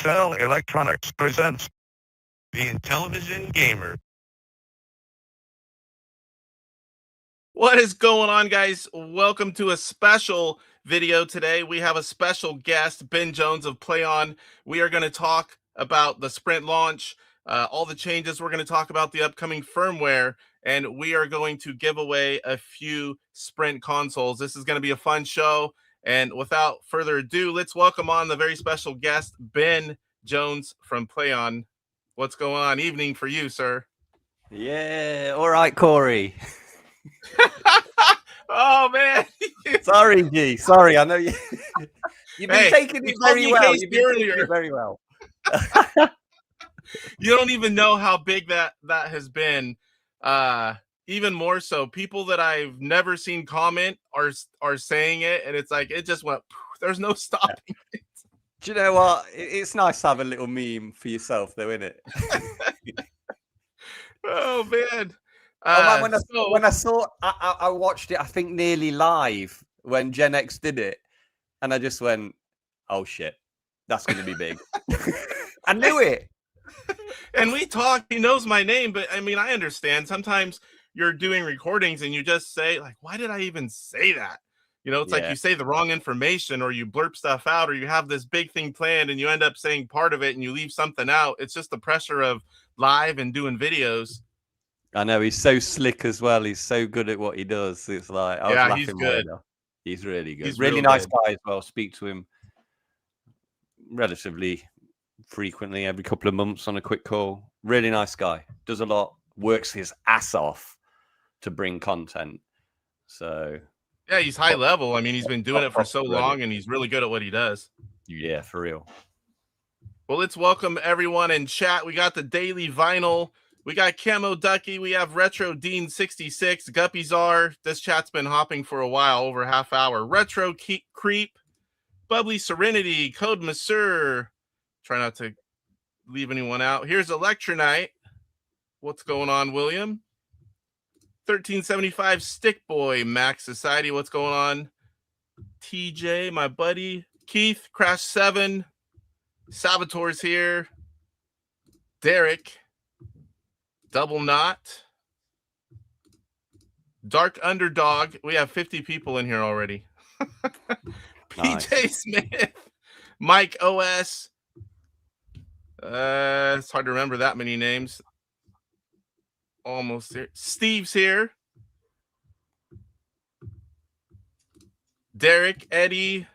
Intel Electronics presents the Intellivision Gamer. What is going on, guys? Welcome to a special video today. We have a special guest, Ben Jones of Plaion. We are going to talk about the Sprint launch, all the changes. We're going to talk about the upcoming firmware, and we are going to give away a few Sprint consoles. This is going to be a fun show. And without further ado, let's welcome on the very special guest, Ben Jones from Plaion. What's going on? Evening for you, sir. Yeah, all right, Corey. Oh man, sorry, G. Sorry, I know you. You've been taking it very well. You've been taking it very well. You don't even know how big that has been. Even more so, people that I've never seen comment are saying it, and it's like it just went. There's no stopping it. Do you know what? It's nice to have a little meme for yourself, though, isn't it? Oh man. When I watched it, I think nearly live when Gen X did it, and I just went, "Oh shit, that's going to be big." I knew it. And we talked. He knows my name, but I mean, I understand. Sometimes you're doing recordings and you just say, like, "Why did I even say that?" You know, it's like you say the wrong information, or you blurb stuff out, or you have this big thing planned and you end up saying part of it and you leave something out. It's just the pressure of live and doing videos. I know, he's so slick as well. He's so good at what he does. It's like, yeah, he's good. He's really good. He's really nice guy as well. Speak to him relatively frequently, every couple of months on a quick call. Really nice guy. Does a lot. Works his ass off to bring content. So yeah, he's high level. I mean, he's been doing it for so long, and he's really good at what he does. Yeah, for real. Well, let's welcome everyone in chat. We got the Daily Vinyl. We got Camo Ducky. We have Retro Dean 66. Guppyzar. This chat's been hopping for a while, over a half hour. Retro Creep. Bubbly Serenity. Code Monsieur. Try not to leave anyone out. Here's Electronite. What's going on, William? 1375 Stick Boy. Max Society. What's going on? TJ, my buddy. Keith. Crash 7. Saboteur's here. Derek. Double Knot. Dark Underdog. We have 50 people in here already. PJ Smith. Mike OS. It's hard to remember that many names. Almost here. Steve's here. Derek, Eddie.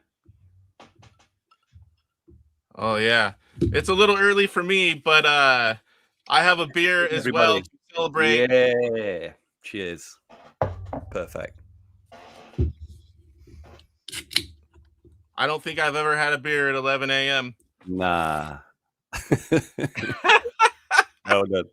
Oh, yeah. It's a little early for me, but I have a beer as well to celebrate. Yeah. Cheers. Perfect. I don't think I've ever had a beer at 11 a.m. Nah. Well done.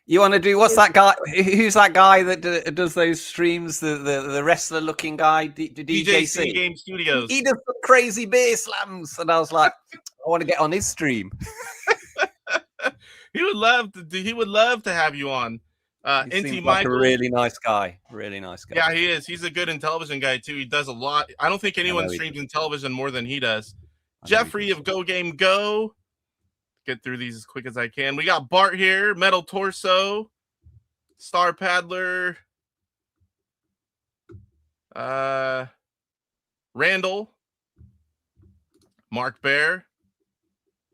You want to do, what's that guy? Who's that guy that does those streams? The wrestler looking guy? DJC Game Studios. He does some crazy beer slams. And I was like, I want to get on his stream. He would love to have you on. He seems like a really nice guy. Really nice guy. Yeah, he is. He's a good Intellivision guy too. He does a lot. I don't think anyone streams Intellivision more than he does. Jeffrey of Go Game Go. Get through these as quick as I can. We got Bart here, Metal Torso, Star Paddler, Randall, Mark Bear.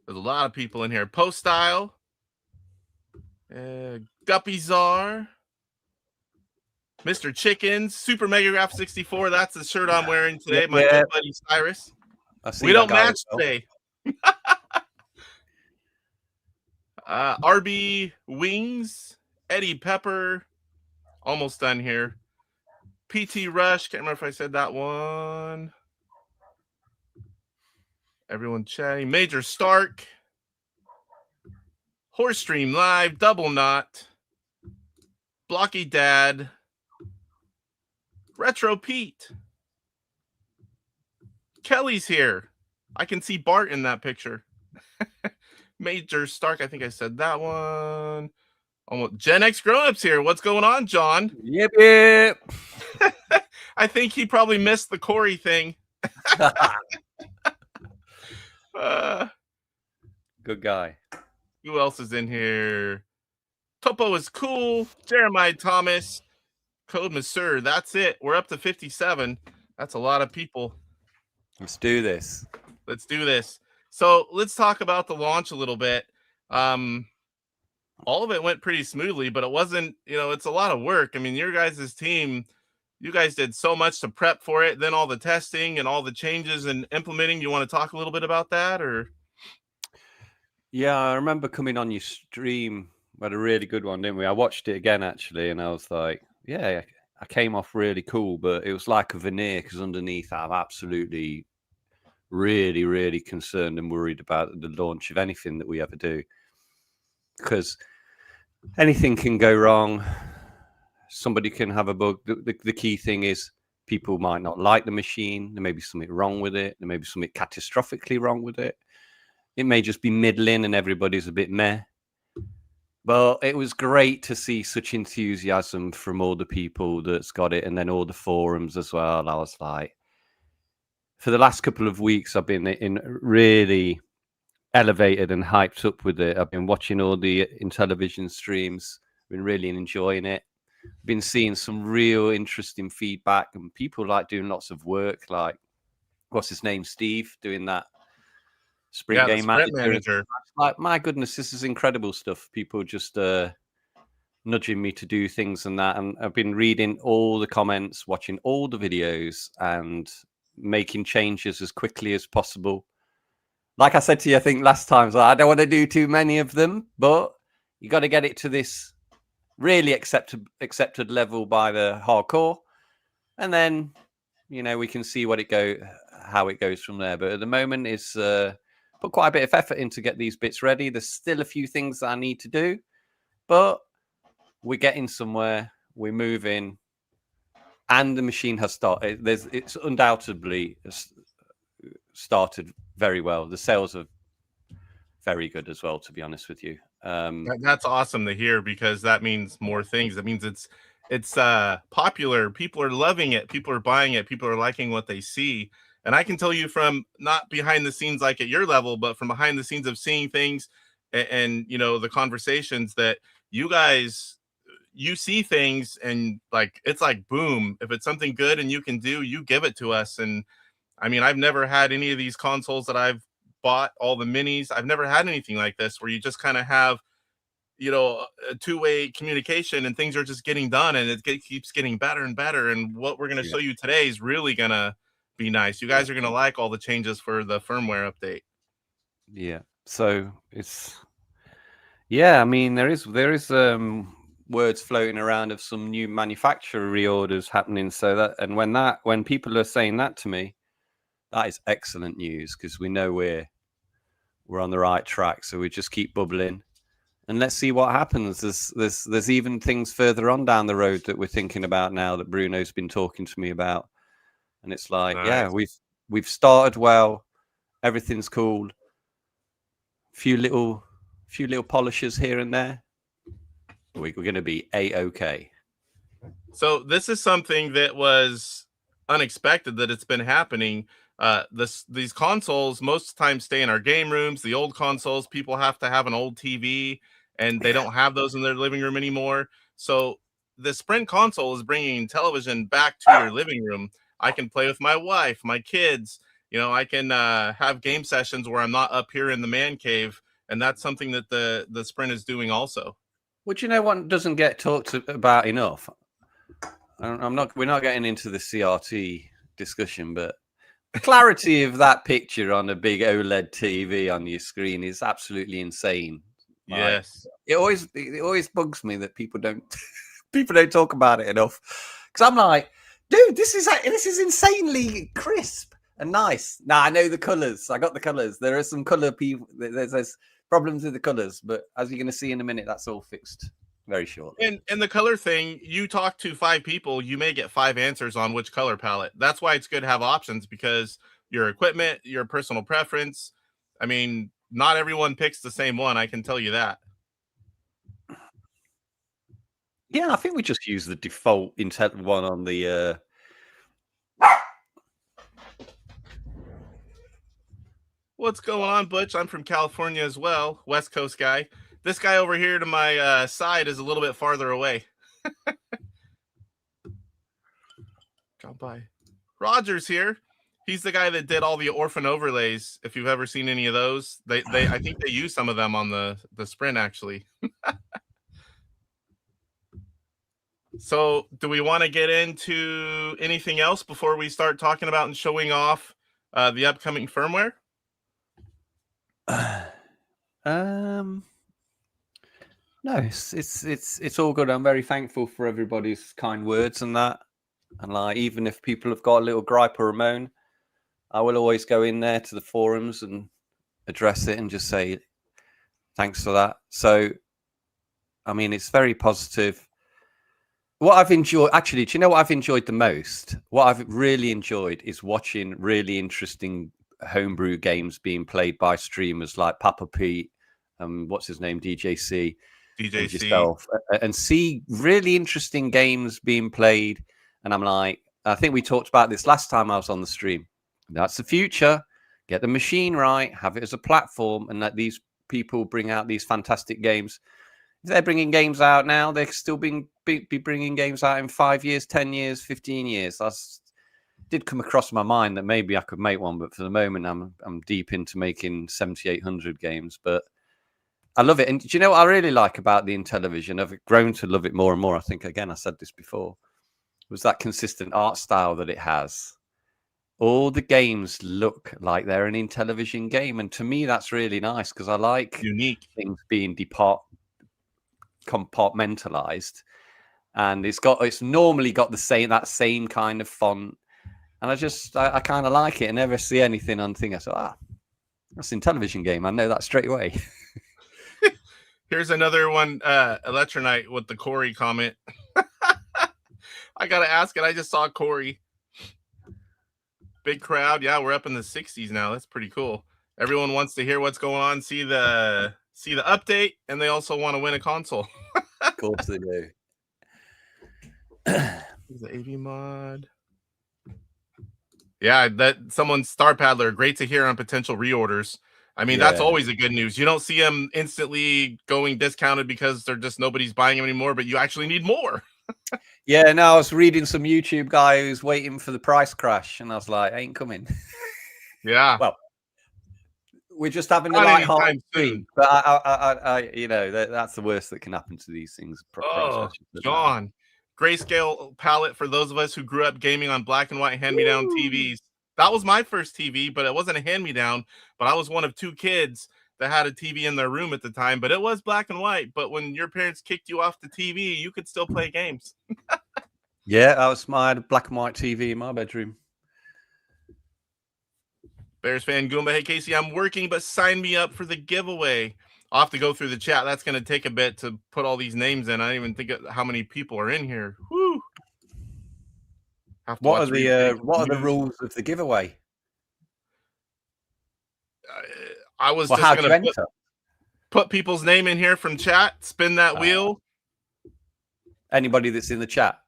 There's a lot of people in here. Post Style, Guppyzar, Mr. Chickens, Super Megagraph 64. That's the shirt I'm wearing today. My good buddy Cyrus. We don't match today. RB Wings, Eddie Pepper, almost done here. PT Rush, can't remember if I said that one. Everyone chatting. Major Stark, Horse Stream Live, Double Knot, Blocky Dad, Retro Pete. Kelly's here. I can see Bart in that picture. Major Stark, I think I said that one. Almost Gen X Grown-Ups here. What's going on, John? Yep. I think he probably missed the Corey thing. Good guy. Who else is in here? Topo is cool. Jeremiah Thomas. Code Monsieur. That's it. We're up to 57. That's a lot of people. Let's do this. Let's do this. So let's talk about the launch a little bit. All of it went pretty smoothly, but it wasn't, it's a lot of work. I mean, your guys' team, you guys did so much to prep for it, then all the testing and all the changes and implementing. You want to talk a little bit about that, or? Yeah, I remember coming on your stream. We had a really good one, didn't we? I watched it again, actually, and I was like, yeah, I came off really cool, but it was like a veneer because underneath I'm absolutely really, really concerned and worried about the launch of anything that we ever do. Because anything can go wrong. Somebody can have a bug. The key thing is people might not like the machine. There may be something wrong with it. There may be something catastrophically wrong with it. It may just be middling and everybody's a bit meh. But it was great to see such enthusiasm from all the people that's got it, and then all the forums as well. I was like, for the last couple of weeks, I've been in really elevated and hyped up with it. I've been watching all the Intellivision streams, been really enjoying it. Been seeing some real interesting feedback, and people like doing lots of work. Like, what's his name, Steve, doing that sprint game manager. Like, my goodness, this is incredible stuff. People just nudging me to do things and that. And I've been reading all the comments, watching all the videos, and making changes as quickly as possible. Like I said to you, I think last time, so I don't want to do too many of them, but you got to get it to this really accepted level by the hardcore, and then we can see how it goes from there. But at the moment, it's put quite a bit of effort in to get these bits ready. There's still a few things that I need to do, but we're getting somewhere. We're moving, and the machine has started. It's undoubtedly started very well. The sales are very good as well, to be honest with you. That's awesome to hear, because that means more things. That means it's popular. People are loving it. People are buying it. People are liking what they see. And I can tell you from not behind the scenes like at your level, but from behind the scenes of seeing things and the conversations, that you guys, you see things and like, it's like, boom, if it's something good and you can do, you give it to us. And I mean, I've never had any of these consoles that I've bought, all the minis. I've never had anything like this where you just kind of have, a two-way communication and things are just getting done, and it keeps getting better and better. And what we're going to show you today is really going to be nice. You guys are going to like all the changes for the firmware update. Yeah. So I mean, there is words floating around of some new manufacturer reorders happening. So that, and when people are saying that to me, that is excellent news, because we know we're on the right track. So we just keep bubbling, and let's see what happens. There's even things further on down the road that we're thinking about now that Bruno's been talking to me about, and it's like, nice. Yeah, we've started well, everything's cool. Few little polishes here and there. We're going to be A-okay. So this is something that was unexpected, that it's been happening. These consoles most of the time stay in our game rooms. The old consoles, people have to have an old TV, and they don't have those in their living room anymore. So the Sprint console is bringing television back to your living room. I can play with my wife, my kids. I can have game sessions where I'm not up here in the man cave, and that's something that the Sprint is doing also. Well, do you know what doesn't get talked about enough? We're not getting into the CRT discussion, but the clarity of that picture on a big OLED TV on your screen is absolutely insane. Yes. It always bugs me that people don't talk about it enough. Because I'm like, dude, this is insanely crisp and nice. Now, I know the colors. I got the colors. There are some color people. There's problems with the colors, but as you're going to see in a minute, that's all fixed very shortly. And the color thing, you talk to 5 people, you may get 5 answers on which color palette. That's why it's good to have options, because your equipment, your personal preference. I mean, not everyone picks the same one. I can tell you that. Yeah, I think we just use the default Intel one on the. What's going on, Butch? I'm from California as well, West Coast guy. This guy over here to my side is a little bit farther away. Gone by. Roger's here. He's the guy that did all the orphan overlays. If you've ever seen any of those, I think they use some of them on the Sprint actually. So, do we want to get into anything else before we start talking about and showing off the upcoming firmware? No, it's all good. I'm very thankful for everybody's kind words and that. And like, even if people have got a little gripe or a moan, I will always go in there to the forums and address it and just say thanks for that. So, I mean, it's very positive. What I've enjoyed, actually, do you know what I've enjoyed the most? What I've really enjoyed is watching really interesting homebrew games being played by streamers like Papa Pete, what's his name, DJC, and yourself, and see really interesting games being played. And I'm like, I think we talked about this last time I was on the stream. That's the future. Get the machine right, have it as a platform, and let these people bring out these fantastic games. If they're bringing games out now, they're still be bringing games out in 5 years, 10 years, 15 years. That's did come across my mind that maybe I could make one, but for the moment, I'm deep into making 7,800 games. But I love it. And do you know what I really like about the Intellivision? I've grown to love it more and more. I think, again, I said this before, was that consistent art style that it has. All the games look like they're an Intellivision game. And to me, that's really nice because I like unique things being compartmentalized. And it's normally got that same kind of font. And I kind of like it. I never see anything on thing. I thought, that's an Intellivision game. I know that straight away. Here's another one, Electronite with the Corey comment. I got to ask it. I just saw Corey. Big crowd. Yeah, we're up in the 60s now. That's pretty cool. Everyone wants to hear what's going on, see the update, and they also want to win a console. Of course they do. The AV mod. Yeah, that someone's Star Paddler. Great to hear on potential reorders. I mean, that's always a good news. You don't see them instantly going discounted because they're just nobody's buying them anymore, but you actually need more. Yeah, no, I was reading some YouTube guy who's waiting for the price crash, and I was like, ain't coming. Yeah. Well, we're just having a light-hearted stream, but I you know, that's the worst that can happen to these things. John, grayscale palette for those of us who grew up gaming on black and white hand-me-down TVs. That was my first TV, but it wasn't a hand-me-down. But I was one of two kids that had a TV in their room at the time, but it was black and white. But when your parents kicked you off the TV, you could still play games. Yeah, I had a black and white TV in my bedroom. Bears fan Goomba, hey Casey, I'm working, but sign me up for the giveaway. I'll have to go through the chat. That's going to take a bit to put all these names in. I don't even think of how many people are in here. Woo! What are the rules of the giveaway? I was just going to put people's name in here from chat, spin that wheel. Anybody that's in the chat.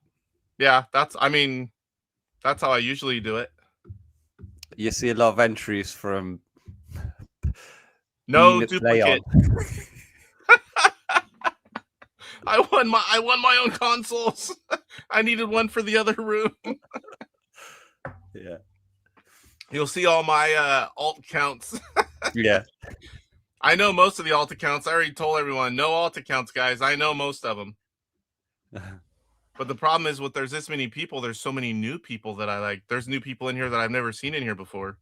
Yeah, that's how I usually do it. You see a lot of entries from no duplicate. I won my own consoles. I needed one for the other room. Yeah. You'll see all my alt accounts. Yeah. I know most of the alt accounts. I already told everyone, no alt accounts, guys. I know most of them. But the problem is there's this many people, there's so many new people that I like. There's new people in here that I've never seen in here before.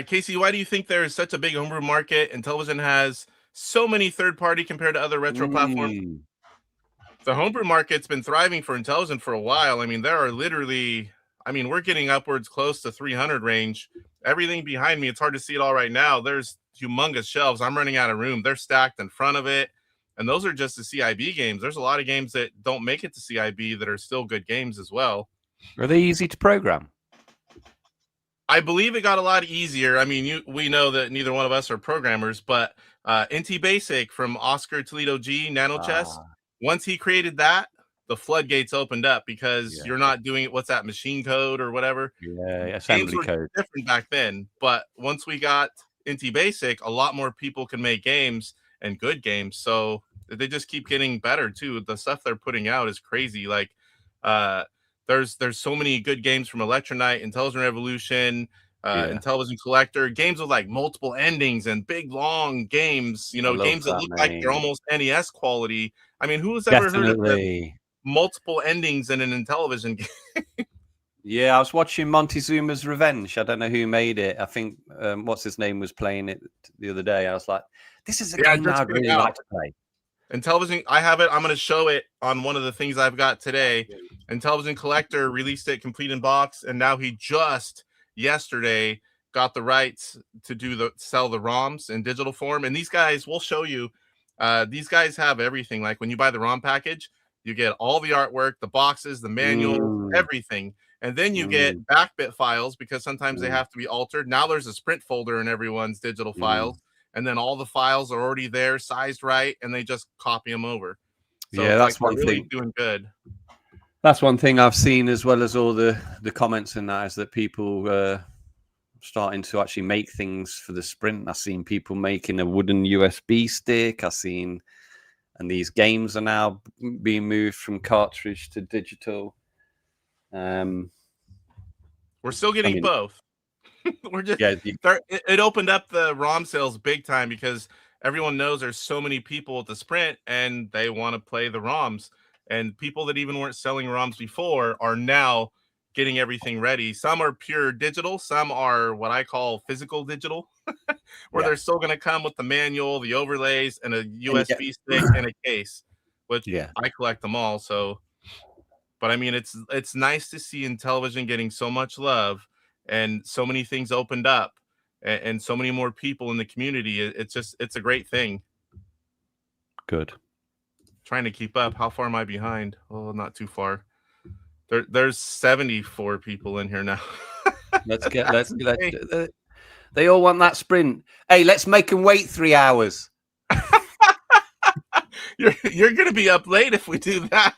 Casey, why do you think there is such a big homebrew market and Intellivision has so many third-party compared to other retro platforms? The homebrew market's been thriving for Intellivision for a while. I mean, there are literally, we're getting upwards close to 300 range. Everything behind me, it's hard to see it all right now. There's humongous shelves. I'm running out of room. They're stacked in front of it. And those are just the CIB games. There's a lot of games that don't make it to CIB that are still good games as well. Are they easy to program? I believe it got a lot easier. We know that neither one of us are programmers, but NT Basic from Oscar Toledo G, Nano Chess, once he created that, the floodgates opened up because you're not doing it. What's that, machine code or whatever? Yeah, Games assembly were code. different back then, but once we got into basic, a lot more people can make games and good games. So they just keep getting better too. The stuff they're putting out is crazy. Like there's so many good games from Electronite, Intelligent Revolution, Intelligent Collector, games with like multiple endings and big long games, I love games that that, look like they're mate. almost NES quality. I mean, who has ever heard of multiple endings in an Intellivision game? Yeah, I was watching Montezuma's Revenge. I don't know who made it. I think what's his name was playing it the other day. I was like, this is a game that I'd really like to play. Intellivision, I have it. I'm going to show it on one of the things I've got today. Intellivision Collector released it complete in box, and now he just yesterday got the rights to sell the ROMs in digital form. And these guys, we'll show you. These guys have everything. Like when you buy the ROM package, you get all the artwork, the boxes, the manuals, everything. And then you get backbit files because sometimes they have to be altered. Now there's a Sprint folder in everyone's digital files. And then all the files are already there, sized right, and they just copy them over. So yeah, that's one really thing. Doing good. That's one thing I've seen, as well as all the comments in that, is that people starting to actually make things for the Sprint. I've seen people making a wooden USB stick. And these games are now being moved from cartridge to digital. We're still getting both. We're just it opened up the ROM sales big time because everyone knows there's so many people at the Sprint and they want to play the ROMs, and people that even weren't selling ROMs before are now getting everything ready. Some are pure digital, some are what I call physical digital, where they're still going to come with the manual, the overlays, and a USB stick and a case, which I collect them all. So, but I mean, it's nice to see Intellivision getting so much love and so many things opened up and so many more people in the community. It's a great thing. Good. Trying to keep up. How far am I behind? Oh, not too far. There's 74 people in here now. They all want that Sprint. Hey, let's make them wait 3 hours. You're gonna be up late if we do that.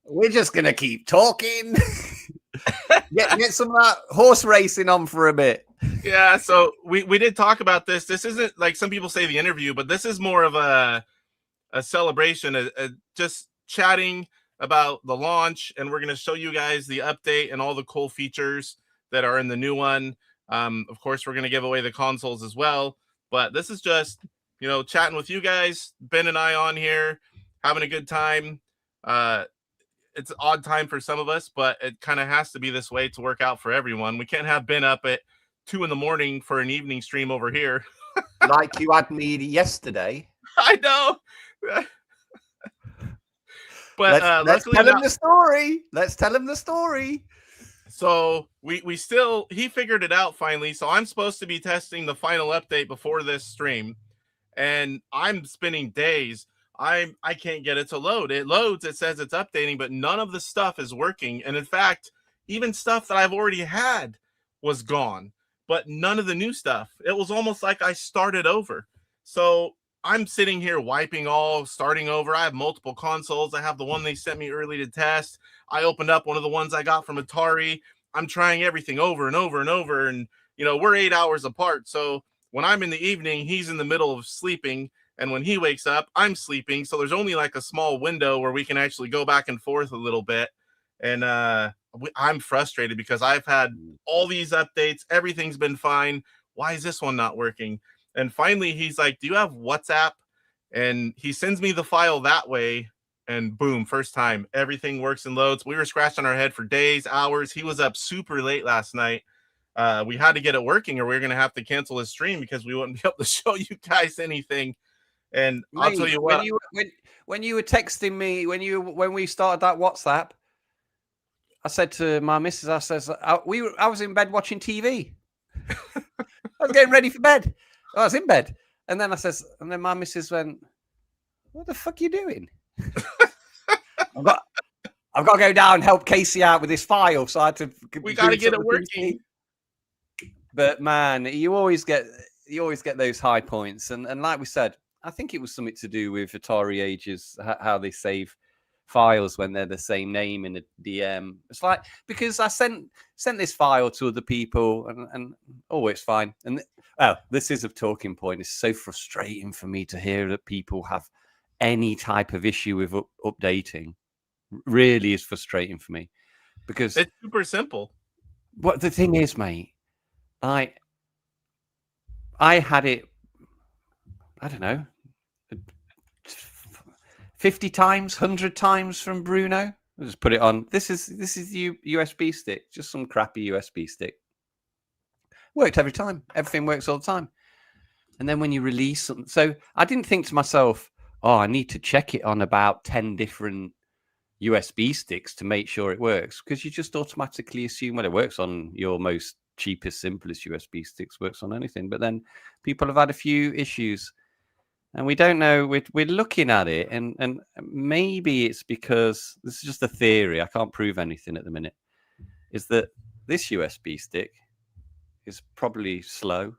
We're just gonna keep talking. Get some of that horse racing on for a bit. Yeah, so we did talk about this. This isn't like some people say the interview, but this is more of a celebration, just chatting about the launch, and we're going to show you guys the update and all the cool features that are in the new one. Of course, we're going to give away the consoles as well, but this is just, chatting with you guys, Ben and I on here, having a good time. It's an odd time for some of us, but it kind of has to be this way to work out for everyone. We can't have Ben up at 2 a.m. for an evening stream over here. Like you had me yesterday. I know. But let's tell him the story. Let's tell him the story. So he figured it out finally. So I'm supposed to be testing the final update before this stream, and I'm spending days. I can't get it to load. It loads, it says it's updating, but none of the stuff is working. And in fact, even stuff that I've already had was gone, but none of the new stuff. It was almost like I started over. So I'm sitting here starting over. I have multiple consoles. I have the one they sent me early to test. I opened up one of the ones I got from Atari. I'm trying everything over and over and over. And, we're 8 hours apart. So when I'm in the evening, he's in the middle of sleeping. And when he wakes up, I'm sleeping. So there's only like a small window where we can actually go back and forth a little bit. And I'm frustrated because I've had all these updates. Everything's been fine. Why is this one not working? And finally, he's like, do you have WhatsApp? And he sends me the file that way. And boom, first time, everything works and loads. We were scratching our head for days, hours. He was up super late last night. We had to get it working or we were going to have to cancel his stream because we wouldn't be able to show you guys anything. And I'll tell you what. When you were texting me, when we started that WhatsApp, I said to my missus, I was in bed watching TV. I was getting ready for bed. I was in bed. And then my missus went, what the fuck are you doing? I've got to go down and help Casey out with this file. So I had to. We got to get it working. But man, you always get those high points. And like we said, I think it was something to do with AtariAge's, how they save files when they're the same name in a DM. It's like, because I sent this file to other people and oh, it's fine. And this is a talking point. It's so frustrating for me to hear that people have any type of issue with updating. Really is frustrating for me, because it's super simple. What the thing is, mate, I had it, I don't know, 50 times, 100 times from Bruno. I'll just put it on. This is the USB stick, just some crappy USB stick. Worked every time. Everything works all the time. And then when you release something, so I didn't think to myself, oh, I need to check it on about 10 different USB sticks to make sure it works, because you just automatically assume, well, it works on your most cheapest, simplest USB sticks, works on anything. But then people have had a few issues, and we don't know. We're looking at it, and maybe it's because this is just a theory. I can't prove anything at the minute. Is that this USB stick is probably slow,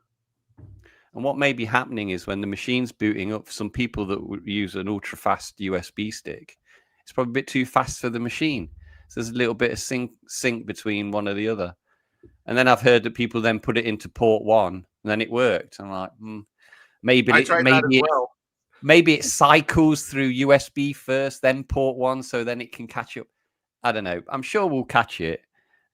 and what may be happening is when the machine's booting up, for some people that would use an ultra fast USB stick, it's probably a bit too fast for the machine. So there's a little bit of sync between one or the other. And then I've heard that people then put it into port 1 and then it worked. I'm like, maybe it cycles through USB first, then port 1, so then it can catch up. I don't know. I'm sure we'll catch it,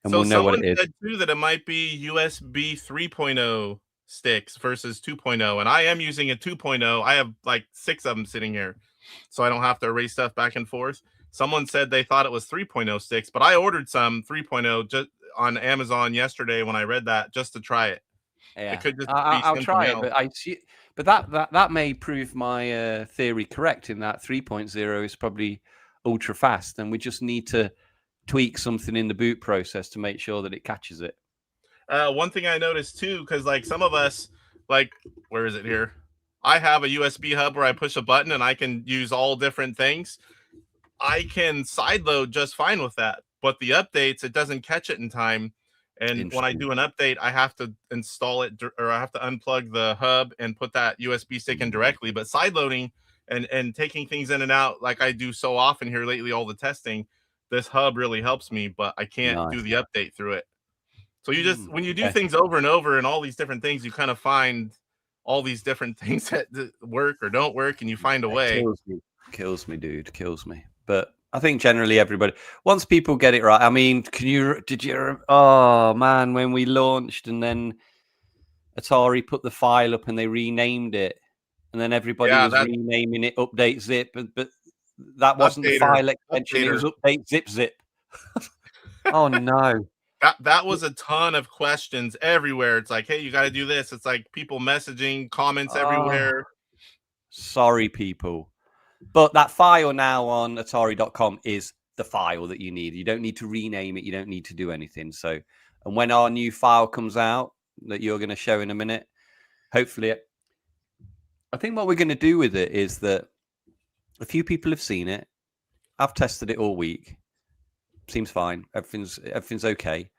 and So we'll know what it is. Someone said too that it might be USB 3.0 sticks versus 2.0, and I am using a 2.0. I have like 6 of them sitting here, so I don't have to erase stuff back and forth. Someone said they thought it was 3.0 sticks, but I ordered some 3.0 just on Amazon yesterday when I read that, just to try it. Yeah, it could just I'll try it, but that may prove my theory correct, in that 3.0 is probably ultra fast, and we just need to tweak something in the boot process to make sure that it catches it. One thing I noticed too, because like some of us, like, where is it here? I have a USB hub where I push a button and I can use all different things. I can sideload just fine with that, but the updates, it doesn't catch it in time. And when I do an update, I have to install it, or I have to unplug the hub and put that USB stick in directly. But sideloading and taking things in and out, like I do so often here lately, all the testing, this hub really helps me, but I can't do the update through it. So you just, when you do things over and over and all these different things, you kind of find all these different things that work or don't work, and you find a way. Kills me, dude. Kills me. But I think generally everybody, once people get it right, I mean, oh man, when we launched and then Atari put the file up and they renamed it, and then everybody was renaming it Update Zip, but that wasn't the file extension, it was Update Zip Zip. Oh no. That was a ton of questions everywhere. It's like, hey, you got to do this. It's like people messaging, comments everywhere. Sorry, people. But that file now on Atari.com is the file that you need. You don't need to rename it. You don't need to do anything. So, and when our new file comes out that you're going to show in a minute, hopefully, I think what we're going to do with it is that a few people have seen it. I've tested it all week. Seems fine. Everything's okay.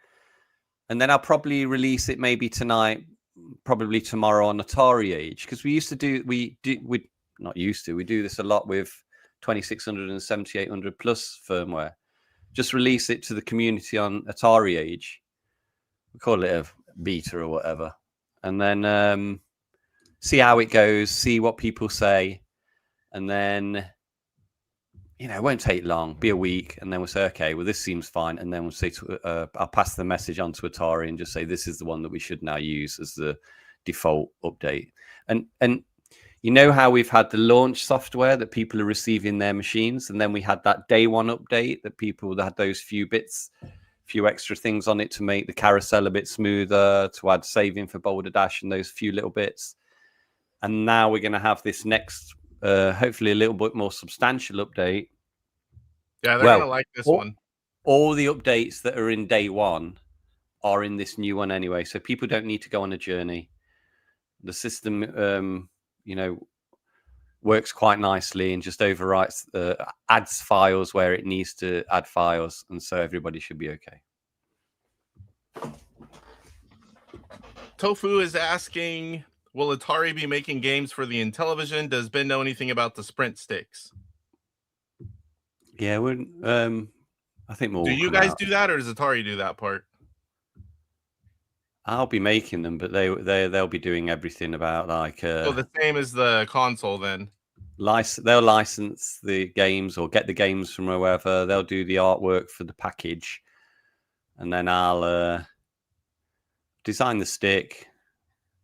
And then I'll probably release it maybe tonight, probably tomorrow on AtariAge, because we do this a lot with 2600 and 7800 plus firmware. Just release it to the community on AtariAge. We call it a beta or whatever, and then see how it goes, see what people say, and then, you know, it won't take long, be a week, and then we'll say, okay, well, this seems fine. And then we'll say, I'll pass the message on to Atari and just say, this is the one that we should now use as the default update. And you know how we've had the launch software that people are receiving their machines, and then we had that day one update that people that had those few extra things on it to make the carousel a bit smoother, to add saving for Boulder Dash and those few little bits. And now we're going to have this next, hopefully a little bit more substantial update. Yeah, they're going to like this one. All the updates that are in day one are in this new one anyway, so people don't need to go on a journey. The system, works quite nicely and just overwrites, adds files where it needs to add files, and so everybody should be okay. Tofu is asking, will Atari be making games for the Intellivision? Does Ben know anything about the Sprint sticks? Yeah, I think more. Do will you come guys out. do that, or does Atari do that part? I'll be making them, but they'll be doing everything about like. So the same as the console, then. They'll license the games or get the games from wherever. They'll do the artwork for the package, and then I'll design the stick.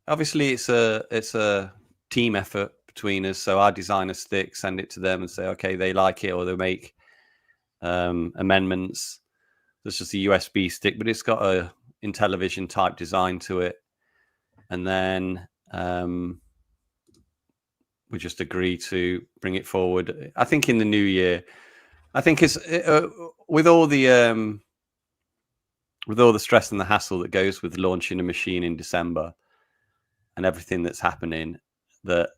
Obviously, it's a team effort between us. So I design a stick, send it to them, and say, okay, they like it, or they make amendments. There's just a USB stick, but it's got a Intellivision type design to it, and then we just agree to bring it forward. I think in the new year. I think it's with all the stress and the hassle that goes with launching a machine in December and everything that's happening, that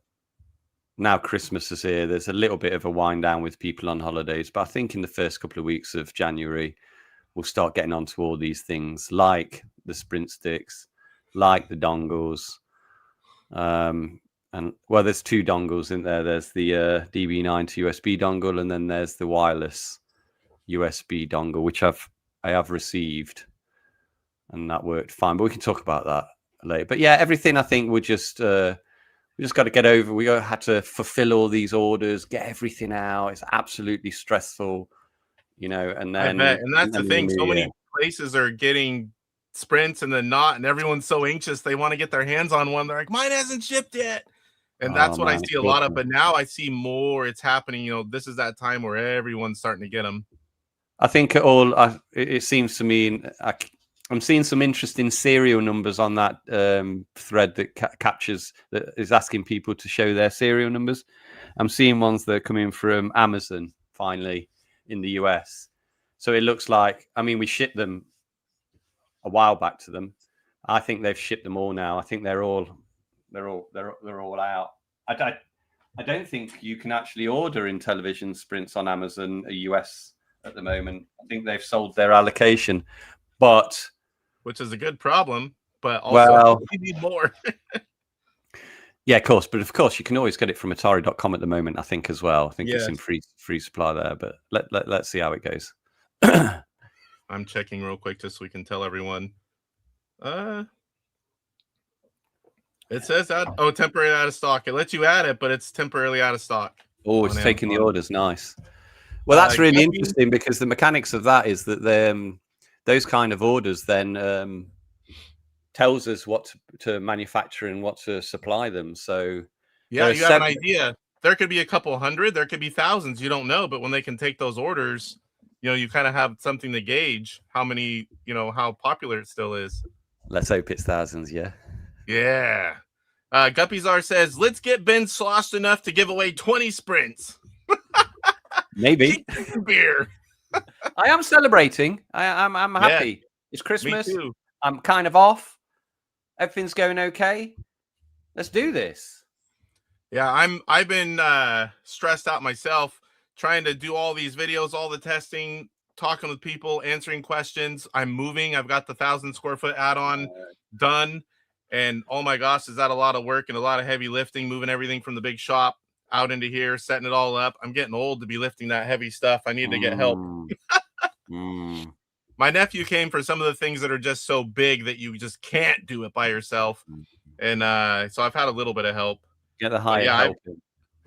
now Christmas is here. There's a little bit of a wind down with people on holidays, but I think in the first couple of weeks of January, we'll start getting onto all these things like the sprint sticks, like the dongles. And well, there's two dongles in there. There's the DB9 to USB dongle, and then there's the wireless USB dongle, which I have received, and that worked fine. But we can talk about that later. But yeah, everything I think we just got to get over. We had to fulfill all these orders, get everything out. It's absolutely stressful, you know. And then, I bet, and that's the thing. So many places are getting sprints and then not, and everyone's so anxious they want to get their hands on one. They're like, mine hasn't shipped yet, and that's what I see a lot of. But now I see more. It's happening. You know, this is that time where everyone's starting to get them. I think it seems to me I'm seeing some interesting serial numbers on that thread that that is asking people to show their serial numbers. I'm seeing ones that are coming from Amazon finally in the US. So it looks like, I mean, we shipped them a while back to them. I think they've shipped them all now. I think they're all out. I don't think you can actually order Intellivision sprints on Amazon US at the moment. I think they've sold their allocation, but which is a good problem. But also, we need more. Yeah, of course. But of course, you can always get it from Atari.com at the moment, I think, as well. I think it's in free supply there. But let's see how it goes. I'm checking real quick just so we can tell everyone. It says temporarily out of stock. It lets you add it, but it's temporarily out of stock. Oh, it's taking the orders. Nice. Well, that's really interesting, because the mechanics of that is that those kind of orders then tells us what to manufacture and what to supply them. So yeah, you have an idea. There could be a couple hundred, there could be thousands. You don't know, but when they can take those orders, you know, you kind of have something to gauge how many, you know, how popular it still is. Let's hope it's thousands. Yeah. Yeah. Guppyzar says, let's get Ben sloshed enough to give away 20 sprints. Maybe. Beer. I am celebrating. I'm happy. Yeah, it's Christmas. Me too. I'm kind of off. Everything's going okay. Let's do this. Yeah, I've been stressed out myself, trying to do all these videos, all the testing, talking with people, answering questions. I'm moving. I've got the 1,000 square foot add-on done. And oh my gosh, is that a lot of work and a lot of heavy lifting, moving everything from the big shop out into here, setting it all up. I'm getting old to be lifting that heavy stuff. I need to get help. My nephew came for some of the things that are just so big that you just can't do it by yourself. And so I've had a little bit of help. Get the higher help.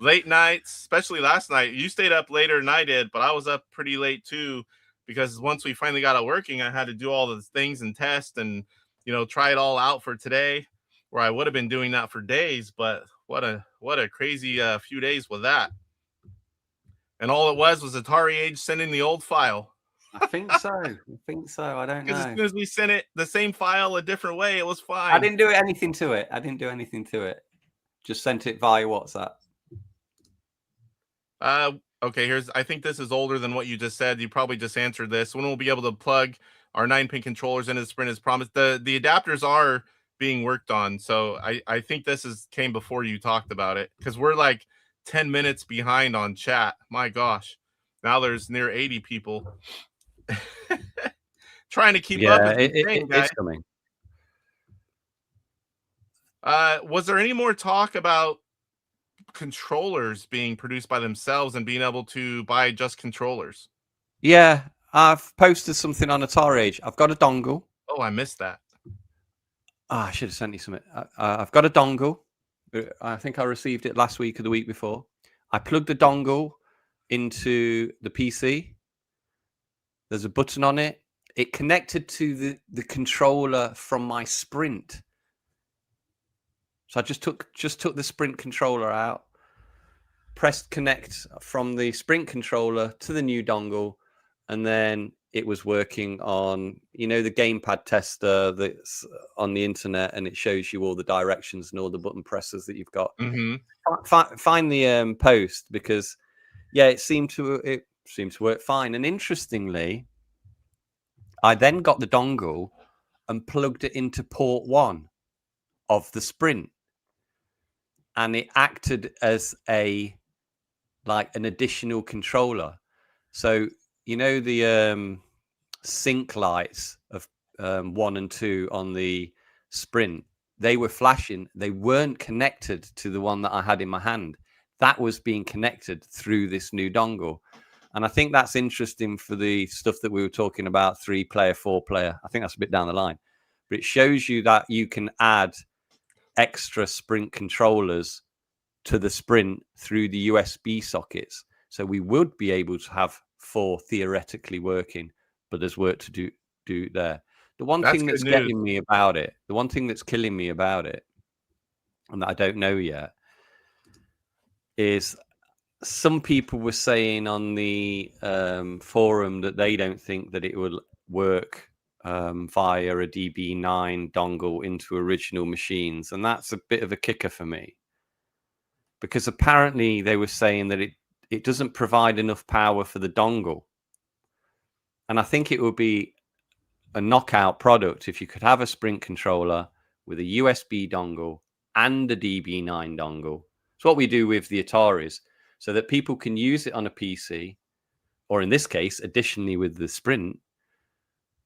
Late nights, especially last night. You stayed up later than I did, but I was up pretty late too, because once we finally got it working, I had to do all the things and test and, you know, try it all out for today, where I would have been doing that for days. But what a crazy few days with that. And all it was AtariAge sending the old file. I think so. I don't know. As soon as we sent it the same file a different way, it was fine. I didn't do anything to it. Just sent it via WhatsApp. Okay, I think this is older than what you just said. You probably just answered this. When we'll be able to plug our 9-pin controllers into the sprint as promised. The adapters are being worked on. So I think this came before you talked about it, because we're like 10 minutes behind on chat. My gosh. Now there's near 80 people trying to keep up. It's coming. Was there any more talk about controllers being produced by themselves and being able to buy just controllers. Yeah, I've posted something on AtariAge. I've got a dongle. Oh, I missed that. I should have sent you something. I've got a dongle. I think I received it last week or the week before. I plugged the dongle into the PC. There's a button on it. It connected to the controller from my Sprint. So I just took the Sprint controller out, pressed connect from the Sprint controller to the new dongle, and then it was working on, the gamepad tester that's on the internet, and it shows you all the directions and all the button presses that you've got. Find the post, because it seemed to work fine. And interestingly, I then got the dongle and plugged it into port 1 of the Sprint, and it acted as an additional controller. So the sync lights of 1 and 2 on the Sprint, they were flashing. They weren't connected to the one that I had in my hand. That was being connected through this new dongle. And I think that's interesting for the stuff that we were talking about, 3-player, 4-player. I think that's a bit down the line. But it shows you that you can add extra Sprint controllers to the Sprint through the USB sockets. So we would be able to have 4 theoretically working, but there's work to do there. The one thing that's getting me about it, the one thing that's killing me about it, and that I don't know yet, is some people were saying on the forum that they don't think that it will work via a DB9 dongle into original machines. And that's a bit of a kicker for me, because apparently they were saying that it doesn't provide enough power for the dongle. And I think it would be a knockout product if you could have a Sprint controller with a USB dongle and a DB9 dongle. It's what we do with the Ataris, so that people can use it on a PC, or in this case, additionally with the Sprint,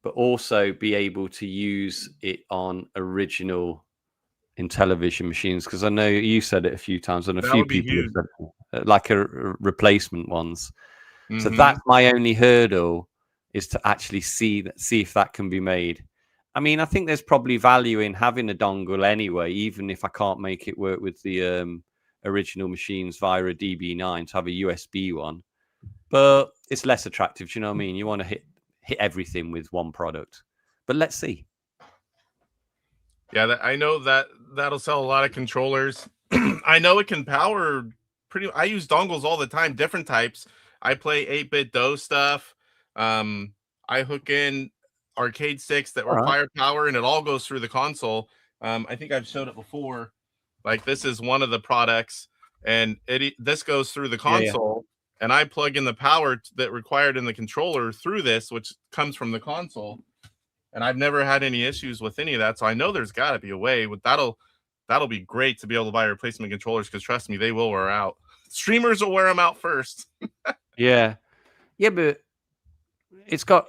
but also be able to use it on original Intellivision machines. Because I know you said it a few times, and a few people have said it, like a replacement ones. So that's my only hurdle, is to actually see if that can be made. I mean, I think there's probably value in having a dongle anyway, even if I can't make it work with the original machines via a DB9 to have a USB one. But it's less attractive. Do you know what I mean? You want to hit everything with one product. But let's see. Yeah, I know that'll sell a lot of controllers. I know it can power I use dongles all the time, different types. I play 8-bit DOS stuff. I hook in arcade sticks that require power, and it all goes through the console. I think I've showed it before. Like, this is one of the products, and this goes through the console, and I plug in the power that required in the controller through this, which comes from the console. And I've never had any issues with any of that. So I know there's got to be a way. That'll be great to be able to buy replacement controllers, because trust me, they will wear out. Streamers will wear them out first. Yeah, but it's got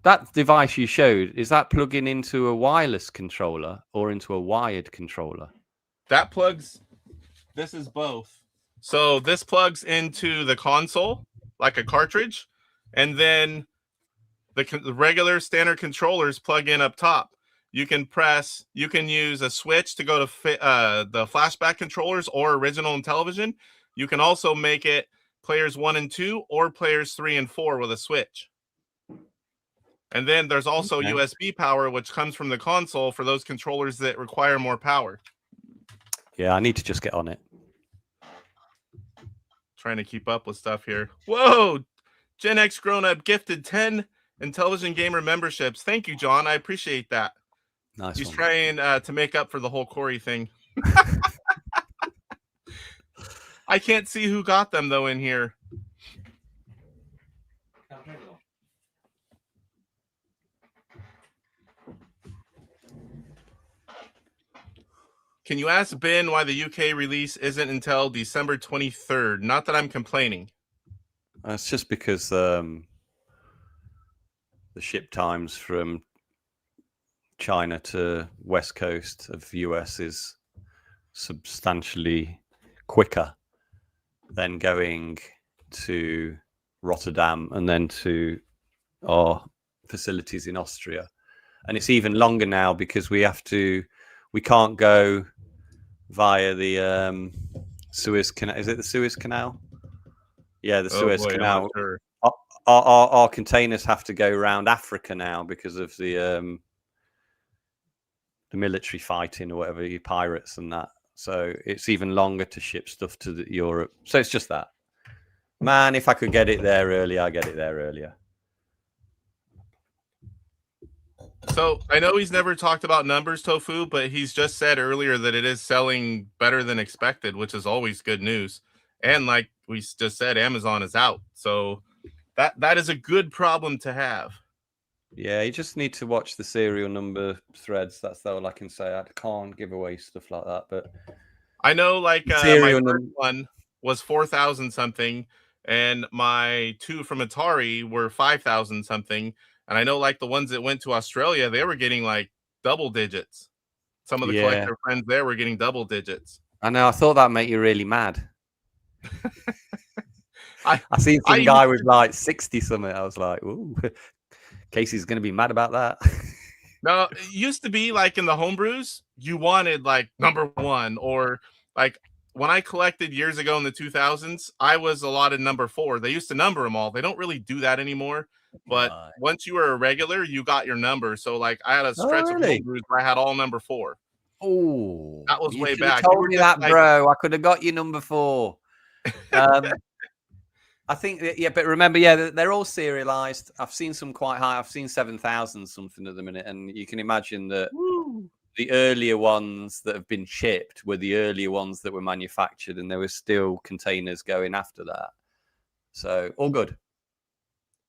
that device you showed. Is that plugging into a wireless controller or into a wired controller? This is both. So this plugs into the console like a cartridge, and then the regular standard controllers plug in up top. You can use a switch to go to the flashback controllers or original Intellivision. You can also make it players 1 and 2 or players 3 and 4 with a switch. And then there's also USB power, which comes from the console for those controllers that require more power. Yeah, I need to just get on it. Trying to keep up with stuff here. Whoa! Gen X Grown Up gifted 10 Intellivision Gamer memberships. Thank you, John. I appreciate that. Nice. He's trying to make up for the whole Corey thing. I can't see who got them, though, in here. Can you ask Ben why the UK release isn't until December 23rd? Not that I'm complaining. It's just because the ship times from China to West Coast of US is substantially quicker then going to Rotterdam, and then to our facilities in Austria. And it's even longer now because we can't go via the Suez Canal. Is it the Suez Canal? Yeah, the Suez boy, Canal. I'm not sure. Our containers have to go around Africa now because of the military fighting or whatever, you pirates and that. So it's even longer to ship stuff to Europe. So it's just that. Man, if I could get it there earlier, I'd get it there earlier. So I know he's never talked about numbers, Tofu, but he's just said earlier that it is selling better than expected, which is always good news. And like we just said, Amazon is out. So that is a good problem to have. Yeah, you just need to watch the serial number threads. That's all I can say. I can't give away stuff like that, but I know, like my serial first one was 4,000 something, and my two from Atari were 5,000 something. And I know, like the ones that went to Australia, they were getting like double digits. Some of the Yeah. collector friends there were getting double digits. I know. I thought that'd make you really mad. I seen I some guy with like 60 something. I was like, ooh, Casey's gonna be mad about that. No, it used to be like in the homebrews, you wanted like number one, or like when I collected years ago in the 2000s, I was allotted number 4. They used to number them all. They don't really do that anymore. But Right. once you were a regular, you got your number. So like I had a stretch of really? homebrews where I had all number 4. Oh, That was you way should have back. You told were me just that, like, bro. I could have got you number 4. I think, yeah, but remember, yeah, they're all serialized. I've seen some quite high. I've seen 7,000 something at the minute, and you can imagine that woo. the earlier ones that have been shipped were the earlier ones that were manufactured, and there were still containers going after that. So all good.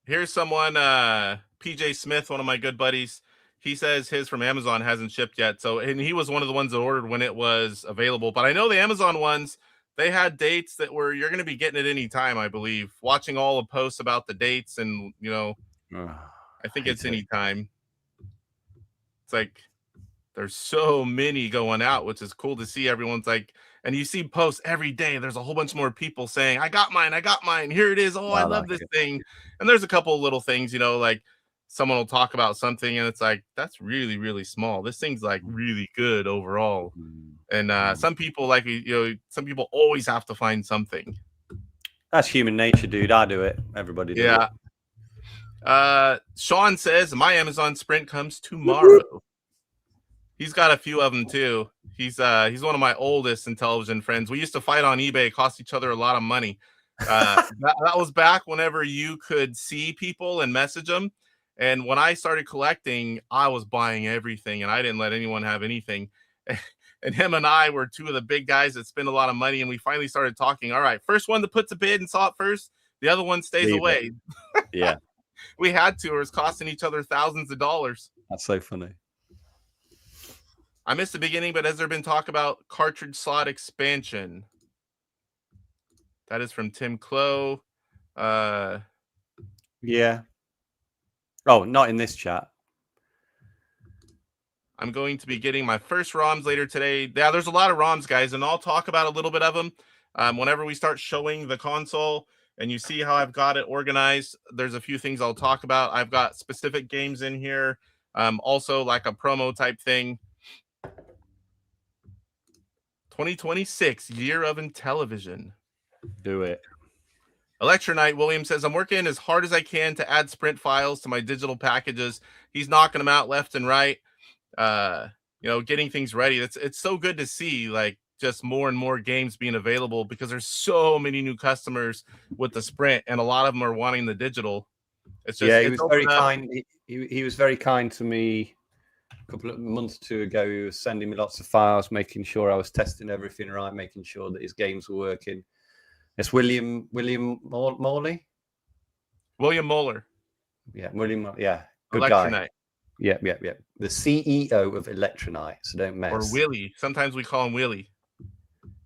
Here's someone, PJ Smith, one of my good buddies. He says his from Amazon hasn't shipped yet. So, and he was one of the ones that ordered when it was available. But I know the Amazon ones, they had dates that were, you're going to be getting it any time, I believe. Watching all the posts about the dates, and, you know, I think it's any time. It's like, there's so many going out, which is cool to see. Everyone's like, and you see posts every day. There's a whole bunch more people saying, I got mine. Here it is. Oh, I love this thing. And there's a couple of little things, you know, like someone will talk about something and it's like, that's really, really small. This thing's like really good overall. And some people, like, you know, some people always have to find something. That's human nature, dude. I do it. Everybody does it. Sean says my Amazon Sprint comes tomorrow. He's got a few of them too. He's one of my oldest Intellivision friends. We used to fight on eBay, cost each other a lot of money. That was back whenever you could see people and message them. And when I started collecting, I was buying everything, and I didn't let anyone have anything. And him and I were two of the big guys that spend a lot of money, and we finally started talking. All right, first one that puts a bid and saw it first, the other one stays away. Yeah. We had to, or it's costing each other thousands of dollars. That's so funny. I missed the beginning, but has there been talk about cartridge slot expansion? That is from Tim Clow. Yeah. Oh, not in this chat. I'm going to be getting my first ROMs later today. Yeah, there's a lot of ROMs, guys, and I'll talk about a little bit of them whenever we start showing the console and you see how I've got it organized. There's a few things I'll talk about. I've got specific games in here, also like a promo type thing. 2026, year of Intellivision. Do it. Electronite William says, I'm working as hard as I can to add sprint files to my digital packages. He's knocking them out left and right. You know, getting things ready. It's so good to see, like, just more and more games being available, because there's so many new customers with the sprint, and a lot of them are wanting the digital. It's just, yeah, he was very kind. He was very kind to me. A couple of months or 2 ago, he was sending me lots of files, making sure I was testing everything right, making sure that his games were working. It's William Morley. William Moeller. Yeah, William. Yeah, good Electronite. guy. Yeah. The CEO of Electronite. So don't mess. Or Willie. Sometimes we call him Willie.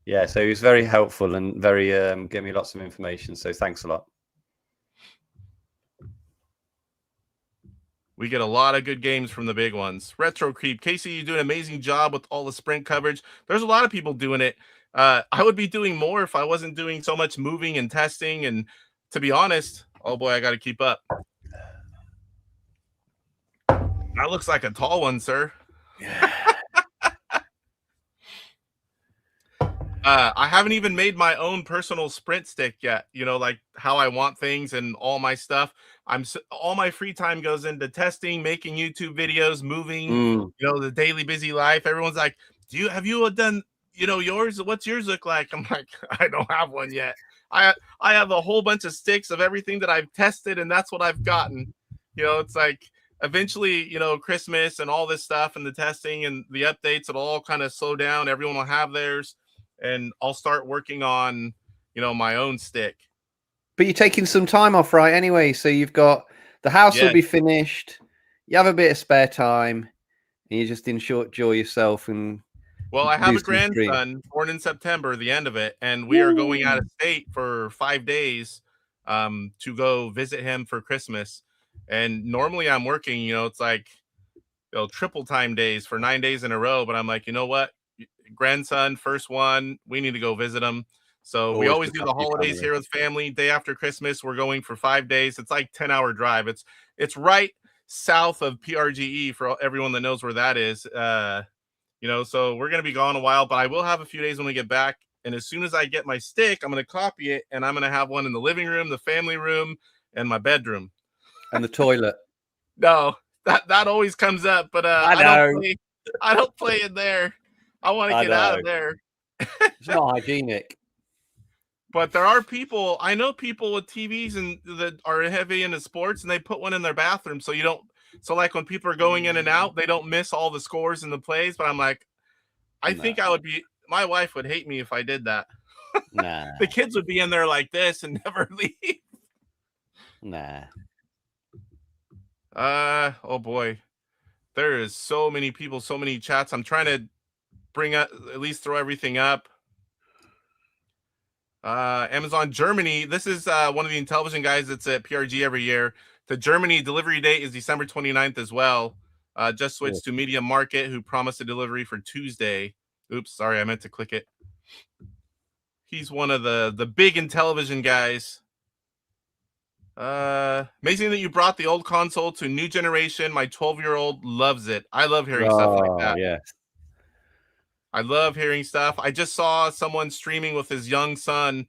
Yeah, so he was very helpful and very gave me lots of information. So thanks a lot. We get a lot of good games from the big ones. Retro Creep. Casey, you do an amazing job with all the sprint coverage. There's a lot of people doing it. I would be doing more if I wasn't doing so much moving and testing. And to be honest, oh boy, I got to keep up. That looks like a tall one, sir. I haven't even made my own personal sprint stick yet. You know, like how I want things and all my stuff. All my free time goes into testing, making YouTube videos, moving. You know, the daily busy life. Everyone's like, have you done, you know, yours? What's yours look like? I'm like, I don't have one yet. I have a whole bunch of sticks of everything that I've tested, and that's what I've gotten. You know, it's like eventually, you know, Christmas and all this stuff and the testing and the updates, it'll all kind of slow down. Everyone will have theirs, and I'll start working on, you know, my own stick. But you're taking some time off, right? Anyway, so you've got the house will be finished. You have a bit of spare time, and you just enjoy yourself. And well, I have a grandson born in September, the end of it, and we are going out of state for 5 days to go visit him for Christmas. And normally I'm working, you know, it's like, you know, triple time days for 9 days in a row. But I'm like, you know what? Grandson, first one, we need to go visit him. So we always do the holidays here with family. Day after Christmas, we're going for 5 days. It's like 10-hour drive. It's right south of PRGE for everyone that knows where that is. You know, so we're gonna be gone a while, but I will have a few days when we get back. And as soon as I get my stick, I'm gonna copy it, and I'm gonna have one in the living room, the family room, and my bedroom, and the toilet. No, that always comes up, but I don't play in there. I want to get out of there. It's not hygienic. But there are people, I know people with TVs and that are heavy into sports, and they put one in their bathroom so you don't. So like when people are going in and out, they don't miss all the scores and the plays. But I'm like, I think I would be. My wife would hate me if I did that. Nah. The kids would be in there like this and never leave. Nah. Oh boy, there is so many people, so many chats. I'm trying to bring up, at least throw everything up. Amazon Germany. This is one of the Intellivision guys that's at PRG every year. The Germany delivery date is December 29th as well. Just switched to Media Market, who promised a delivery for Tuesday. Oops, sorry, I meant to click it. He's one of the big Intellivision guys. Amazing that you brought the old console to new generation. My 12-year-old loves it. I love hearing stuff like that. Yeah. I love hearing stuff. I just saw someone streaming with his young son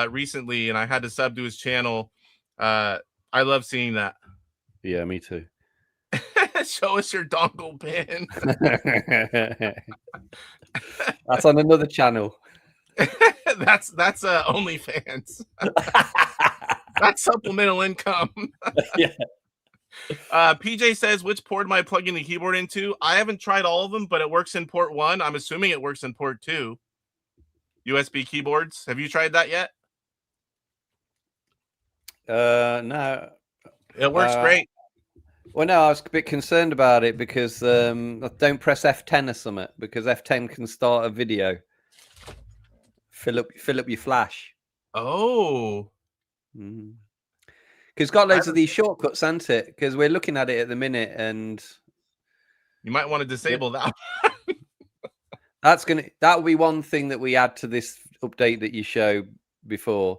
recently, and I had to sub to his channel. I love seeing that. Yeah, me too. Show us your dongle pin. That's on another channel. That's OnlyFans. That's supplemental income. Yeah. PJ says, which port am I plugging the keyboard into? I haven't tried all of them, but it works in port 1. I'm assuming it works in port 2. USB keyboards. Have you tried that yet? No. It works great. Well, no, I was a bit concerned about it because don't press F10 or something, because F10 can start a video. Fill up your flash. Oh. Because it's got loads of these shortcuts, hasn't it? Because we're looking at it at the minute, and you might want to disable that. That'll be one thing that we add to this update that you show before.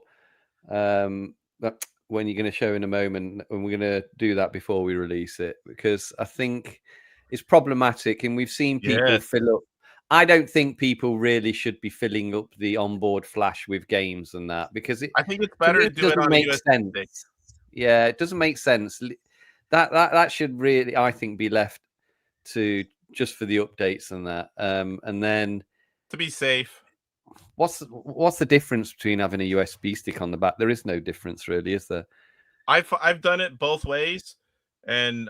But when you're going to show in a moment, and we're going to do that before we release it, because I think it's problematic, and we've seen people fill up. I don't think people really should be filling up the onboard flash with games and that, because I think it's better to do it on make sense. Stick. Yeah, it doesn't make sense. That should really, I think, be left to just for the updates and that. And then to be safe. What's the difference between having a USB stick on the back? There is no difference, really, is there? I've done it both ways, and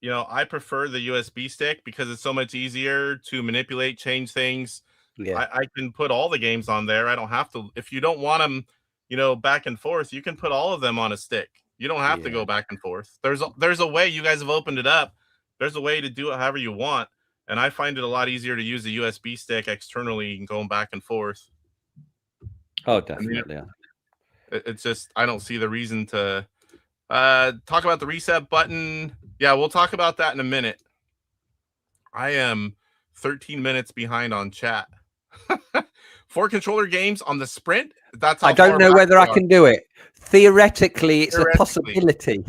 you know, I prefer the USB stick because it's so much easier to manipulate, change things. Yeah, I can put all the games on there. I don't have to. If you don't want them, you know, back and forth, you can put all of them on a stick. You don't have to go back and forth. There's a way. You guys have opened it up. There's a way to do it however you want. And I find it a lot easier to use a USB stick externally and going back and forth. Oh, definitely. It's just, I don't see the reason to talk about the reset button. Yeah, we'll talk about that in a minute. I am 13 minutes behind on chat. 4-controller games on the Sprint. That's how I don't far know back whether we I are. can do it. Theoretically, it's a Theoretically. possibility.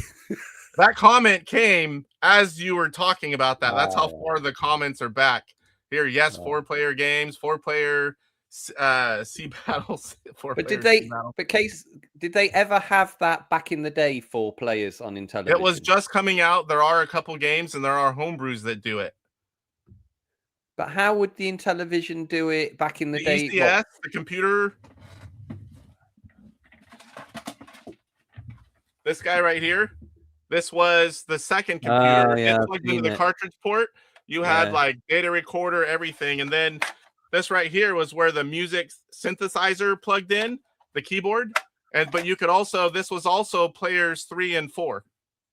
That comment came as you were talking about that. That's how Oh. far the comments are back. Here, yes, 4-player games, 4-player sea battles. But did they ever have that back in the day, 4 players on Intellivision? It was just coming out. There are a couple games, and there are homebrews that do it. But how would the Intellivision do it back in the day? ECS, the computer. This guy right here. This was the second computer. Yeah, it plugged into the cartridge port. You had like data recorder, everything. And then this right here was where the music synthesizer plugged in, the keyboard. But you could also, this was also players 3 and 4.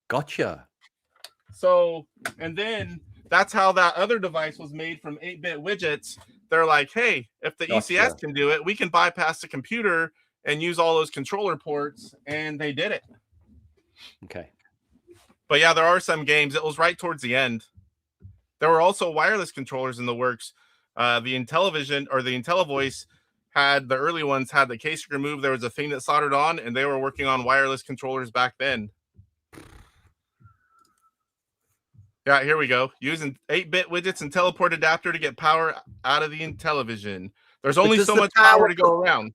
Gotcha. So, and then that's how that other device was made from 8-bit widgets. They're like, hey, if the ECS can do it, we can bypass the computer and use all those controller ports. And they did it. Okay. But yeah, there are some games. It was right towards the end. There were also wireless controllers in the works. The Intellivision or the IntelliVoice had the early ones had the case removed. There was a thing that soldered on, and they were working on wireless controllers back then. Yeah, here we go. Using 8-bit widgets and teleport adapter to get power out of the Intellivision. There's only so much power to go around.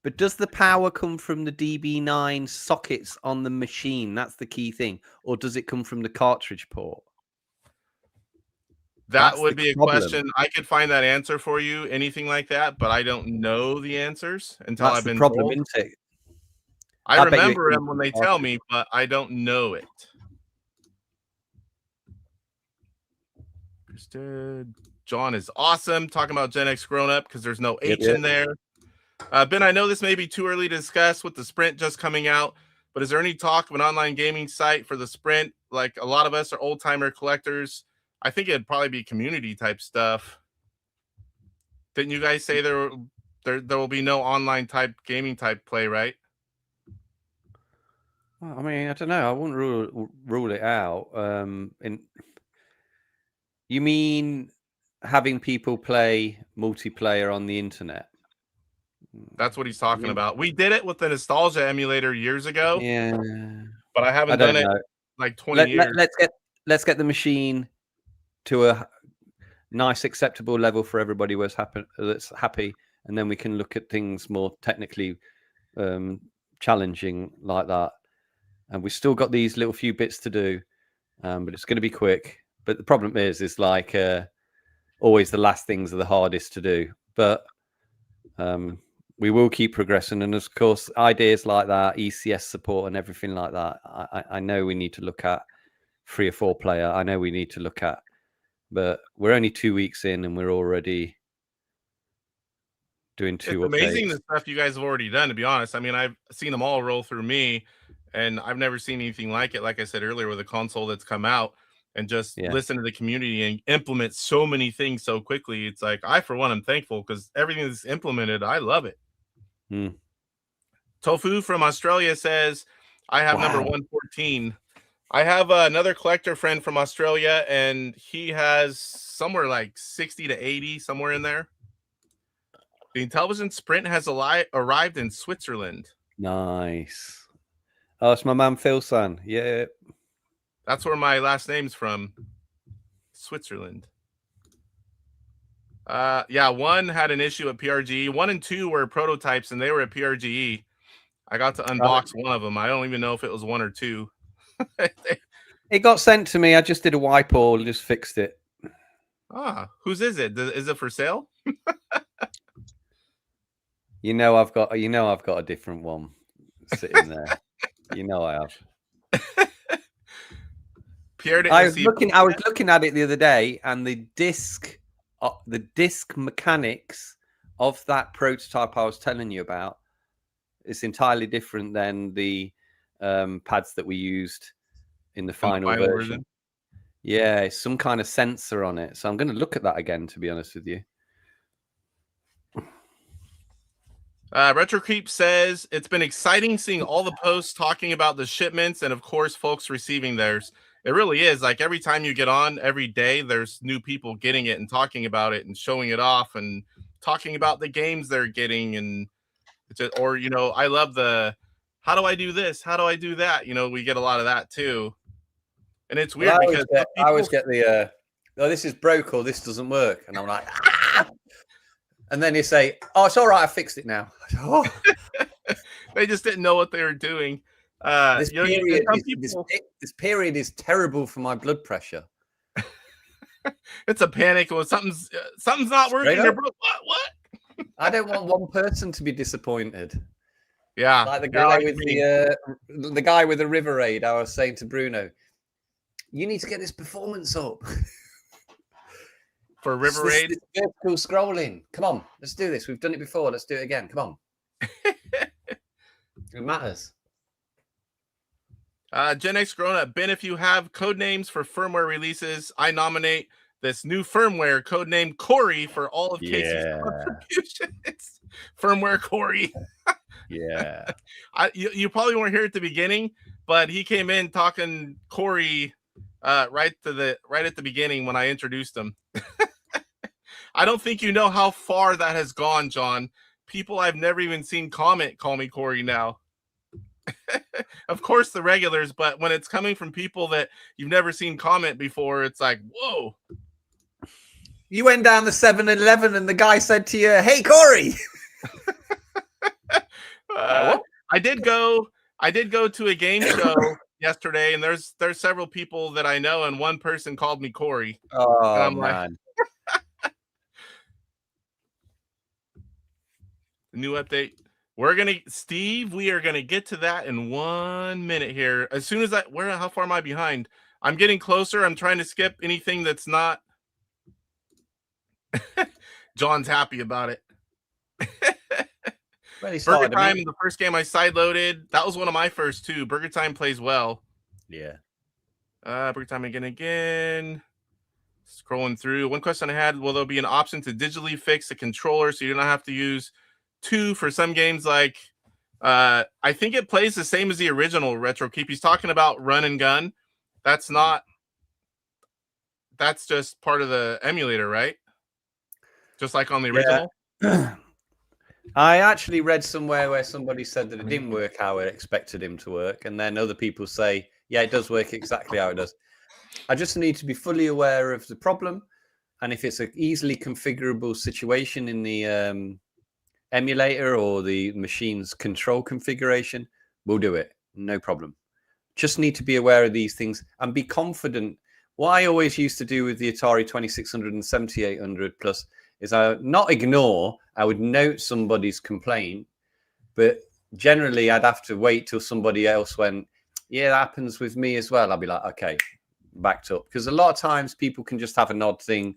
But does the power come from the DB9 sockets on the machine? That's the key thing. Or does it come from the cartridge port? That would be a question. I could find that answer for you, anything like that, but I don't know the answers until I've been told. Isn't it? I remember them when they tell me, but I don't know it. John is awesome. Talking about Gen X grown up because there's no H in there. Ben, I know this may be too early to discuss with the Sprint just coming out, but is there any talk of an online gaming site for the Sprint? Like a lot of us are old timer collectors. I think it'd probably be community type stuff. Didn't you guys say there will be no online type gaming type play, right? Well, I mean, I don't know. I wouldn't rule it out. You mean having people play multiplayer on the internet? That's what he's talking about. We did it with the nostalgia emulator years ago. Yeah, but I haven't done it like 20 years. Let's get the machine to a nice, acceptable level for everybody that's happy, and then we can look at things more technically challenging like that. And we still got these little few bits to do, but it's going to be quick. But the problem is like always the last things are the hardest to do. But we will keep progressing, and of course, ideas like that, ECS support, and everything like that. I know we need to look at 3 or 4 player. I know we need to look at, but we're only 2 weeks in, and we're already doing 2 updates. It's amazing the stuff you guys have already done. To be honest, I mean, I've seen them all roll through me, and I've never seen anything like it. Like I said earlier, with a console that's come out. And just listen to the community and implement so many things so quickly. It's like, I, for one, am thankful because everything that's implemented, I love it. Tofu from Australia says, I have number 114. I have another collector friend from Australia, and he has somewhere like 60 to 80, somewhere in there. The Intellivision Sprint has arrived in Switzerland. Nice. Oh, it's my man Phil's son. Yeah. That's where my last name's from. Switzerland. Yeah, 1 had an issue at PRGE. 1 and 2 were prototypes, and they were at PRGE. I got to unbox one of them. I don't even know if it was 1 or 2. It got sent to me. I just did a wipe all, just fixed it. Whose is it? Is it for sale? I've got a different one sitting there. I have. I was looking at it the other day, and the disc mechanics of that prototype I was telling you about is entirely different than the pads that we used in the final version. Yeah, it's some kind of sensor on it. So I'm going to look at that again, to be honest with you. Retro Creep says, it's been exciting seeing all the posts talking about the shipments and, of course, folks receiving theirs. It really is. Like, every time you get on, every day, there's new people getting it and talking about it and showing it off and talking about the games they're getting, and it's just, or I love the how do I do this? How do I do that? We get a lot of that too. And it's weird because I always get the oh, this is broke or this doesn't work. And I'm like, ah! And then you say, oh, it's all right, I fixed it now. Oh. They just didn't know what they were doing. This period is terrible for my blood pressure. It's a panic when something's not working. What? I don't want one person to be disappointed. Yeah, like the guy with the guy with the River Raid. I was saying to Bruno, you need to get this performance up for River Raid. This vertical scrolling. Come on, let's do this. We've done it before. Let's do it again. Come on. It matters. Gen X Grown Up. Ben, if you have code names for firmware releases, I nominate this new firmware codename Corey for all of Casey's contributions. Firmware Corey. Yeah. You probably weren't here at the beginning, but he came in talking Corey right at the beginning when I introduced him. I don't think you know how far that has gone, John. People I've never even seen comment call me Corey now. Of course the regulars, but when it's coming from people that you've never seen comment before, it's like, whoa. You went down the 7-Eleven and the guy said to you, hey, Corey. I did go to a game show yesterday, and there's several people that I know, and one person called me Corey. Oh, man. New update. Steve, we are gonna get to that in 1 minute here. As soon as how far am I behind? I'm getting closer. I'm trying to skip anything that's not. John's happy about it. Burger Time, the first game I sideloaded. That was one of my first too. Burger Time plays well. Yeah. Burger Time again. Scrolling through. One question I had: will there be an option to digitally fix the controller so you don't have to use two for some games? Like, I think it plays the same as the original Retro Keep. He's talking about Run and Gun. That's just part of the emulator, right? Just like on the original. Yeah. I actually read somewhere where somebody said that it didn't work how I expected him to work, and then other people say, yeah, it does work exactly how it does. I just need to be fully aware of the problem, and if it's an easily configurable situation in the emulator or the machine's control configuration, we'll do it. No problem. Just need to be aware of these things and be confident. What I always used to do with the Atari 2600 and 7800 Plus is I not ignore, I would note somebody's complaint, but generally I'd have to wait till somebody else went, yeah, that happens with me as well. I'll be like, okay, backed up. Because a lot of times people can just have an odd thing,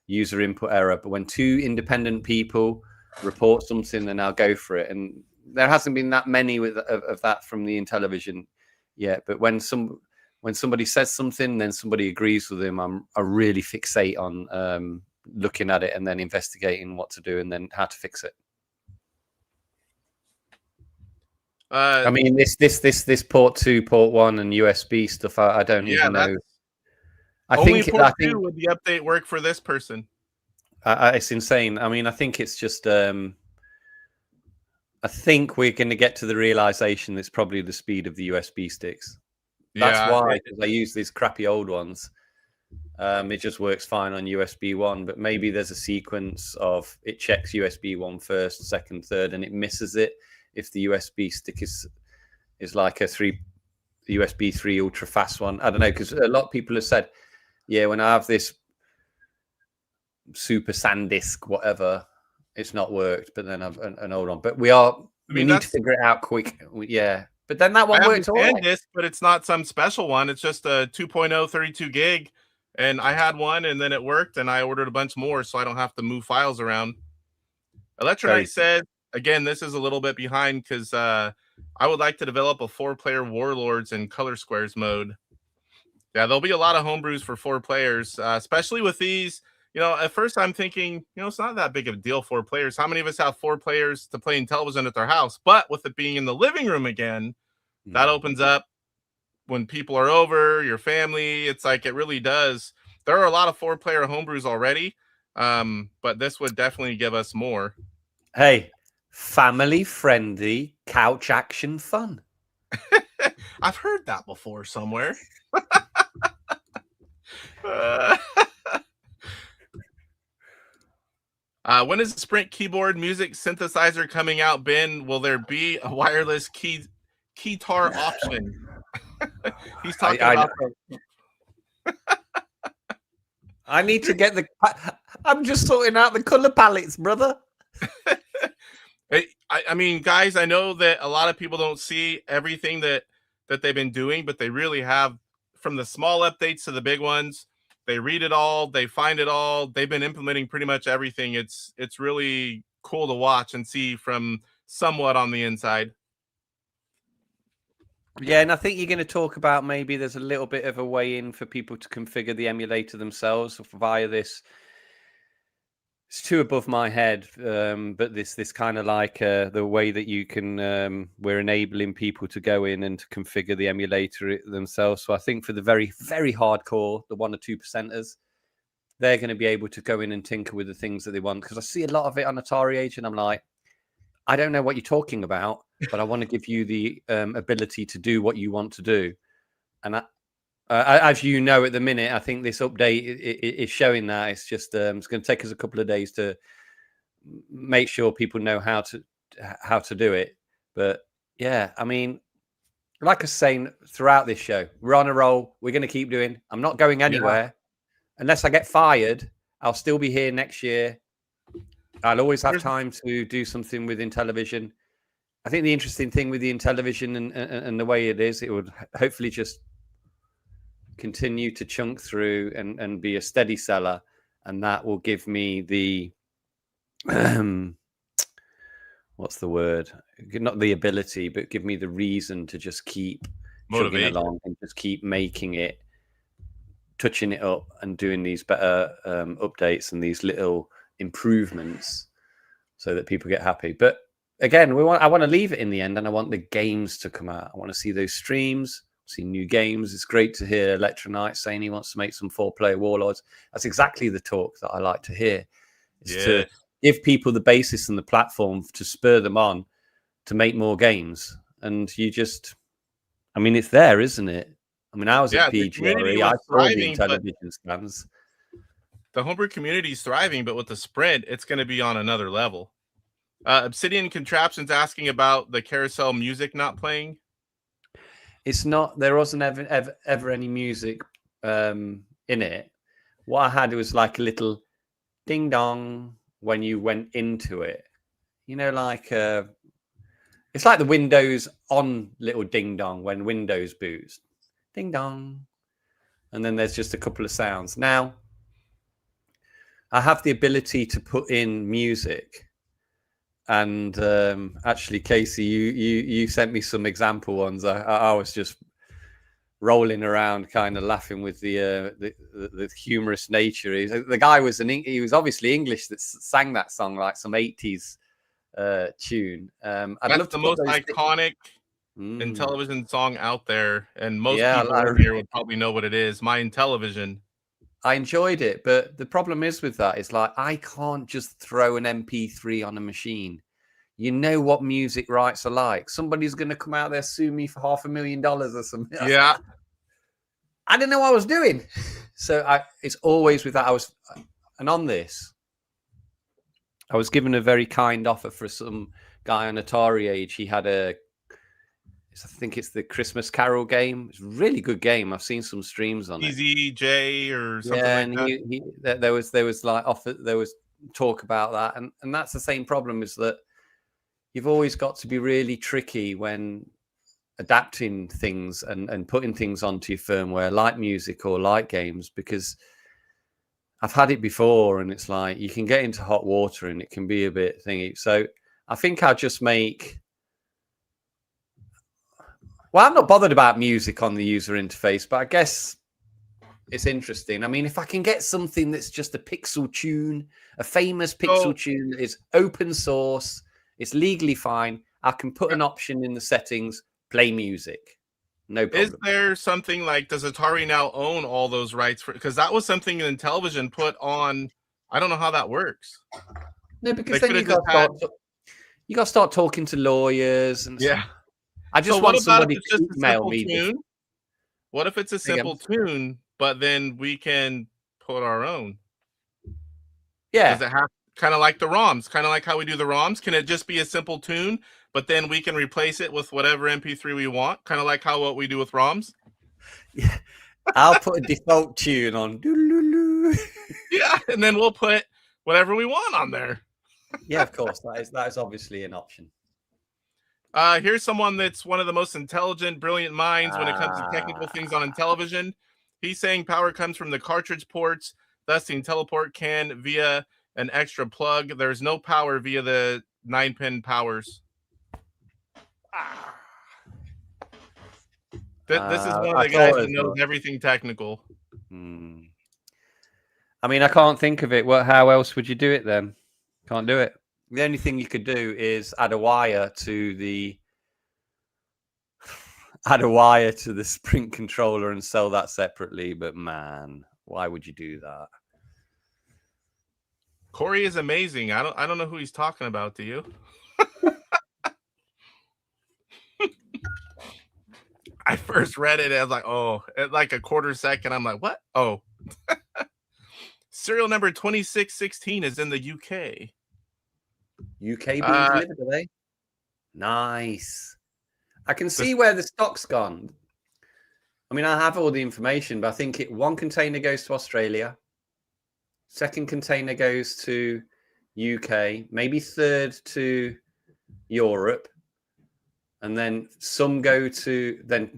user input error, but when two independent people report something, then I'll go for it. And there hasn't been that many of that from the Intellivision yet. But when somebody says something, then somebody agrees with them, I really fixate on looking at it and then investigating what to do and then how to fix it. I mean, this port 2, port 1, and USB stuff. I don't even know. I think would the update work for this person? It's insane. I mean, I think it's just. I think we're going to get to the realization that it's probably the speed of the USB sticks. That's why, because I use these crappy old ones. It just works fine on USB 1, but maybe there's a sequence of it checks USB 1 first, second, third, and it misses it if the USB stick is like a USB 3 ultra fast one. I don't know, because a lot of people have said, yeah, when I have this super SanDisk, whatever, it's not worked, but then I've an old one. But we need to figure it out quick. Yeah. But then that one worked all right. But it's not some special one. It's just a 2.0 32 gig. And I had one, and then it worked, and I ordered a bunch more, so I don't have to move files around. Electronite said, again, this is a little bit behind because I would like to develop a 4-player Warlords in Color Squares mode. Yeah, there'll be a lot of homebrews for 4 players, especially with these. At first I'm thinking, it's not that big of a deal, 4 players. How many of us have 4 players to play in television at their house? But with it being in the living room again, that opens up when people are over, your family. It's like it really does. There are a lot of 4-player homebrews already. But this would definitely give us more. Hey, family-friendly couch action fun. I've heard that before somewhere. When is the Sprint keyboard music synthesizer coming out, Ben? Will there be a wireless keytar option? He's talking about. I need to get the. I'm just sorting out the color palettes, brother. I mean, guys, I know that a lot of people don't see everything that they've been doing, but they really have, from the small updates to the big ones. They read it all, they find it all. They've been implementing pretty much everything. It's really cool to watch and see from somewhat on the inside. Yeah, and I think you're going to talk about maybe there's a little bit of a way in for people to configure the emulator themselves via this. It's too above my head, but this kind of like the way that you can, we're enabling people to go in and to configure the emulator themselves. So I think for the very, very hardcore, the 1 or 2%ers, they're going to be able to go in and tinker with the things that they want. Because I see a lot of it on AtariAge, and I'm like, I don't know what you're talking about, but I want to give you the ability to do what you want to do. And as you know, at the minute, I think this update is showing that. It's just it's going to take us a couple of days to make sure people know how to do it. But yeah, I mean, like I was saying throughout this show, we're on a roll. We're going to keep doing. I'm not going anywhere unless I get fired. I'll still be here next year. I'll always have time to do something with Intellivision. I think the interesting thing with the Intellivision and the way it is, it would hopefully just continue to chunk through and be a steady seller, and that will give me the what's the word, not the ability, but give me the reason to just keep chugging along and just keep making it, touching it up and doing these better updates and these little improvements so that people get happy. But again, I want to leave it in the end, and I want the games to come out. I want to see those streams, see new games. It's great to hear Electronite saying he wants to make some 4-player Warlords. That's exactly the talk that I like to hear. Is to give people the basis and the platform to spur them on to make more games. And you just, I mean, it's there, isn't it? I mean, I was at PGRE. I saw the television scans. The homebrew community is thriving, but with the Sprint, it's going to be on another level. Obsidian Contraption's asking about the carousel music not playing. It's not. There wasn't ever any music in it. What I had was like a little ding dong when you went into it. You know, like it's like the Windows on little ding dong when Windows boots. Ding dong. And then there's just a couple of sounds. Now, I have the ability to put in music. And actually, Casey, you sent me some example ones. I was just rolling around, kind of laughing with the humorous nature. The guy was he was obviously English that sang that song, like some 80s tune. That's the most iconic Intellivision song out there, and most people here would probably know what it is. My Intellivision. I enjoyed it, but the problem is with that is like I can't just throw an MP3 on a machine. You know what music rights are like. Somebody's going to come out there, sue me for $500,000 or something. Yeah. I didn't know what I was doing. So it's always with that. And on this, I was given a very kind offer for some guy on AtariAge. He had I think it's the Christmas Carol game. It's a really good game. I've seen some streams on EZJ or something like that. There was like offer. There was talk about that, and that's the same problem. Is that you've always got to be really tricky when adapting things and putting things onto your firmware, like music or like games, because I've had it before, and it's like you can get into hot water, and it can be a bit thingy. So I think I'll just make. Well, I'm not bothered about music on the user interface, but I guess it's interesting. I mean, if I can get something that's just a pixel tune, a famous pixel tune that is open source, it's legally fine, I can put an option in the settings, play music. No problem. Is there something like, does Atari now own all those rights? Because that was something Intellivision put on I don't know how that works. No, because They then could've just had- you got to start talking to lawyers and Yeah. I just So want what about if somebody it's to just a email simple me. tune? What if it's a simple tune, but then we can put our own? Yeah. Does it have kind of like the ROMs, kind of like how we do the ROMs? Can it just be a simple tune, but then we can replace it with whatever MP3 we want, kind of like what we do with ROMs? Yeah. I'll put a default tune on. Yeah, and then we'll put whatever we want on there. Yeah, of course. That is obviously an option. Here's someone that's one of the most intelligent, brilliant minds when it comes to technical things on television. He's saying power comes from the cartridge ports, thus the teleport can via an extra plug. There's no power via the 9-pin powers. This is one of the guys that knows everything technical. I mean, I can't think of it. How else would you do it then? Can't do it. The only thing you could do is add a wire to the Sprint controller and sell that separately. But man, why would you do that? Corey is amazing. I don't know who he's talking about. Do you? I first read it. I was like, oh, at like a quarter second. I'm like, what? Oh, serial number 2616 is in the UK. UK being delivered today. Nice. I can see where the stock's gone. I mean, I have all the information, but I think one container goes to Australia. Second container goes to UK, maybe third to Europe. And then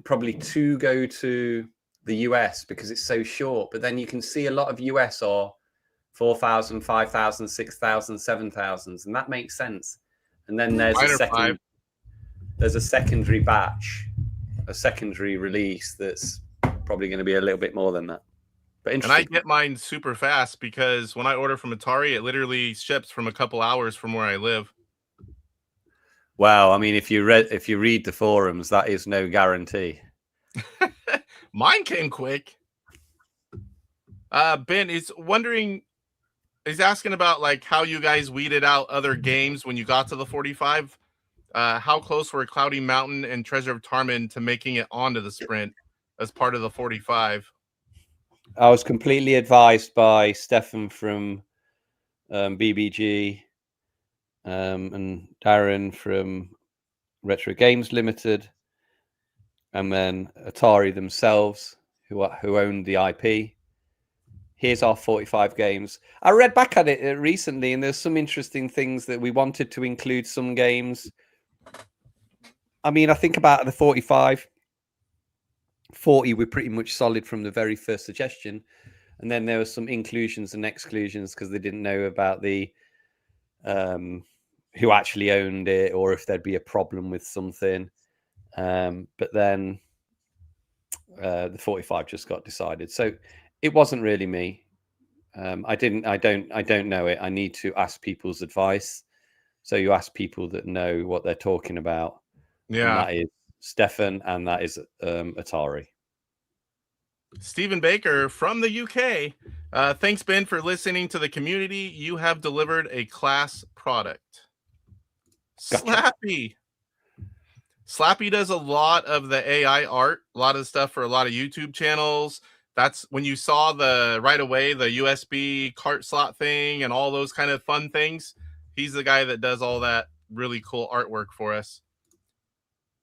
probably 2 go to the US because it's so short. But then you can see a lot of US are 4,000, 5,000, 6,000, 7,000. And that makes sense. And then there's a secondary batch, a secondary release that's probably going to be a little bit more than that. But interesting. And I get mine super fast because when I order from Atari, it literally ships from a couple hours from where I live. Wow, I mean, if you read the forums, that is no guarantee. Mine came quick. Ben is wondering, he's asking about like how you guys weeded out other games when you got to the 45. How close were Cloudy Mountain and Treasure of Tarman to making it onto the Sprint as part of the 45? I was completely advised by Stefan from BBG and Darren from Retro Games Limited, and then Atari themselves, who owned the IP. Here's our 45 games. I read back at it recently, and there's some interesting things that we wanted to include some games. I mean, I think about the 45. 40 were pretty much solid from the very first suggestion. And then there were some inclusions and exclusions because they didn't know about the who actually owned it or if there'd be a problem with something. But then the 45 just got decided. So it wasn't really me. I don't know it. I need to ask people's advice. So you ask people that know what they're talking about. Yeah. And that is Stefan and that is Atari. Stephen Baker from the UK. Thanks, Ben, for listening to the community. You have delivered a class product. Gotcha. Slappy does a lot of the AI art, a lot of stuff for a lot of YouTube channels. That's when you saw right away the USB cart slot thing and all those kind of fun things. He's the guy that does all that really cool artwork for us.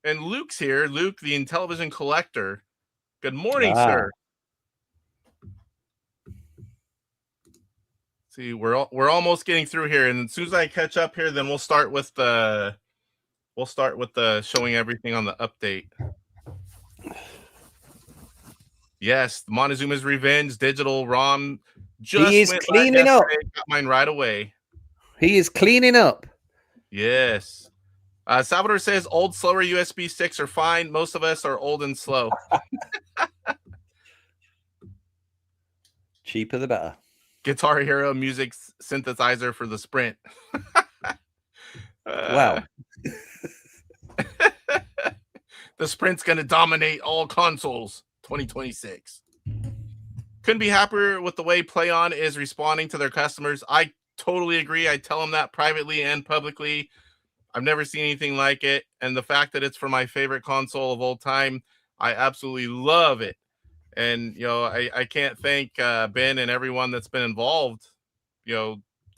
And Luke's here. Luke, the Intellivision collector. Good morning, sir. See, we're almost getting through here, and as soon as I catch up here, then we'll start with the showing everything on the update. Yes, Montezuma's Revenge digital ROM. He is cleaning up. Got mine right away. He is cleaning up. Yes. Salvador says old, slower USB sticks are fine. Most of us are old and slow. Cheaper the better. Guitar Hero music synthesizer for the Sprint. Wow. The Sprint's going to dominate all consoles 2026. couldn't be happier with the way Plaion is responding to their customers. I totally agree. I tell them that privately and publicly. I've never seen anything like it. And the fact that it's for my favorite console of all time, I absolutely love it. And, I can't thank Ben and everyone that's been involved.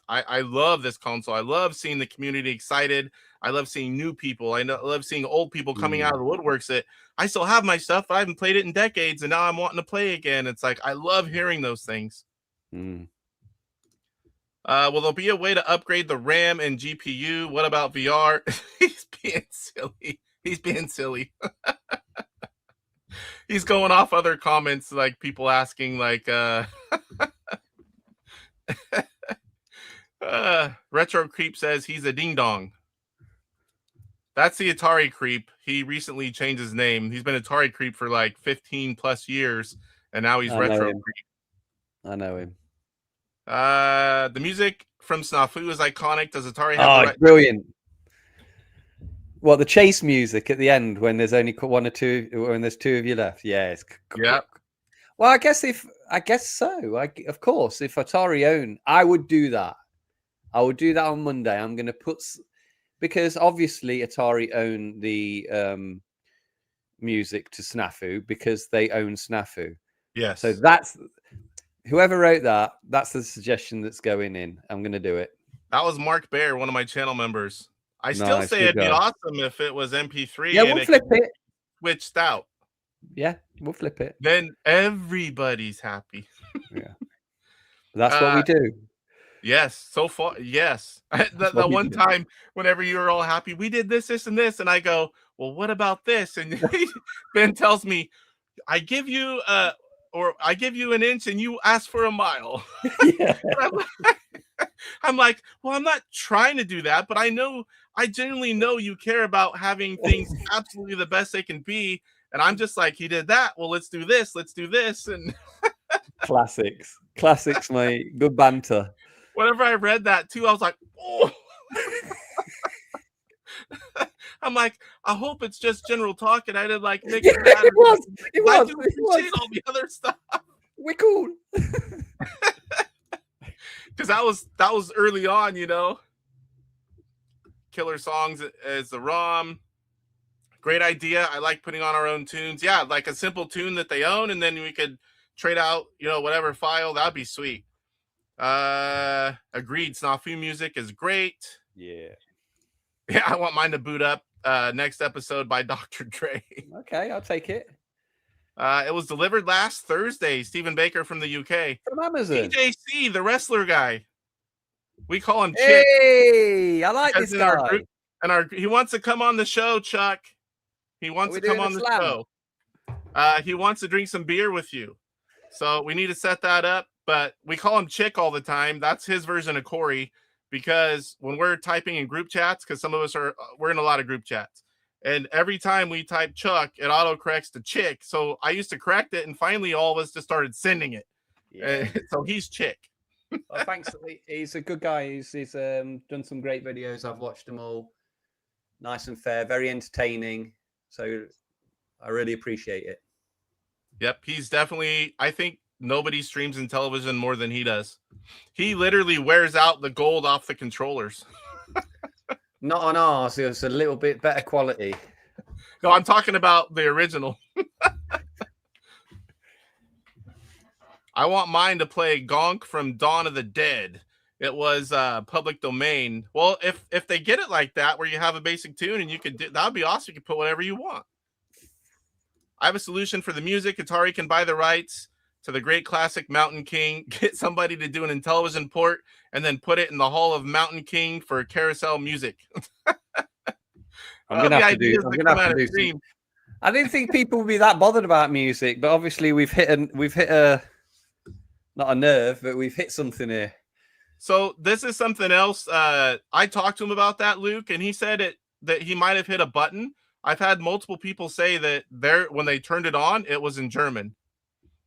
I love this console. I love seeing the community excited. I love seeing new people. I love seeing old people coming out of the woodworks that I still have my stuff, but I haven't played it in decades, and now I'm wanting to play again. It's like, I love hearing those things. Will there be a way to upgrade the RAM and GPU? What about VR? He's being silly. He's being silly. He's going off other comments, like people asking, like, Retro Creep says he's a ding dong. That's the Atari Creep. He recently changed his name. He's been Atari Creep for like 15 plus years, and now he's Retro Creep. I know him. The music from Snafu is iconic. Does Atari have the right? Brilliant. Well, the chase music at the end when there's only one or two, when there's two of you left. Yeah, yeah. Well, I guess so. Of course, if Atari owned, I would do that. I would do that on Monday. I'm going to put, because obviously Atari own the music to Snafu because they own Snafu. Yes. So that's whoever wrote that. That's the suggestion that's going in. I'm going to do it. That was Mark Baer, one of my channel members. I still say it'd be awesome if it was MP3. Yeah, we'll flip it. Switched out. Yeah, we'll flip it. Then everybody's happy. Yeah, that's what we do. Yes, so far, yes. The one time, whenever you were all happy, we did this, this, and this, and I go, well, what about this? And Ben tells me, I give you an inch, and you ask for a mile. Yeah. I'm like, well, I'm not trying to do that, but I genuinely know you care about having things absolutely the best they can be. And I'm just like, he did that. Well, let's do this. And classics, mate. Good banter. Whenever I read that too, I was like, oh. I'm like, I hope it's just general talk, and I did like Nick. It was. I do appreciate all the other stuff. We're cool. Because that was early on, Killer songs as the ROM. Great idea. I like putting on our own tunes. Yeah, like a simple tune that they own, and then we could trade out, whatever file. That'd be sweet. Agreed. Snafu music is great. Yeah. Yeah, I want mine to boot up next episode by Dr. Dre. Okay, I'll take it. It was delivered last Thursday. Stephen Baker from the UK. From Amazon. TJC, the wrestler guy. We call him Chick. Hey, I like this guy. He wants to come on the show, Chuck. He wants to come on the show. He wants to drink some beer with you. So we need to set that up. But we call him Chick all the time. That's his version of Corey. Because when we're typing in group chats, because some of us we're in a lot of group chats. And every time we type Chuck, it auto-corrects to Chick. So I used to correct it, and finally all of us just started sending it. Yeah. So he's Chick. Well, thanks. He's a good guy. He's done some great videos. I've watched them all. Nice and fair, very entertaining. So I really appreciate it. Yep, he's definitely, I think nobody streams in television more than he does. He literally wears out the gold off the controllers. Not on ours. It's a little bit better quality. No, I'm talking about the original. I want mine to play Gonk from Dawn of the Dead. It was public domain. Well, if they get it like that, where you have a basic tune and you could do, that would be awesome. You can put whatever you want. I have a solution for the music. Atari can buy the rights to the great classic Mountain King, get somebody to do an Intellivision port, and then put it in the Hall of Mountain King for carousel music. I'm gonna have to do some. I didn't think people would be that bothered about music, but obviously we've hit a not a nerve, but we've hit something here. So this is something else. I talked to him about that, Luke, and he said that he might have hit a button. I've had multiple people say that when they turned it on, it was in German.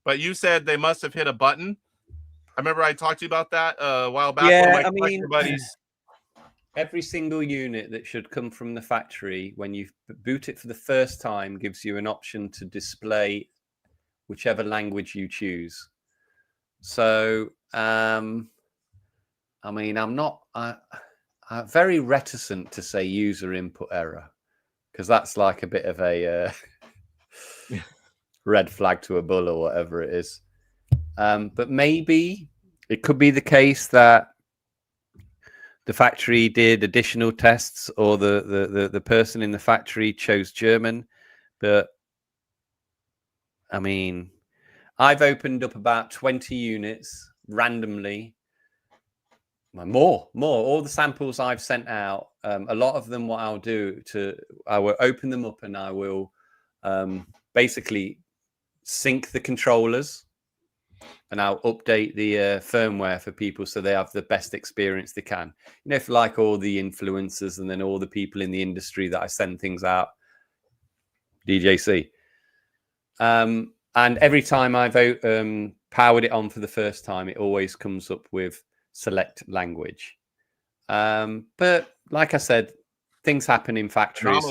But you said they must have hit a button. I remember I talked to you about that a while back. Yeah, I mean, buddies. Every single unit that should come from the factory, when you boot it for the first time, gives you an option to display whichever language you choose. So, I mean, I'm very reticent to say user input error, because that's like a bit of a red flag to a bull or whatever it is. But maybe it could be the case that the factory did additional tests, or the person in the factory chose German. But I mean, I've opened up about 20 units randomly. More. All the samples I've sent out, a lot of them, what I'll do I will open them up and I will basically sync the controllers, and I'll update the firmware for people so they have the best experience they can. You know, for like all the influencers and then all the people in the industry that I send things out, DJC. And every time I've powered it on for the first time, it always comes up with select language. But like I said, things happen in factories.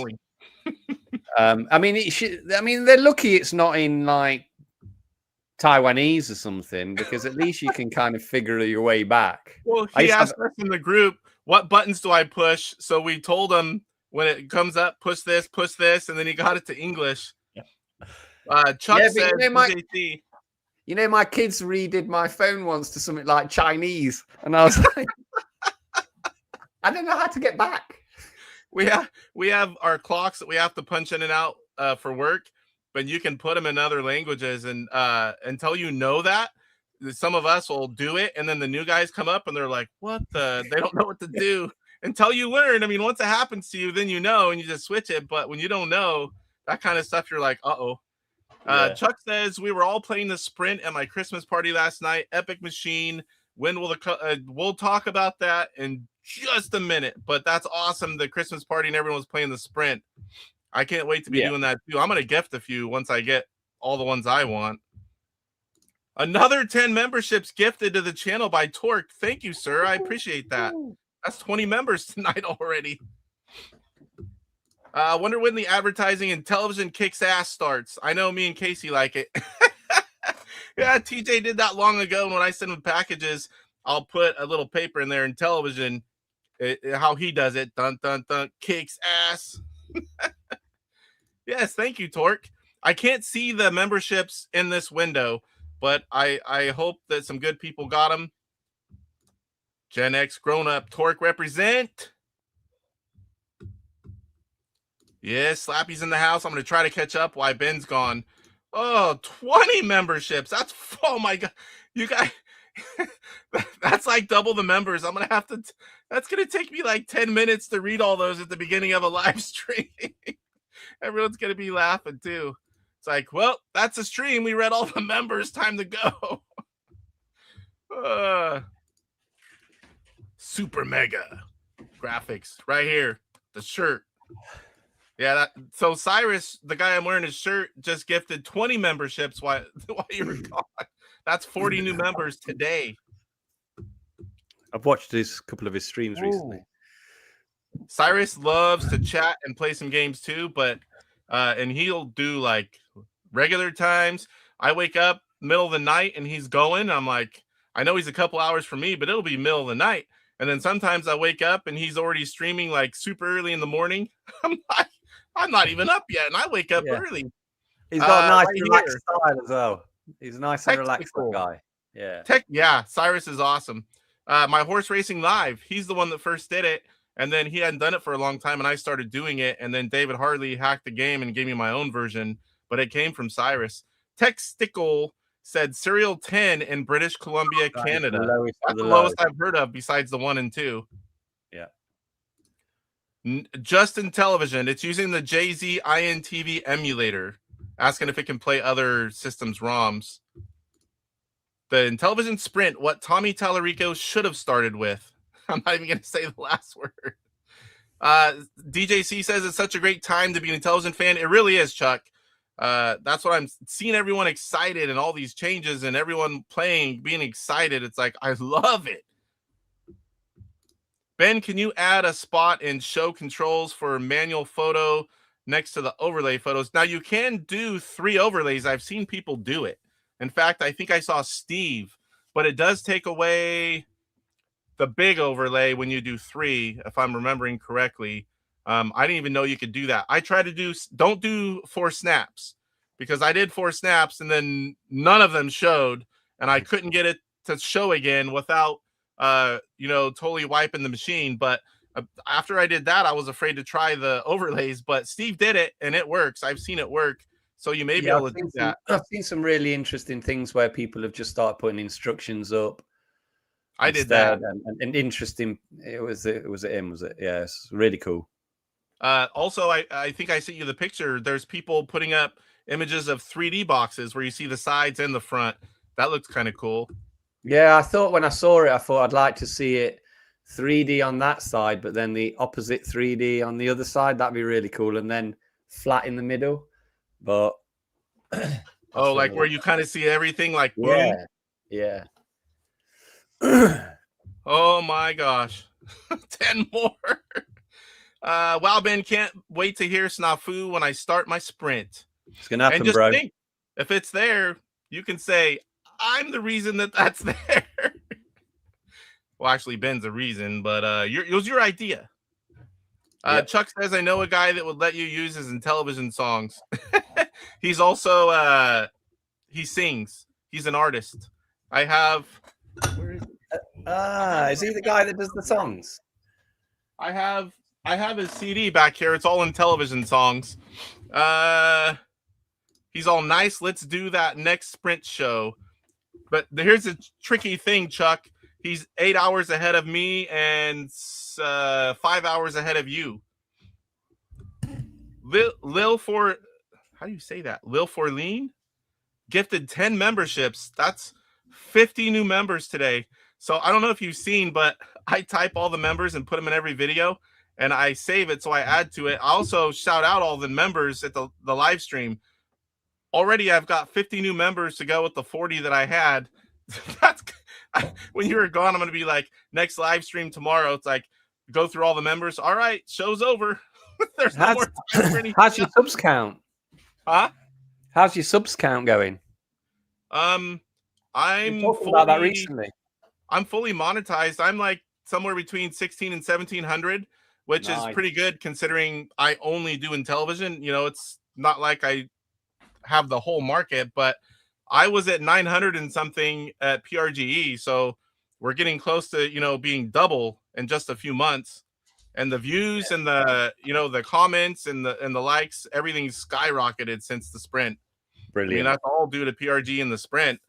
I mean, they're lucky it's not in like Taiwanese or something, because at least you can kind of figure your way back. Well, he asked us in the group, what buttons do I push? So we told him, when it comes up, push this, and then he got it to English. Chuck said, you know, my kids redid my phone once to something like Chinese, and I was like, I don't know how to get back. We have our clocks that we have to punch in and out for work, but you can put them in other languages, and until you know that, some of us will do it, and then the new guys come up and they're like, what the? They don't know what to do until you learn. I mean, once it happens to you, then you know, and you just switch it. But when you don't know that kind of stuff, you're like, uh-oh. Chuck says, we were all playing the Sprint at my Christmas party last night. Epic machine. When will we'll talk about that in just a minute, but that's awesome. The Christmas party and everyone's playing the Sprint. I can't wait to be doing that too. I'm going to gift a few once I get all the ones I want. Another 10 memberships gifted to the channel by Torque. Thank you, sir. I appreciate that. That's 20 members tonight already. I wonder when the advertising and television kicks ass starts. I know me and Casey like it. Yeah, TJ did that long ago. When I send him packages, I'll put a little paper in there in television. How he does it. Dun, dun, dun. Kicks ass. Yes, thank you, Torque. I can't see the memberships in this window, but I hope that some good people got them. Gen X grown up. Torque represent. Yes, Slappy's in the house. I'm going to try to catch up while Ben's gone. Oh, 20 memberships. That's, oh my God. You guys, that's like double the members. I'm going to have to, that's going to take me like 10 minutes to read all those at the beginning of a live stream. Everyone's going to be laughing too. It's like, well, that's a stream. We read all the members. Time to go. Super mega graphics right here. The shirt. Yeah, so Cyrus, the guy I'm wearing his shirt, just gifted 20 memberships while you were gone. That's 40 new members today. I've watched a couple of his streams recently. Cyrus loves to chat and play some games too, but and he'll do like regular times. I wake up middle of the night and he's going. I'm like, I know he's a couple hours from me, but it'll be middle of the night. And then sometimes I wake up and he's already streaming like super early in the morning. I'm not even up yet, and I wake up early. He's got a nice relaxed style as well. He's a nice and relaxed guy. Yeah. Cyrus is awesome. My horse racing live. He's the one that first did it, and then he hadn't done it for a long time, and I started doing it. And then David Harley hacked the game and gave me my own version, but it came from Cyrus. Texticle said Serial 10 in British Columbia, Canada. That's the lowest I've heard of, besides the 1 and 2. Yeah. Just in television, it's using the JZ INTV emulator, asking if it can play other systems' ROMs. The Intellivision Sprint, what Tommy Tallarico should have started with. I'm not even going to say the last word. DJC says it's such a great time to be an Intellivision fan. It really is, Chuck. That's what I'm seeing, everyone excited and all these changes and everyone playing, being excited. It's like, I love it. Ben, can you add a spot in show controls for manual photo next to the overlay photos? Now, you can do 3 overlays. I've seen people do it. In fact, I think I saw Steve but it does take away the big overlay when you do 3, if I'm remembering correctly. I didn't even know you could do that. I try to don't do 4 snaps, because I did 4 snaps and then none of them showed, and I couldn't get it to show again without totally wiping the machine. But after I did that, I was afraid to try the overlays, but Steve did it and it works. I've seen it work. So you may be able to do that. I've seen some really interesting things where people have just started putting instructions up. I did that. And interesting. Was it him? Was it? Yeah, it's really cool. Also, I think I sent you the picture. There's people putting up images of 3D boxes where you see the sides and the front. That looks kind of cool. Yeah, I thought when I saw it, I thought I'd like to see it 3D on that side, but then the opposite 3D on the other side. That'd be really cool. And then flat in the middle. But oh, like where you kind of see everything, like boom. Yeah. Oh my gosh. 10 more. Wow, Ben, can't wait to hear Snafu when I start my sprint. It's gonna happen, and just bro. Think, if it's there, you can say, I'm the reason that's there. Well, actually, Ben's the reason, but it was your idea. Yep. Chuck says, I know a guy that would let you use his Intellivision songs. He's also, he sings. He's an artist. I have, where is it? Is he the guy that does the songs? I have his CD back here. It's all Intellivision songs. He's all nice. Let's do that next sprint show. But here's a tricky thing, Chuck. He's 8 hours ahead of me and 5 hours ahead of you. Lil for, how do you say that? Lil Forlean gifted 10 memberships. That's 50 new members today. So I don't know if you've seen, but I type all the members and put them in every video, and I save it so I add to it. I also shout out all the members at the live stream. Already I've got 50 new members to go with the 40 that I had. When you were gone, I'm going to be like, next live stream tomorrow. It's like, go through all the members. All right, show's over. There's no more time for anything. How's your subs count? Huh? How's your subs count going? I'm talking about that recently. I'm fully monetized. I'm like somewhere between 16 and 1700, which is pretty good considering I only do Intellivision. You know, it's not like I have the whole market, but I was at 900 and something at PRGE. So we're getting close to, being double in just a few months. And the views and the, the comments and the likes, everything's skyrocketed since the sprint. Brilliant. I mean, that's all due to PRG and the sprint.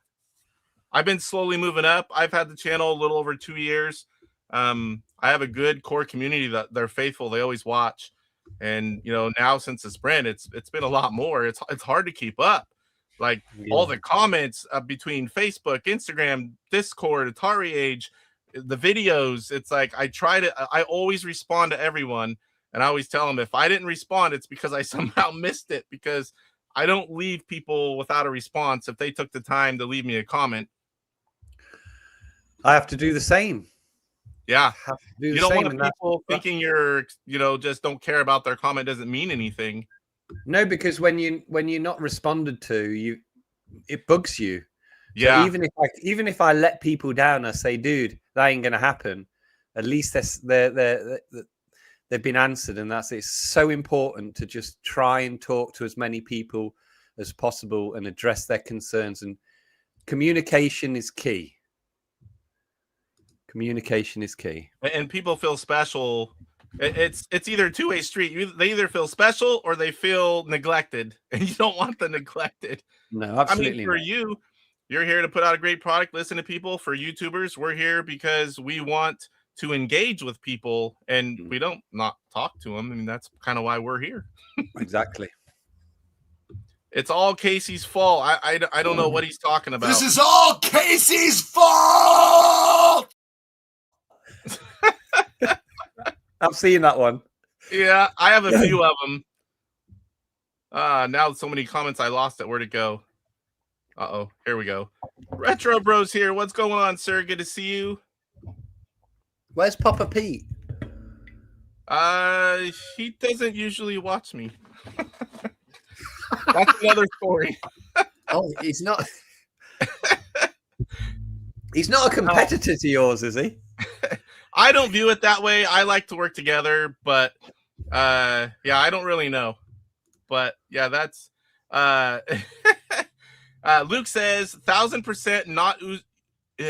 I've been slowly moving up. I've had the channel a little over 2 years. I have a good core community that they're faithful. They always watch. And, now since the sprint, it's been a lot more. It's hard to keep up. Like all the comments between Facebook, Instagram, Discord, AtariAge, the videos. It's like I always respond to everyone. And I always tell them if I didn't respond, it's because I somehow missed it, because I don't leave people without a response if they took the time to leave me a comment. I have to do the same. Yeah. You don't want people thinking you're, just don't care about their comment doesn't mean anything. No, because when you're not responded to, it bugs you. Yeah. So even if I let people down, I say, dude, that ain't gonna happen. At least they've been answered, and it's so important to just try and talk to as many people as possible and address their concerns. And communication is key. Communication is key. And people feel special. It's either a two-way street. They either feel special or they feel neglected, and you don't want the neglected. No, absolutely. For you, you're here to put out a great product, listen to people. For YouTubers, we're here because we want to engage with people, and we don't not talk to them. I mean, that's kind of why we're here. Exactly. It's all Casey's fault. I don't know what he's talking about. This is all Casey's fault. I've seen that one. Yeah, I have a few of them. Now so many comments, I lost it. Where'd it go? Uh-oh, here we go. Retro Bros here. What's going on, sir? Good to see you. Where's Papa Pete? He doesn't usually watch me. That's another story. Oh, he's not. He's not a competitor to yours, is he? I don't view it that way. I like to work together, but yeah, I don't really know. But yeah, that's Luke says 1000%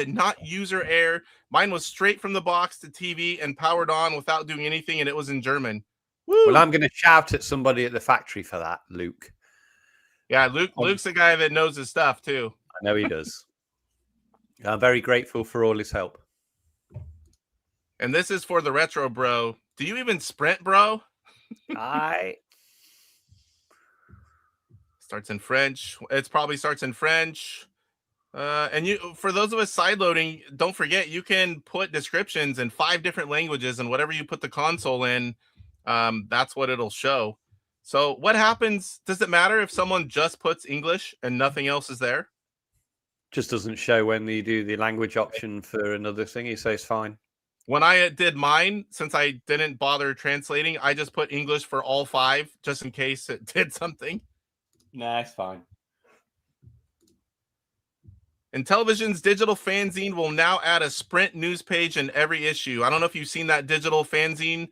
not user error. Mine was straight from the box to TV and powered on without doing anything, and it was in German. Woo! Well, I'm going to shout at somebody at the factory for that, Luke. Yeah, Luke's a guy that knows his stuff too. I know he does. I'm very grateful for all his help. And this is for the retro bro. Do you even sprint, bro? Starts in French. It probably starts in French. And you, for those of us sideloading, don't forget you can put descriptions in 5 different languages, and whatever you put the console in, that's what it'll show. So what happens? Does it matter if someone just puts English and nothing else is there? Just doesn't show when you do the language option for another thing. He says fine. When I did mine, since I didn't bother translating, I just put English for all 5 just in case it did something. Nah, it's fine. Intellivision's digital fanzine will now add a Sprint news page in every issue. I don't know if you've seen that digital fanzine.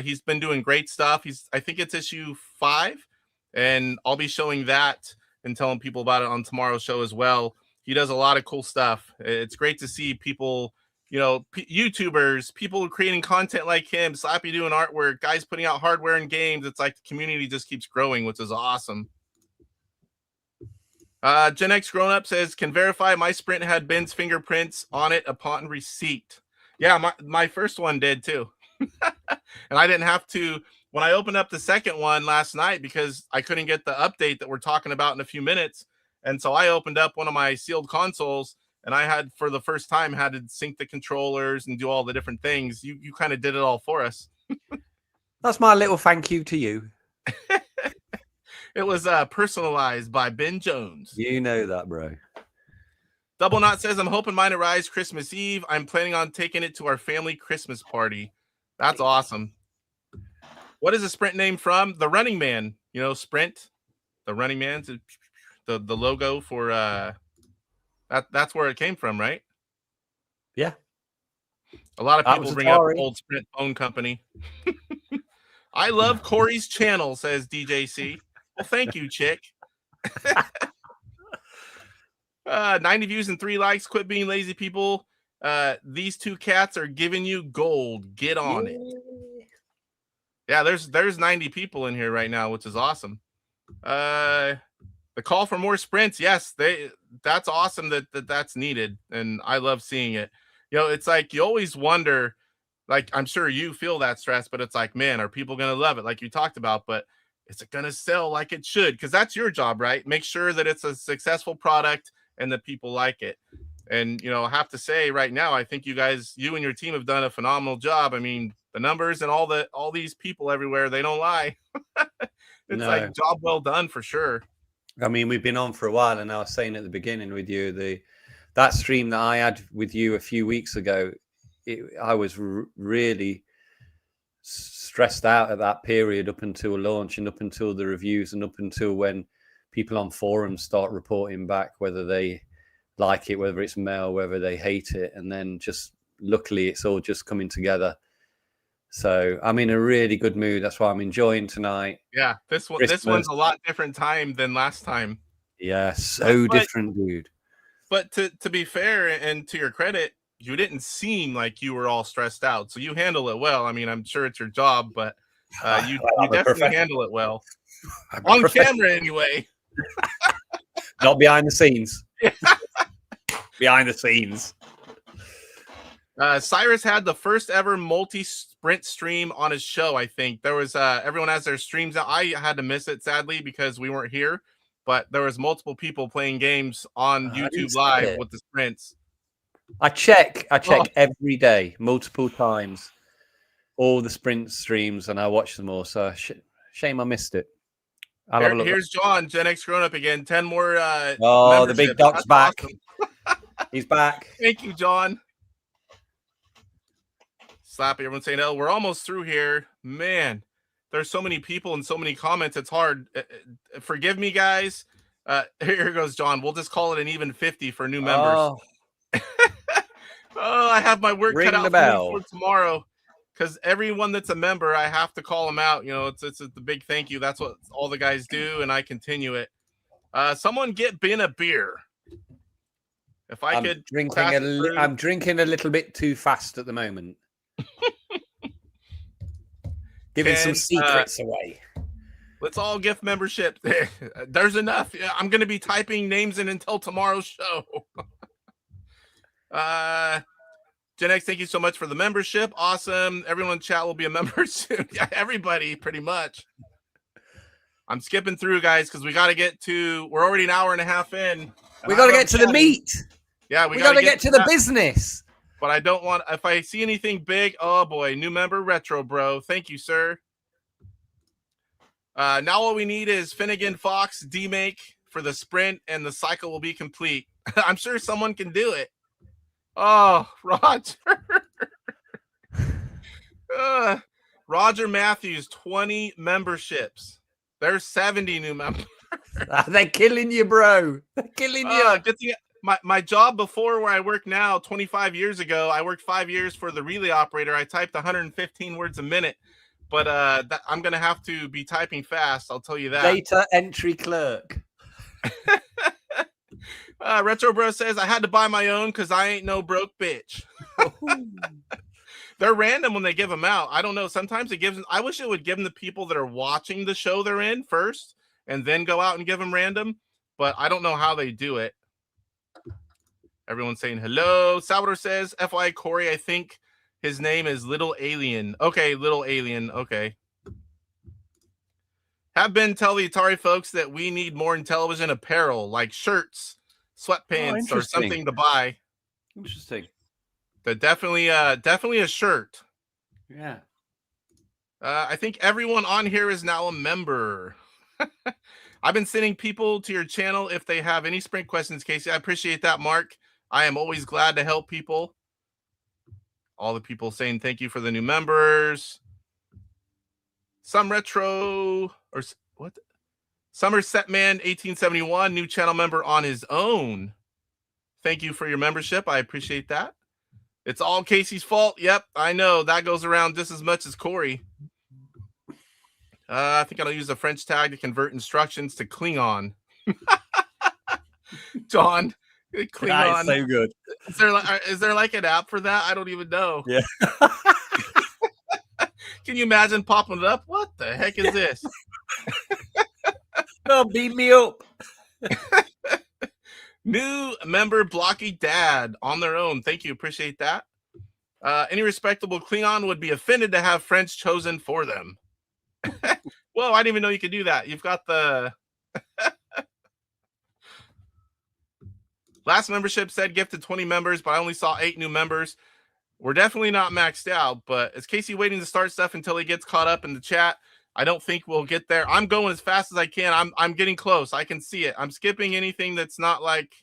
He's been doing great stuff. I think it's issue 5, and I'll be showing that and telling people about it on tomorrow's show as well. He does a lot of cool stuff. It's great to see people, you know, YouTubers, people creating content like him, Slappy doing artwork, guys putting out hardware and games. It's like the community just keeps growing, which is awesome. Gen X Grown Up says, can verify my Sprint had Ben's fingerprints on it upon receipt. Yeah, my first one did too. And I didn't have to, when I opened up the second one last night, because I couldn't get the update that we're talking about in a few minutes. And so I opened up one of my sealed consoles, and I had, for the first time, had to sync the controllers and do all the different things. You kind of did it all for us. That's my little thank you to you. It was personalized by Ben Jones. You know that, bro. Double Knot says, I'm hoping mine arrives Christmas Eve. I'm planning on taking it to our family Christmas party. That's awesome. What is the Sprint name from? The Running Man. You know, Sprint, the Running Man, the logo for that's where it came from, right? Yeah. A lot of people bring up old Sprint phone company. I love Corey's channel, says DJC. Well, thank you, chick. 90 views and 3 likes. Quit being lazy, people. These 2 cats are giving you gold. Get on it. Yeah, there's 90 people in here right now, which is awesome. The call for more sprints. Yes, that's awesome that's needed, and I love seeing it. You know, it's like you always wonder, like, I'm sure you feel that stress, but it's like, man, are people going to love it? Like you talked about, but is it going to sell like it should? Because that's your job, right? Make sure that it's a successful product and that people like it. And, you know, I have to say right now, I think you and your team have done a phenomenal job. I mean, the numbers and all these people everywhere, they don't lie. It's like job well done for sure. I mean, we've been on for a while, and I was saying at the beginning with you, that stream that I had with you a few weeks ago, I was really stressed out at that period up until launch and up until the reviews and up until when people on forums start reporting back whether they like it, whether it's mail, whether they hate it. And then just luckily it's all just coming together. So I'm in a really good mood. That's why I'm enjoying tonight. Yeah, this one's a lot different time than last time. Yeah, so different, dude. But to be fair and to your credit, you didn't seem like you were all stressed out. So you handle it well. I mean, I'm sure it's your job, but you definitely handle it well. On camera anyway. Not behind the scenes. Behind the scenes. Cyrus had the first ever multi-sprint stream on his show, I think. There was everyone has their streams out. I had to miss it, sadly, because we weren't here. But there was multiple people playing games on YouTube Live with the sprints. I check every day, multiple times, all the sprint streams, and I watch them all. So shame I missed it. Here's John, Gen X Grown Up again. 10 more. The big doc's back. Awesome. He's back. Thank you, John. Slappy, everyone's saying, "Oh, we're almost through here." Man, there's so many people and so many comments. It's hard. Forgive me, guys. Here goes John. We'll just call it an even 50 for new members. Oh, I have my work cut Ring out the for me bell. for tomorrow. Because everyone that's a member, I have to call them out. You know, it's the big thank you. That's what all the guys do, and I continue it. Someone get Ben a beer. If I could pass it through. I'm drinking a little bit too fast at the moment. Giving some secrets away. Let's all gift membership. There's enough. I'm going to be typing names in until tomorrow's show. Gen X, thank you so much for the membership. Awesome. Everyone in chat will be a member soon. Yeah, everybody, pretty much. I'm skipping through, guys, because we got to get to. We're already an hour and a half in. We got to get to the meat. Yeah, we got to get to the business. But I don't want. If I see anything big, oh boy, new member Retro Bro. Thank you, sir. Now all we need is Finnegan Fox demake for the sprint, and the cycle will be complete. I'm sure someone can do it. Oh, Roger. Roger Matthews, 20 memberships. There's 70 new members. They're killing you, bro. They're killing you. My job before where I work now, 25 years ago, I worked 5 years for the relay operator. I typed 115 words a minute. But I'm going to have to be typing fast. I'll tell you that. Data entry clerk. Retro Bro says, I had to buy my own because I ain't no broke bitch. They're random when they give them out. I don't know. Sometimes it gives them. I wish it would give them the people that are watching the show they're in first and then go out and give them random. But I don't know how they do it. Everyone's saying hello. Salvador says, FYI, Corey, I think his name is Little Alien. Okay, Little Alien. Okay. Have been tell the Atari folks that we need more in television apparel, like shirts, sweatpants, or something to buy. Interesting. But definitely a shirt. Yeah. I think everyone on here is now a member. I've been sending people to your channel if they have any sprint questions, Casey. I appreciate that, Mark. I am always glad to help people. All the people saying thank you for the new members. Some retro or what? Somerset Man 1871, new channel member on his own. Thank you for your membership. I appreciate that. It's all Casey's fault. Yep, I know that goes around just as much as Corey. I think I'll use a French tag to convert instructions to Klingon. John, Klingon. That's so good. Is there like an app for that? I don't even know. Yeah. Can you imagine popping it up? What the heck is this? Oh, beat me up. New member Blocky Dad on their own. Thank you. Appreciate that. Any respectable Klingon would be offended to have French chosen for them. Whoa, I didn't even know you could do that. You've got the last membership said gifted 20 members, but I only saw 8 new members. We're definitely not maxed out, but is Casey waiting to start stuff until he gets caught up in the chat? I don't think we'll get there. I'm going as fast as I can. I'm getting close. I can see it. I'm skipping anything that's not like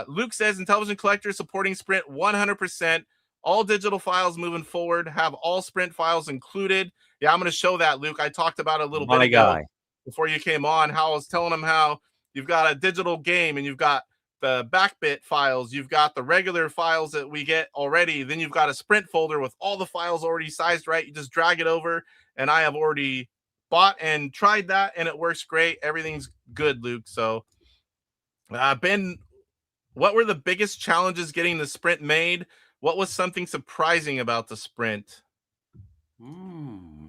Luke says, Intelligent Collector supporting Sprint 100%. All digital files moving forward have all Sprint files included. Yeah, I'm going to show that, Luke. I talked about it a little bit ago before you came on, how I was telling him how you've got a digital game and you've got the backbit files, you've got the regular files that we get already, then you've got a Sprint folder with all the files already sized right. You just drag it over, and I have already bought and tried that, and it works great. Everything's good, Luke. So, Ben, what were the biggest challenges getting the Sprint made? What was something surprising about the Sprint?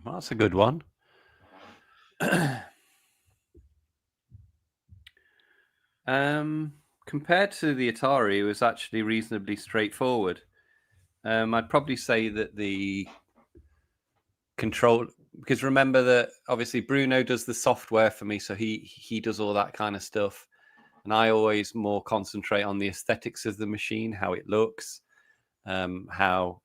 That's a good one. Compared to the Atari, it was actually reasonably straightforward. I'd probably say that the control, because remember that obviously Bruno does the software for me, so he does all that kind of stuff, and I always more concentrate on the aesthetics of the machine, how it looks, how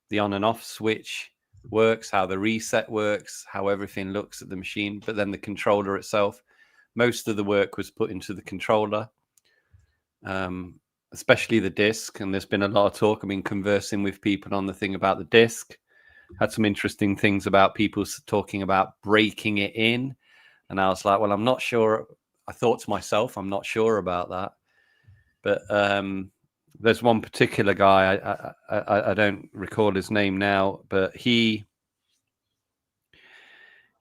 the on and off switch works, how the reset works, how everything looks at the machine. But then the controller itself, most of the work was put into the controller, especially the disc. And there's been a lot of talk. I've been conversing with people on the thing about the disc. Had some interesting things about people talking about breaking it in. And I was like, well, I'm not sure. I thought to myself, I'm not sure about that. But There's one particular guy, I don't recall his name now, but he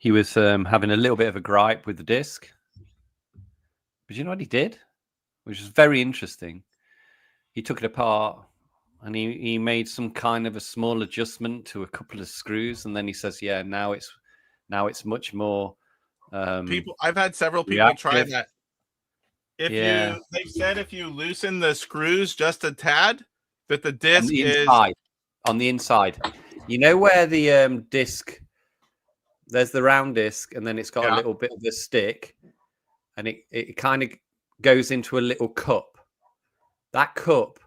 was having a little bit of a gripe with the disc. But you know what he did? Which is very interesting. He took it apart and he made some kind of a small adjustment to a couple of screws, and then he says, "Yeah, now it's much more." I've had several people try that. They've said if you loosen the screws just a tad, that the disc on the inside. You know where the disc, there's the round disc, and then it's got a little bit of the stick, and it kind of goes into a little cup. That cup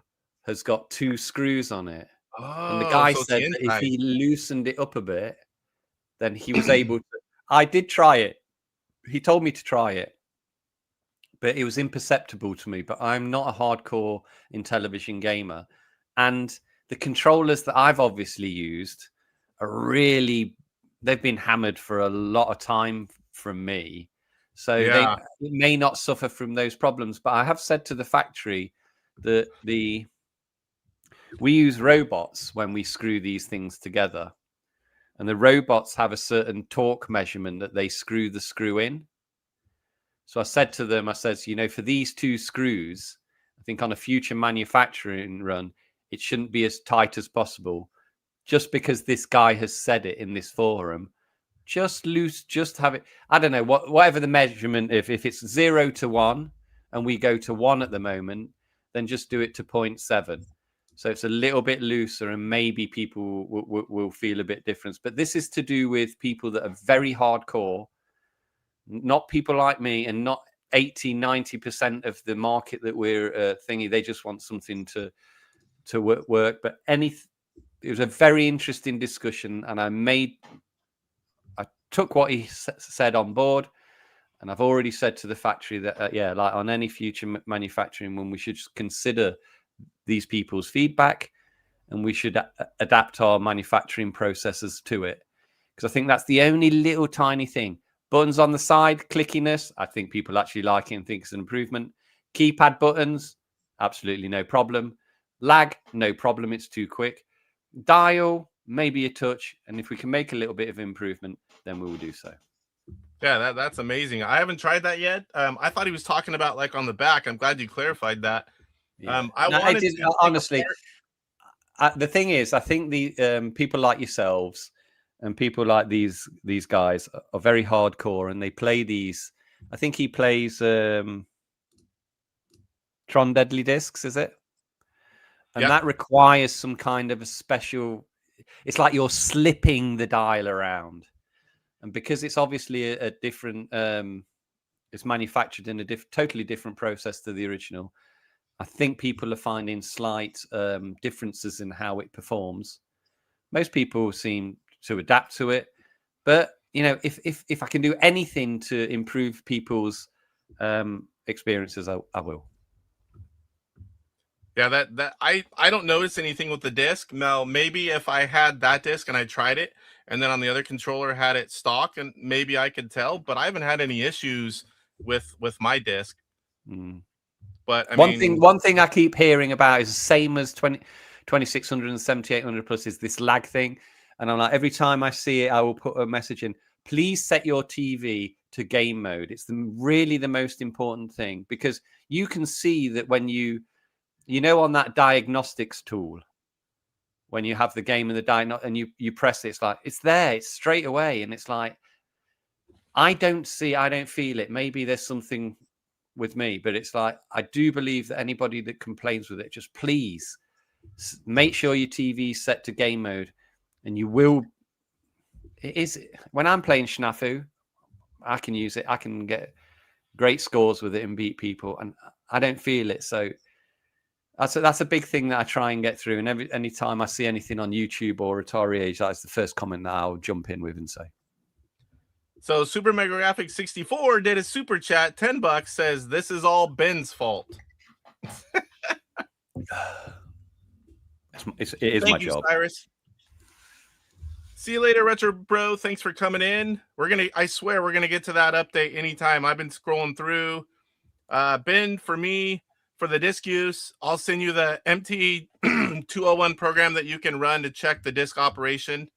has got 2 screws on it. And the guy said that if he loosened it up a bit, then he was able to. I did try it. He told me to try it, but it was imperceptible to me. But I'm not a hardcore Intellivision gamer. And the controllers that I've obviously used are they've been hammered for a lot of time from me. So they may not suffer from those problems. But I have said to the factory that we use robots when we screw these things together. And the robots have a certain torque measurement that they screw the screw in. So I said to them, for these 2 screws, I think on a future manufacturing run, it shouldn't be as tight as possible. Just because this guy has said it in this forum, just have it. I don't know, whatever the measurement, if it's 0 to 1 and we go to 1 at the moment, then just do it to 0.7. So it's a little bit looser and maybe people will feel a bit different. But this is to do with people that are very hardcore, not people like me, and not 80-90% of the market that we're thingy. They just want something to work. But it was a very interesting discussion, and I took what he said on board. And I've already said to the factory that, like on any future manufacturing one, we should consider these people's feedback, and we should adapt our manufacturing processes to it. Because I think that's the only little tiny thing. Buttons on the side, clickiness, I think people actually like it and think it's an improvement. Keypad buttons, absolutely no problem. Lag, no problem, it's too quick. Dial, maybe a touch, and if we can make a little bit of improvement, then we will do so. Yeah, that's amazing. I haven't tried that yet. I thought he was talking about like on the back. I'm glad you clarified that. Yeah. Honestly, the thing is, I think the people like yourselves and people like these guys are very hardcore, and they play these. I think he plays Tron Deadly Discs, is it? And that requires some kind of a special. It's like you're slipping the dial around, and because it's obviously a different. It's manufactured in a totally different process to the original. I think people are finding slight differences in how it performs. Most people seem to adapt to it, but if I can do anything to improve people's experiences, I will. Yeah, that I don't notice anything with the disc. Now, maybe if I had that disc and I tried it, and then on the other controller had it stock, and maybe I could tell. But I haven't had any issues with my disc. But one thing I keep hearing about is the same as 2600 and 7800 plus is this lag thing. And I'm like, every time I see it, I will put a message in, please set your TV to game mode. It's really the most important thing, because you can see that when on that diagnostics tool, when you have the game and the and you press it, it's like, it's there, it's straight away. And it's like, I don't feel it. Maybe there's something with me, but it's like, I do believe that anybody that complains with it, just please make sure your TV's set to game mode, and you will. It is, when I'm playing Snafu, I can use it. I can get great scores with it and beat people, and I don't feel it. So that's a big thing that I try and get through. And any time I see anything on YouTube or AtariAge, that's the first comment that I'll jump in with and say. So Super Mega Graphics 64 did a super chat, $10, says this is all Ben's fault. It is my job. Cyrus. See you later, Retro Bro. Thanks for coming in. I swear we're gonna get to that update anytime. I've been scrolling through. Ben, for me, for the disk use, I'll send you the MT201 program that you can run to check the disk operation.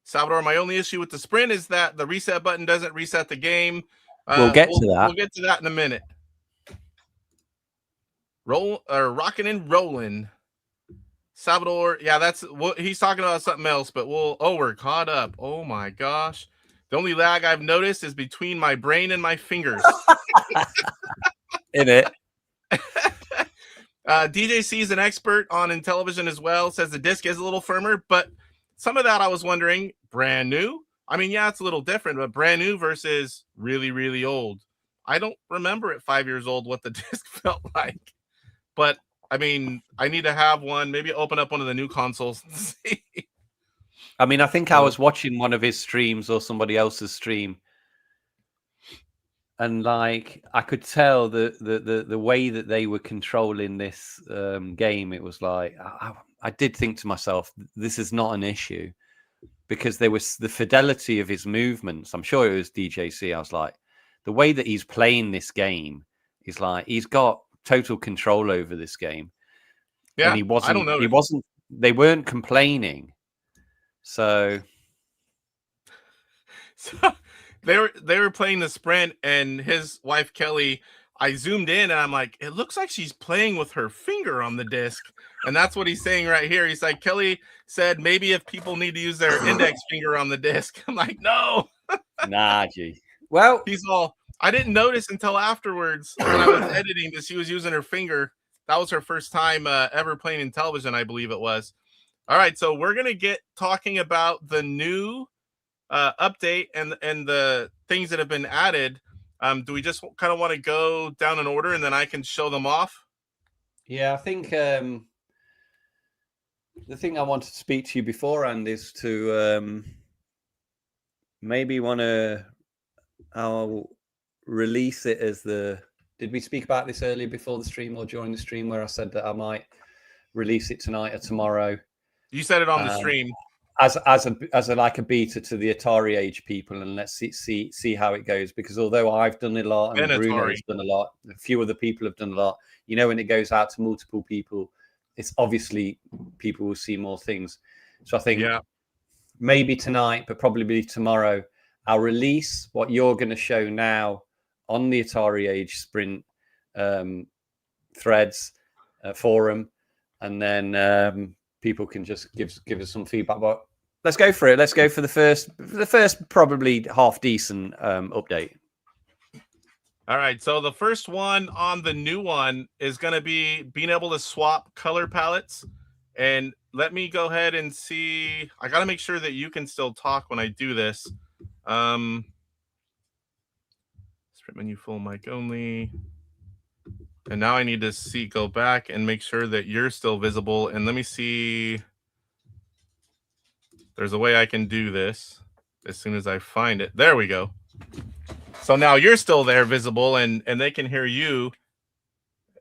Salvador, my only issue with the Sprint is that the reset button doesn't reset the game. We'll get to that. We'll get to that in a minute. Rocking and rolling. Salvador, yeah, that's what he's talking about, something else, but we're caught up. Oh my gosh. The only lag I've noticed is between my brain and my fingers. In it. DJC is an expert on Intellivision as well, says the disc is a little firmer, but some of that I was wondering, brand new? I mean, yeah, it's a little different, but brand new versus really, really old. I don't remember at 5 years old what the disc felt like, but I mean, I need to have one, maybe open up one of the new consoles and see. I mean, I think I was watching one of his streams or somebody else's stream, and like I could tell the way that they were controlling this game. It was like I did think to myself, this is not an issue, because there was the fidelity of his movements. I'm sure it was DJC. I was like, the way that he's playing this game is like he's got total control over this game. Yeah, and he wasn't. I don't know. He wasn't. They weren't complaining. So they were playing the Sprint, and his wife Kelly, I zoomed in and I'm like, it looks like she's playing with her finger on the disc. And that's what he's saying right here. He's like, Kelly said maybe if people need to use their index finger on the disc. I'm like, no. Nah, gee. Well, he's all, I didn't notice until afterwards when I was editing that she was using her finger. That was her first time ever playing Intellivision, I believe it was. All right, so we're going to get talking about the new update and the things that have been added. Do we just kind of want to go down in order and then I can show them off? Yeah, I think the thing I wanted to speak to you beforehand is to maybe want to I'll release it as the. Did we speak about this earlier before the stream or during the stream where I said that I might release it tonight or tomorrow? You said it on the stream. As a like a beta to the AtariAge people, and let's see how it goes. Because although I've done a lot and Bruno's done a lot, a few other people have done a lot. You know, when it goes out to multiple people, it's obviously people will see more things. So I think maybe tonight, but probably tomorrow, I'll release what you're going to show now on the AtariAge Sprint threads forum, and then people can just give us some feedback. But let's go for it. Let's go for the first probably half decent update. All right. So the first one on the new one is going to be being able to swap color palettes. And let me go ahead and see. I got to make sure that you can still talk when I do this. Sprint menu full mic only. And now I need to go back and make sure that you're still visible. And let me see. There's a way I can do this as soon as I find it. There we go. So now you're still there visible and they can hear you.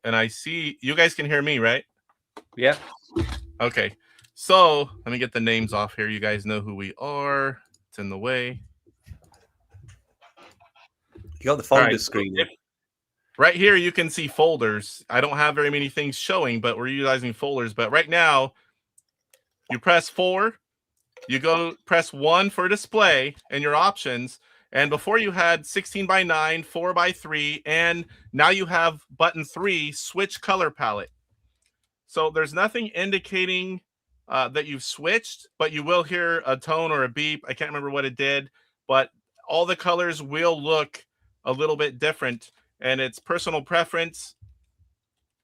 And I see you guys can hear me, right? Yeah. Okay. So let me get the names off here. You guys know who we are. It's in the way. You got the folder screen. Right here, you can see folders. I don't have very many things showing, but we're utilizing folders. But right now, you press 4. You go press 1 for display and your options. And before you had 16:9, 4:3, and now you have button 3, switch color palette. So there's nothing indicating that you've switched, but you will hear a tone or a beep. I can't remember what it did, but all the colors will look a little bit different. And it's personal preference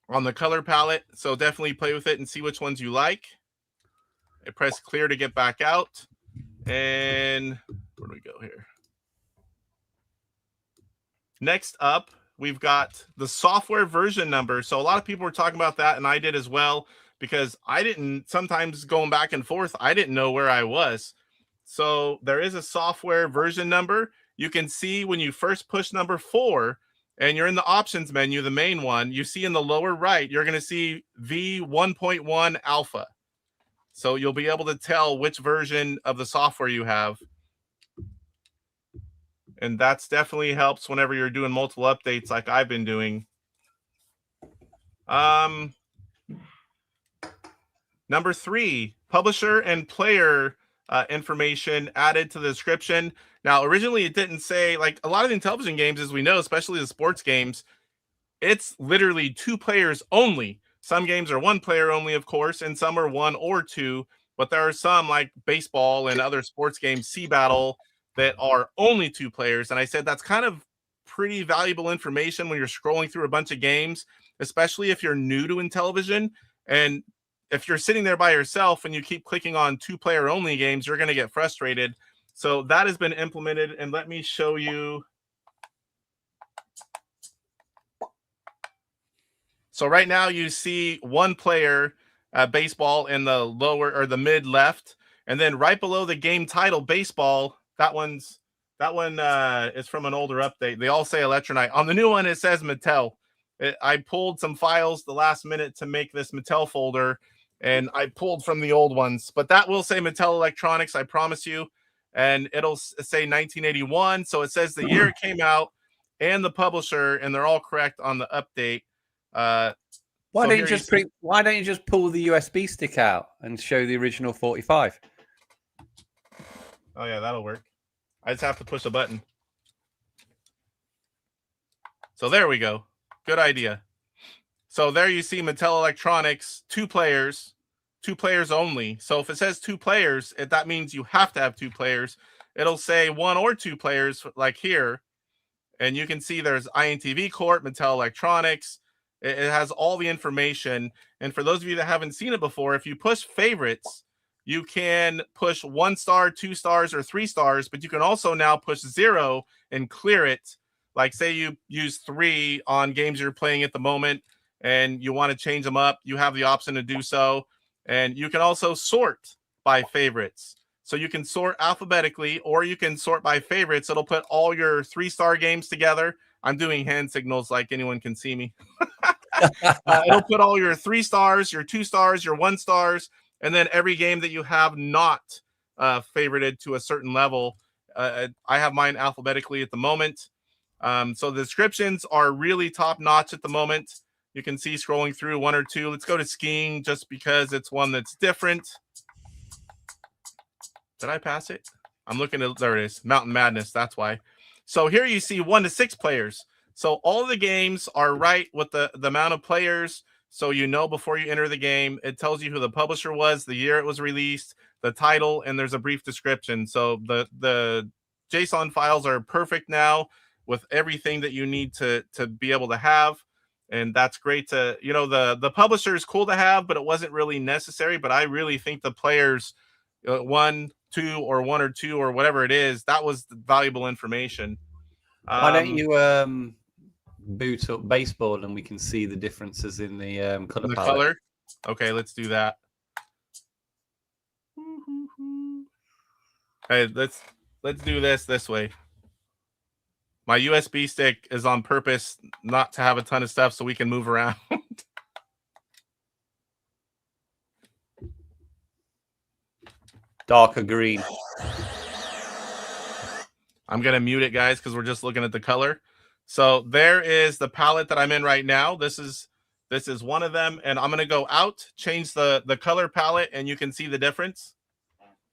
on the color palette. So definitely play with it and see which ones you like. I press clear to get back out. And where do we go here? Next up, we've got the software version number. So a lot of people were talking about that, and I did as well, because I didn't, sometimes going back and forth, I didn't know where I was. So there is a software version number. You can see when you first push number 4, and you're in the options menu, the main one, you see in the lower right, you're going to see V1.1 alpha. So you'll be able to tell which version of the software you have. And that's definitely helps whenever you're doing multiple updates like I've been doing. Number 3, publisher and player information added to the description. Now, originally it didn't say, like a lot of the Intellivision games, as we know, especially the sports games, it's literally 2 players only. Some games are 1 player only, of course, and some are 1 or 2. But there are some like baseball and other sports games, Sea Battle, that are only 2 players. And I said that's kind of pretty valuable information when you're scrolling through a bunch of games, especially if you're new to Intellivision. And if you're sitting there by yourself and you keep clicking on 2 player only games, you're going to get frustrated. So that has been implemented. And let me show you. So right now you see 1 player baseball in the lower or the mid left, and then right below the game title baseball, that one is from an older update. They all say Electronite. On the new one it says Mattel. I pulled some files the last minute to make this Mattel folder, and I pulled from the old ones, but that will say Mattel Electronics, I promise you, and it'll say 1981. So it says the year it came out and the publisher, and they're all correct on the update. Why don't you just pull the USB stick out and show the original 45? Oh yeah, that'll work. I just have to push a button. So there we go. Good idea. So there you see Mattel Electronics, 2 players only. So if it says 2 players, that means you have to have 2 players. It'll say 1 or 2 players like here. And you can see there's INTV Corp, Mattel Electronics. It has all the information. And for those of you that haven't seen it before, if you push favorites, you can push 1 star, 2 stars, or 3 stars, but you can also now push 0 and clear it. Like say you use 3 on games you're playing at the moment and you want to change them up, you have the option to do so. And you can also sort by favorites. So you can sort alphabetically, or you can sort by favorites. It'll put all your 3-star games together. I'm doing hand signals like anyone can see me. It'll put all your 3 stars, your 2 stars, your 1 stars, and then every game that you have not favorited to a certain level. I have mine alphabetically at the moment. So the descriptions are really top notch at the moment. You can see scrolling through 1 or 2. Let's go to skiing just because it's one that's different. Did I pass it? I'm looking at, there it is, Mountain Madness. That's why. So here you see 1 to 6 players. So all the games are right with the amount of players. So you know before you enter the game, it tells you who the publisher was, the year it was released, the title, and there's a brief description. So the JSON files are perfect now with everything that you need to be able to have. And that's great to, you know, the publisher is cool to have, but it wasn't really necessary. But I really think the players, 1, 2, or 1 or 2 or whatever it is, that was valuable information. Why don't you boot up baseball and we can see the differences in the color palette? Color? Okay, let's do that. Hey, let's do this way. My USB stick is on purpose not to have a ton of stuff so we can move around. Darker green. I'm going to mute it, guys, because we're just looking at the color. So there is the palette that I'm in right now. This is one of them. And I'm going to go out, change the color palette, and you can see the difference.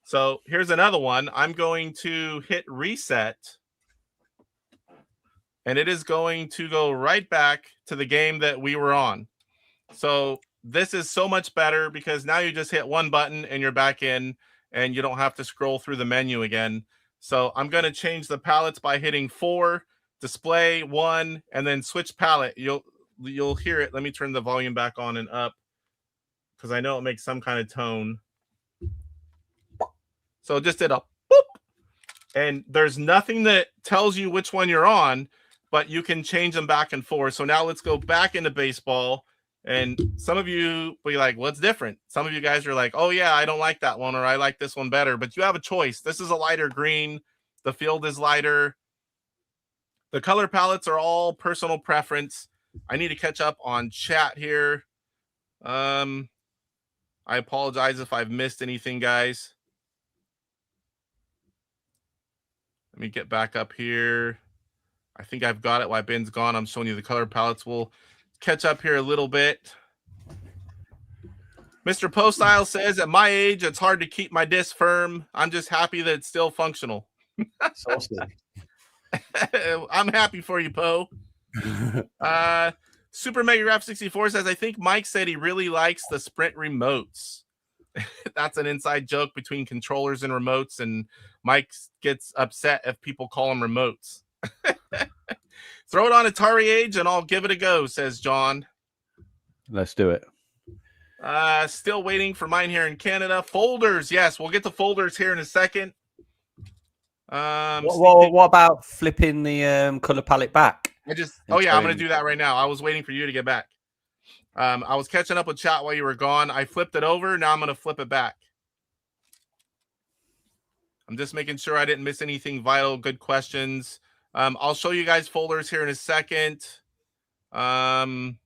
So here's another one. I'm going to hit reset. And it is going to go right back to the game that we were on. So this is so much better because now you just hit 1 button and you're back in and you don't have to scroll through the menu again. So I'm going to change the palettes by hitting 4, display 1, and then switch palette. You'll hear it. Let me turn the volume back on and up because I know it makes some kind of tone. So it just did a boop. And there's nothing that tells you which one you're on, but you can change them back and forth. So now let's go back into baseball. And some of you will be like, what's different? Some of you guys are like, oh yeah, I don't like that one, or I like this one better. But you have a choice. This is a lighter green. The field is lighter. The color palettes are all personal preference. I need to catch up on chat here. I apologize if I've missed anything, guys. Let me get back up here. I think I've got it while Ben's gone. I'm showing you the color palettes. We'll catch up here a little bit. Mr. Postile says, at my age, it's hard to keep my disc firm. I'm just happy that it's still functional. That's awesome. I'm happy for you, Poe. Super Mega Graph 64 says, I think Mike said he really likes the Sprint remotes. That's an inside joke between controllers and remotes, and Mike gets upset if people call them remotes. Throw it on AtariAge and I'll give it a go, says John. Let's do it. Still waiting for mine here in Canada. Folders, yes, we'll get the folders here in a second. What about flipping the color palette back? I'm going to do that right now. I was waiting for you to get back. I was catching up with chat while you were gone. I flipped it over. Now I'm going to flip it back. I'm just making sure I didn't miss anything vital. Good questions. I'll show you guys folders here in a second. Can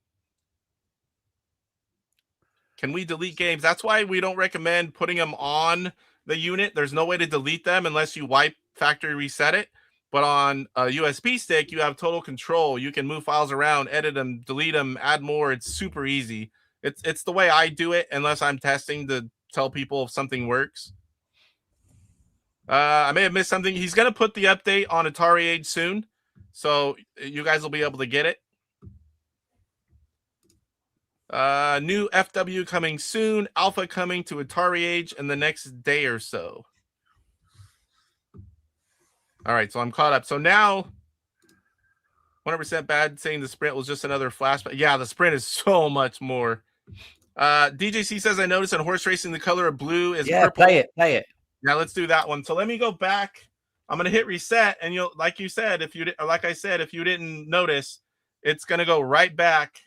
we delete games? That's why we don't recommend putting them on the unit. There's no way to delete them unless you wipe factory reset it. But on a USB stick, you have total control. You can move files around, edit them, delete them, add more. It's super easy. It's the way I do it, unless I'm testing to tell people if something works. I may have missed something. He's going to put the update on AtariAge soon, so you guys will be able to get it. New FW coming soon. Alpha coming to AtariAge in the next day or so. All right, so I'm caught up. So now, 100% bad saying the Sprint was just another flash. But yeah, the Sprint is so much more. DJC says, I noticed in horse racing the color of blue is purple. Play it. Now let's do that one. So let me go back. I'm going to hit reset, and you'll, like you said, if you didn't notice, it's going to go right back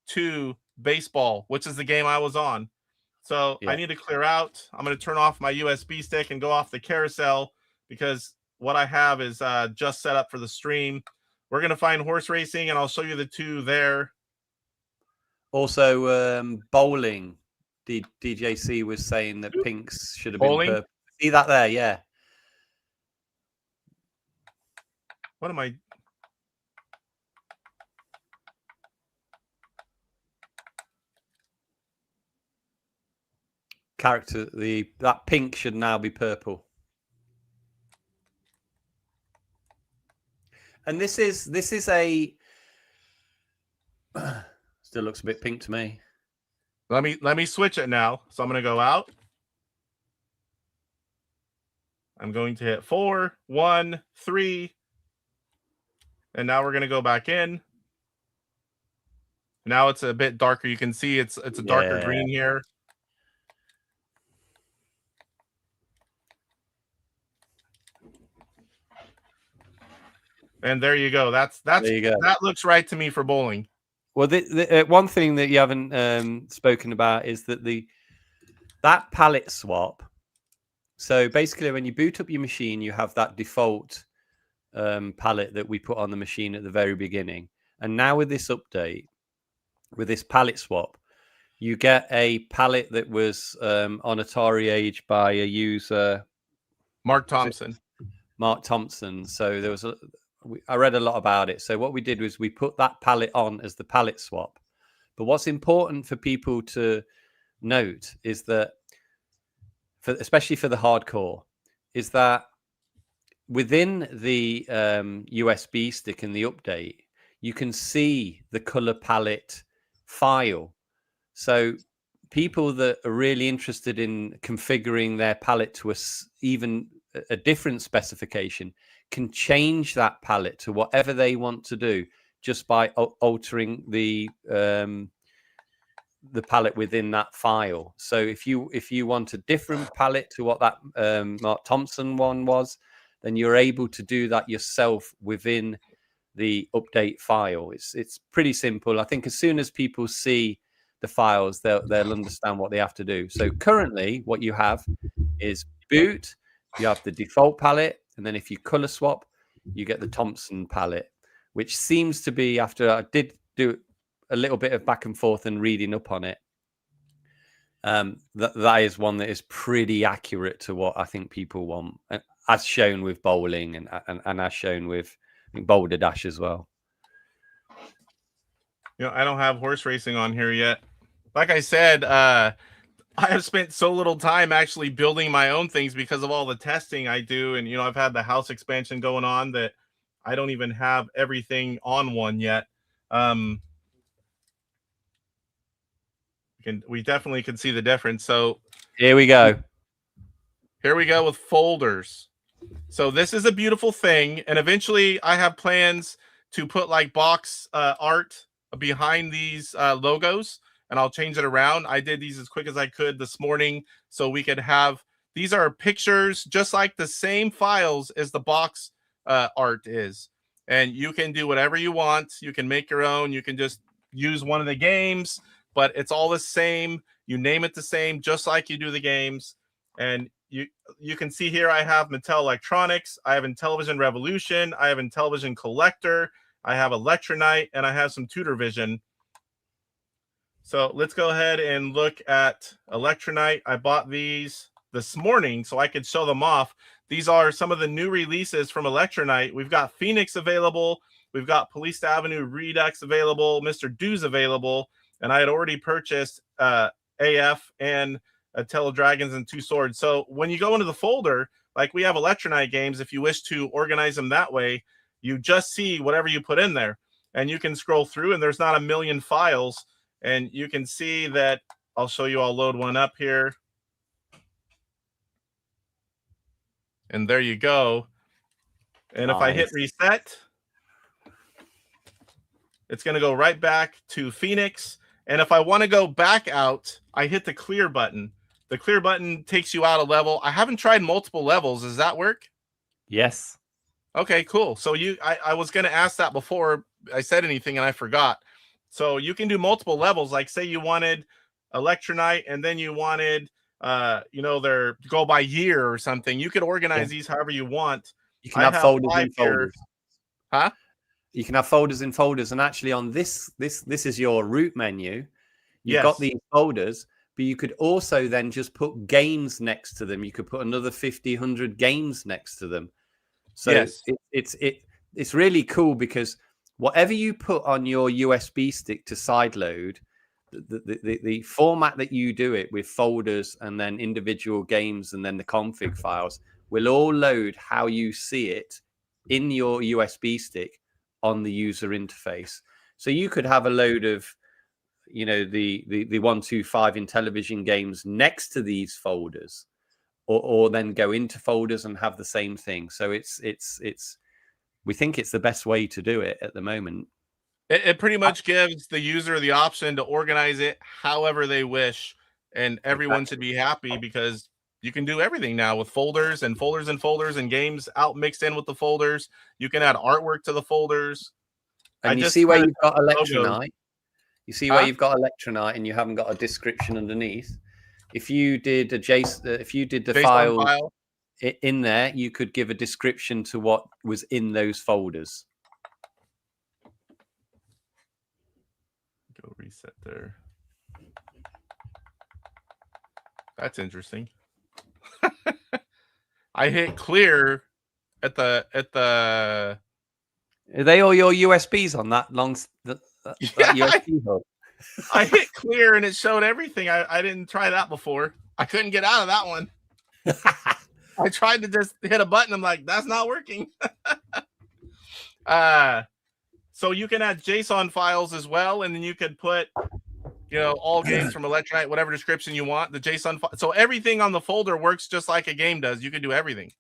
to baseball, which is the game I was on. So I need to clear out. I'm going to turn off my USB stick and go off the carousel, because what I have is just set up for the stream. We're going to find horse racing, and I'll show you the two there. Also, bowling. DJC was saying that pinks should have been purple. See that there? Yeah. What am I? That pink should now be purple. And this is a still looks a bit pink to me. Let me switch it now. So I'm going to go out. I'm going to hit 4, 1, 3. And now we're going to go back in. Now it's a bit darker. You can see it's a darker green here. And there you go. That looks right to me for bowling. Well, the one thing that you haven't spoken about is that that palette swap. So basically, when you boot up your machine, you have that default palette that we put on the machine at the very beginning. And now with this update, with this palette swap, you get a palette that was on AtariAge by a user, Mark Thompson. So there was I read a lot about it. So what we did was we put that palette on as the palette swap. But what's important for people to note is that, especially for the hardcore, is that within the USB stick in the update, you can see the color palette file. So people that are really interested in configuring their palette to even a different specification can change that palette to whatever they want to do just by altering the palette within that file. So if you want a different palette to what that Mark Thompson one was, then you're able to do that yourself within the update file. It's pretty simple. I think as soon as people see the files, they'll understand what they have to do. So currently what you have is boot, you have the default palette, and then if you color swap, you get the Thompson palette, which seems to be, after I did do a little bit of back and forth and reading up on it, that is one that is pretty accurate to what I think people want, as shown with bowling and as shown with, I think, Boulder Dash as well. I don't have horse racing on here yet. Like I said, I have spent so little time actually building my own things because of all the testing I do. And, I've had the house expansion going on that I don't even have everything on one yet. We definitely can see the difference. So here we go. Here we go with folders. So this is a beautiful thing. And eventually I have plans to put like box art behind these logos, and I'll change it around. I did these as quick as I could this morning so we could have, these are pictures just like the same files as the box art is. And you can do whatever you want. You can make your own. You can just use one of the games, but it's all the same. You name it the same, just like you do the games. And you can see here I have Mattel Electronics, I have Intellivision Revolution, I have Intellivision Collector, I have Electronite, and I have some Tudor Vision. So let's go ahead and look at Electronite. I bought these this morning so I could show them off. These are some of the new releases from Electronite. We've got Phoenix available, we've got Police Avenue Redux available, Mr. Do's available, and I had already purchased AF and Teledragons and Two Swords. So when you go into the folder, like we have Electronite games, if you wish to organize them that way, you just see whatever you put in there, and you can scroll through, and there's not a million files, and you can see that. I'll show you. I'll load one up here, and there you go. And nice. If I hit reset, it's going to go right back to Phoenix. And if I want to go back out, I hit the clear button. The clear button takes you out a level. I haven't tried multiple levels. Does that work? Yes. Okay, cool. So I was going to ask that before I said anything and I forgot. So you can do multiple levels. Like say you wanted Electronite and then you wanted, their go by year or something. You could organize these however you want. You can have folders in folders. Huh? You can have folders in folders. And actually on this is your root menu. You've got these folders. But you could also then just put games next to them. You could put another 50, 100 games next to them. So it's really cool because whatever you put on your USB stick to sideload, the format that you do it with folders and then individual games and then the config files will all load how you see it in your USB stick on the user interface. So you could have a load of the 125 Intellivision games next to these folders, or then go into folders and have the same thing. So we think it's the best way to do it at the moment. It pretty much gives the user the option to organize it however they wish, and everyone should be happy because you can do everything now with folders and folders and folders and games out mixed in with the folders. You can add artwork to the folders. And you see where you've got Electronite. You see where you've got Electronite and you haven't got a description underneath. If you did the file in there, you could give a description to what was in those folders. Go reset there. That's interesting. I hit clear at the. Are they all your USBs on that long? That USB hub? I hit clear and it showed everything. I didn't try that before. I couldn't get out of that one. I tried to just hit a button. I'm like, that's not working. So you can add JSON files as well, and then you could put, all games from Electronite, whatever description you want. The JSON file. So everything on the folder works just like a game does. You can do everything.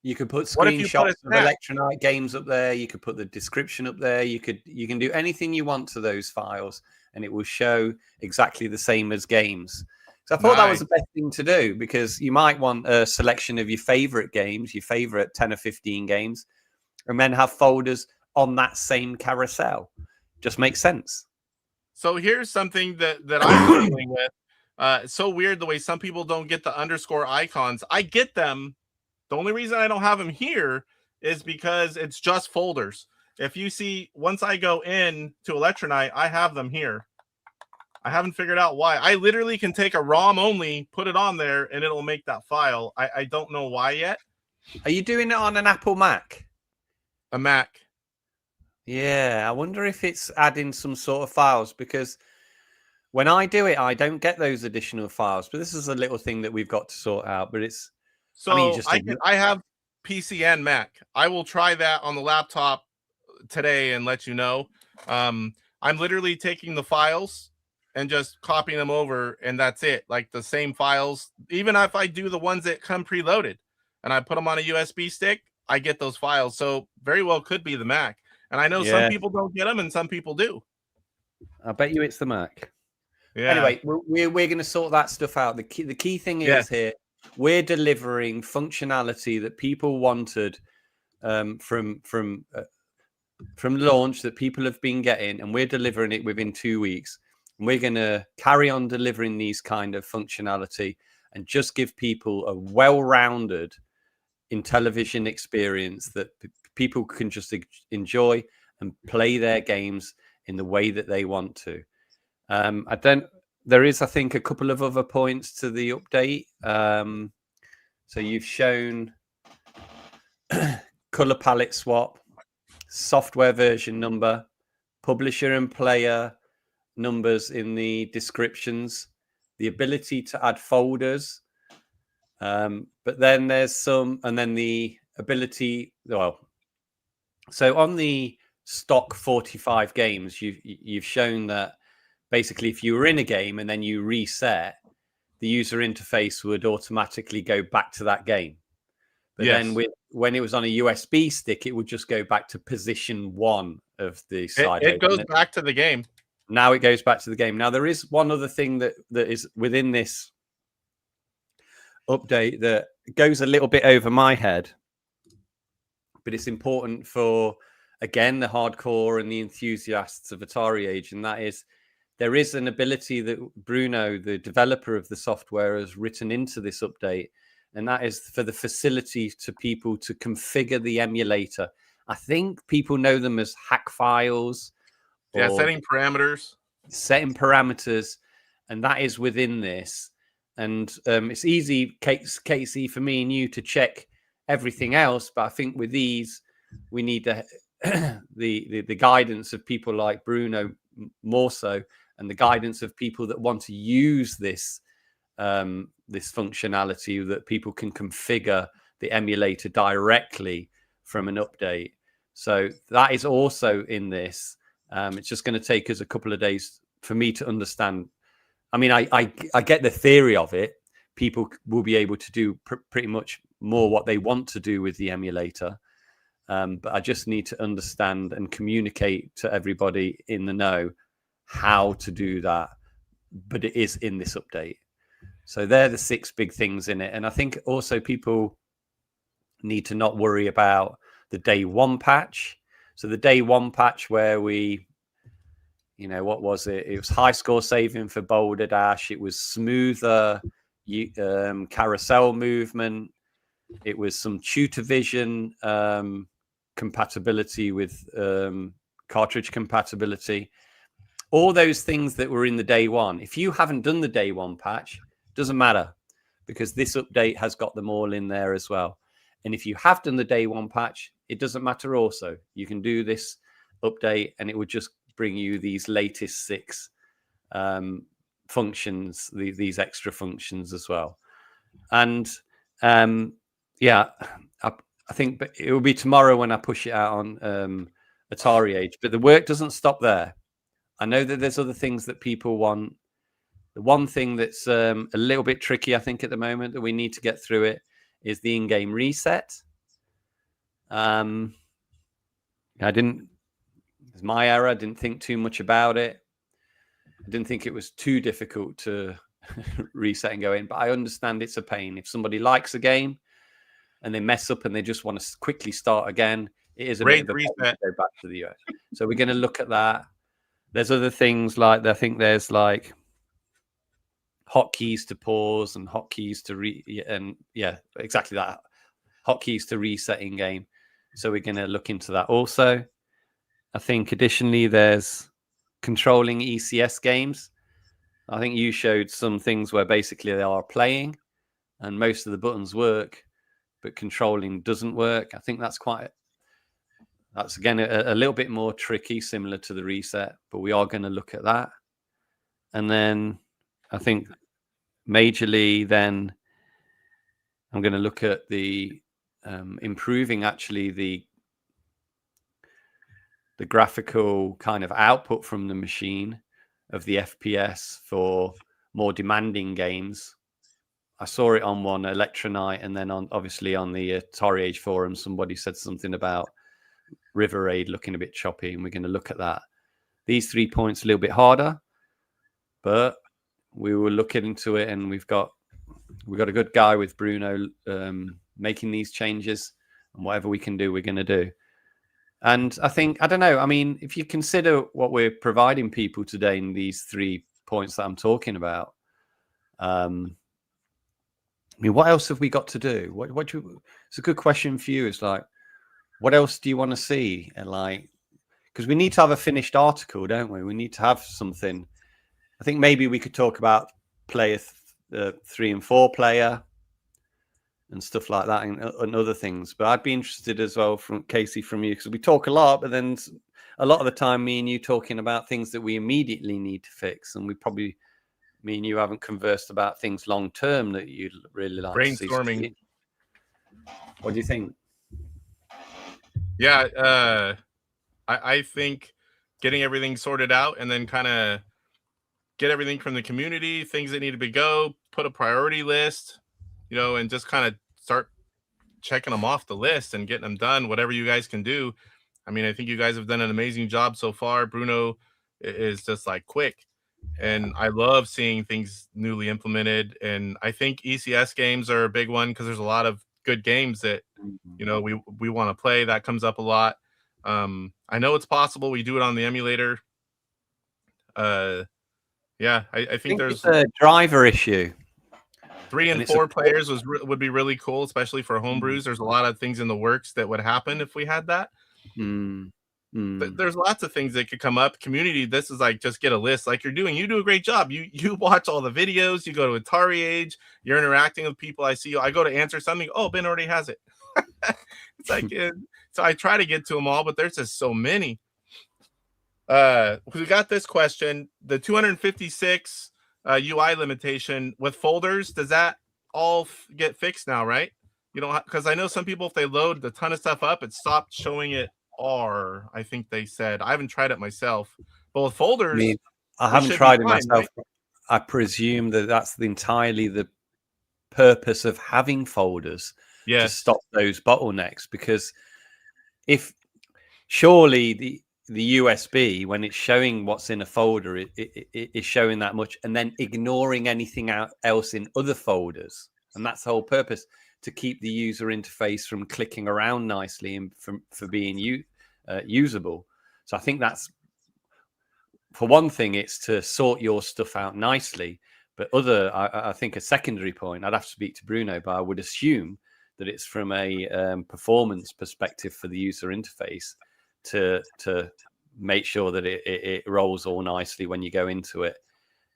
You could put screenshots of Electronite games up there. You could put the description up there. You can do anything you want to those files, and it will show exactly the same as games. So I thought that was the best thing to do, because you might want a selection of your favorite games, your favorite 10 or 15 games, and then have folders on that same carousel. Just makes sense. So here's something that I'm dealing with. It's so weird the way some people don't get the underscore icons. I get them. The only reason I don't have them here is because it's just folders. If you see, once I go in to Electronite, I have them here. I haven't figured out why. I literally can take a ROM only, put it on there, and it'll make that file. I don't know why yet. Are you doing it on an Apple Mac? A Mac. Yeah, I wonder if it's adding some sort of files, because when I do it, I don't get those additional files. But this is a little thing that we've got to sort out. But it's, So I mean, just I have PC and Mac. I will try that on the laptop today and let you know. I'm literally taking the files and just copying them over, and that's it. Like the same files, even if I do the ones that come preloaded and I put them on a USB stick, I get those files. So very well could be the Mac. And I know some yeah, people don't get them and some people do. I bet you it's the Mac. Yeah. Anyway, we're going to sort that stuff out. The key thing is here, we're delivering functionality that people wanted from launch, that people have been getting, and we're delivering it within 2 weeks. And we're going to carry on delivering these kind of functionality and just give people a well-rounded Intellivision experience that people can just enjoy and play their games in the way that they want to. There is, I think, a couple of other points to the update. So you've shown color palette swap, software version number, publisher and player numbers in the descriptions, the ability to add folders. But then there's some, and then the ability, well, so on the stock 45 games, you've shown that basically if you were in a game and then you reset, the user interface would automatically go back to that game. But then when it was on a USB stick, it would just go back to position 1 of the side. It goes back to the game. Now it goes back to the game. Now there is one other thing that is within this update that goes a little bit over my head, but it's important for, again, the hardcore and the enthusiasts of AtariAge, and that is there is an ability that Bruno, the developer of the software, has written into this update, and that is for the facility to people to configure the emulator. I think people know them as hack files. Yeah, setting parameters. And that is within this. And it's easy, Casey, for me and you to check everything else, but I think with these, we need the guidance of people like Bruno more so, and the guidance of people that want to use this this functionality, that people can configure the emulator directly from an update. So that is also in this. It's just going to take us a couple of days for me to understand. I mean, I get the theory of it. People will be able to do pretty much more what they want to do with the emulator. But I just need to understand and communicate to everybody in the know how to do that. But it is in this update. So they're the 6 big things in it. And I think also people need to not worry about the day 1 patch. So the day 1 patch where we, what was it? It was high score saving for Boulder Dash. It was smoother carousel movement. It was some tutor vision compatibility with cartridge compatibility. All those things that were in the day 1. If you haven't done the day 1 patch, doesn't matter, because this update has got them all in there as well. And if you have done the day 1 patch, it doesn't matter also. You can do this update and it would just bring you these latest 6 functions, these extra functions as well. And yeah, I think it will be tomorrow when I push it out on AtariAge. But the work doesn't stop there. I know that there's other things that people want. The one thing that's a little bit tricky, I think, at the moment that we need to get through it is the in-game reset. It's my error. I didn't think too much about it. I didn't think it was too difficult to reset and go in, but I understand it's a pain. If somebody likes a game and they mess up and they just want to quickly start again, it is a bit of a pain to go back to the US. So we're going to look at that. There's other things like, I think there's like hotkeys to pause and hotkeys to exactly that. Hotkeys to reset in game. So we're going to look into that also. I think additionally, there's controlling ECS games. I think you showed some things where basically they are playing and most of the buttons work, but controlling doesn't work. I think that's quite That's again a little bit more tricky, similar to the reset, but we are going to look at that. And then I think majorly then I'm going to look at the improving actually the graphical kind of output from the machine of the FPS for more demanding games. I saw it on one Electronite, and then obviously on the AtariAge forum, somebody said something about River Raid looking a bit choppy, and we're going to look at that. These 3 points a little bit harder, but we will look into it, and we've got a good guy with Bruno making these changes, and whatever we can do, we're going to do. And I think, I don't know, I mean, if you consider what we're providing people today in these 3 points that I'm talking about, I mean, what else have we got to do? It's a good question for you. It's like, what else do you want to see? And like, because we need to have a finished article, don't we? We need to have something. I think maybe we could talk about player 3 and 4 player and stuff like that, and other things. But I'd be interested as well from Casey, from you, because we talk a lot, but then a lot of the time, me and you talking about things that we immediately need to fix, and we probably, me and you haven't conversed about things long term that you'd really like to see. Brainstorming. What do you think? Yeah, I think getting everything sorted out, and then kind of get everything from the community, things that need to go, put a priority list, and just kind of start checking them off the list and getting them done, whatever you guys can do. I mean, I think you guys have done an amazing job so far. Bruno is just like quick, and I love seeing things newly implemented. And I think ECS games are a big one, because there's a lot of good games that we want to play. That comes up a lot. I know it's possible. We do it on the emulator. Yeah, I think there's a driver issue. 3 and 4 players would be really cool, especially for homebrews. There's a lot of things in the works that would happen if we had that. There's lots of things that could come up. Community, this is like, just get a list like you're doing. You do a great job. You watch all the videos. You go to AtariAge. You're interacting with people. I see you. I go to answer something. Oh, Ben already has it. It's like, so I try to get to them all, but there's just so many. We got this question: the 256 UI limitation with folders, does that all get fixed now, right? You don't, because I know some people, if they load a ton of stuff up, it stopped showing it R, I think they said. I haven't tried it myself, but with folders, I haven't tried it myself. Right? I presume that that's entirely the purpose of having folders, to stop those bottlenecks. Because if surely the USB, when it's showing what's in a folder, it is showing that much, and then ignoring anything else in other folders. And that's the whole purpose, to keep the user interface from clicking around nicely and for being usable. So I think that's, for one thing, it's to sort your stuff out nicely. But I think a secondary point, I'd have to speak to Bruno, but I would assume that it's from a performance perspective for the user interface, to make sure that it rolls all nicely when you go into it.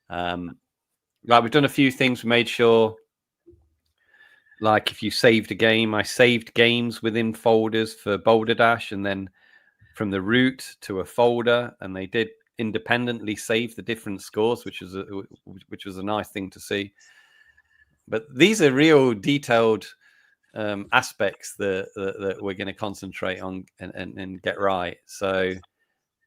Like, we've done a few things. We made sure, like, if you saved a game, I saved games within folders for Boulder Dash, and then from the root to a folder, and they did independently save the different scores, which was a nice thing to see. But these are real detailed aspects that we're going to concentrate on and get right. So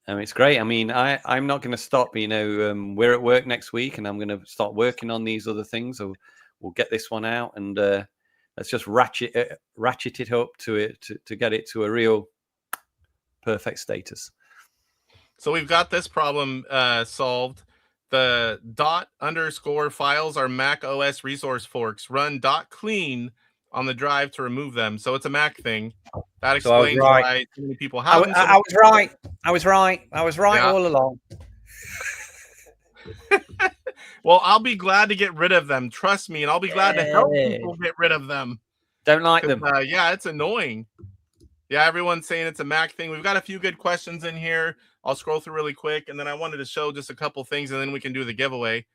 it's great. I mean, I'm not going to stop. We're at work next week, and I'm going to start working on these other things. So we'll get this one out, and let's just ratchet it up to get it to a real perfect status. So we've got this problem solved. The ._ files are Mac OS resource forks. Run .clean on the drive to remove them. So it's a Mac thing. That explains why so many people have them. I was right. I was right all along. Well, I'll be glad to get rid of them. Trust me, and I'll be glad to help people get rid of them. Don't like them. Yeah, it's annoying. Yeah, everyone's saying it's a Mac thing. We've got a few good questions in here. I'll scroll through really quick, and then I wanted to show just a couple things, and then we can do the giveaway.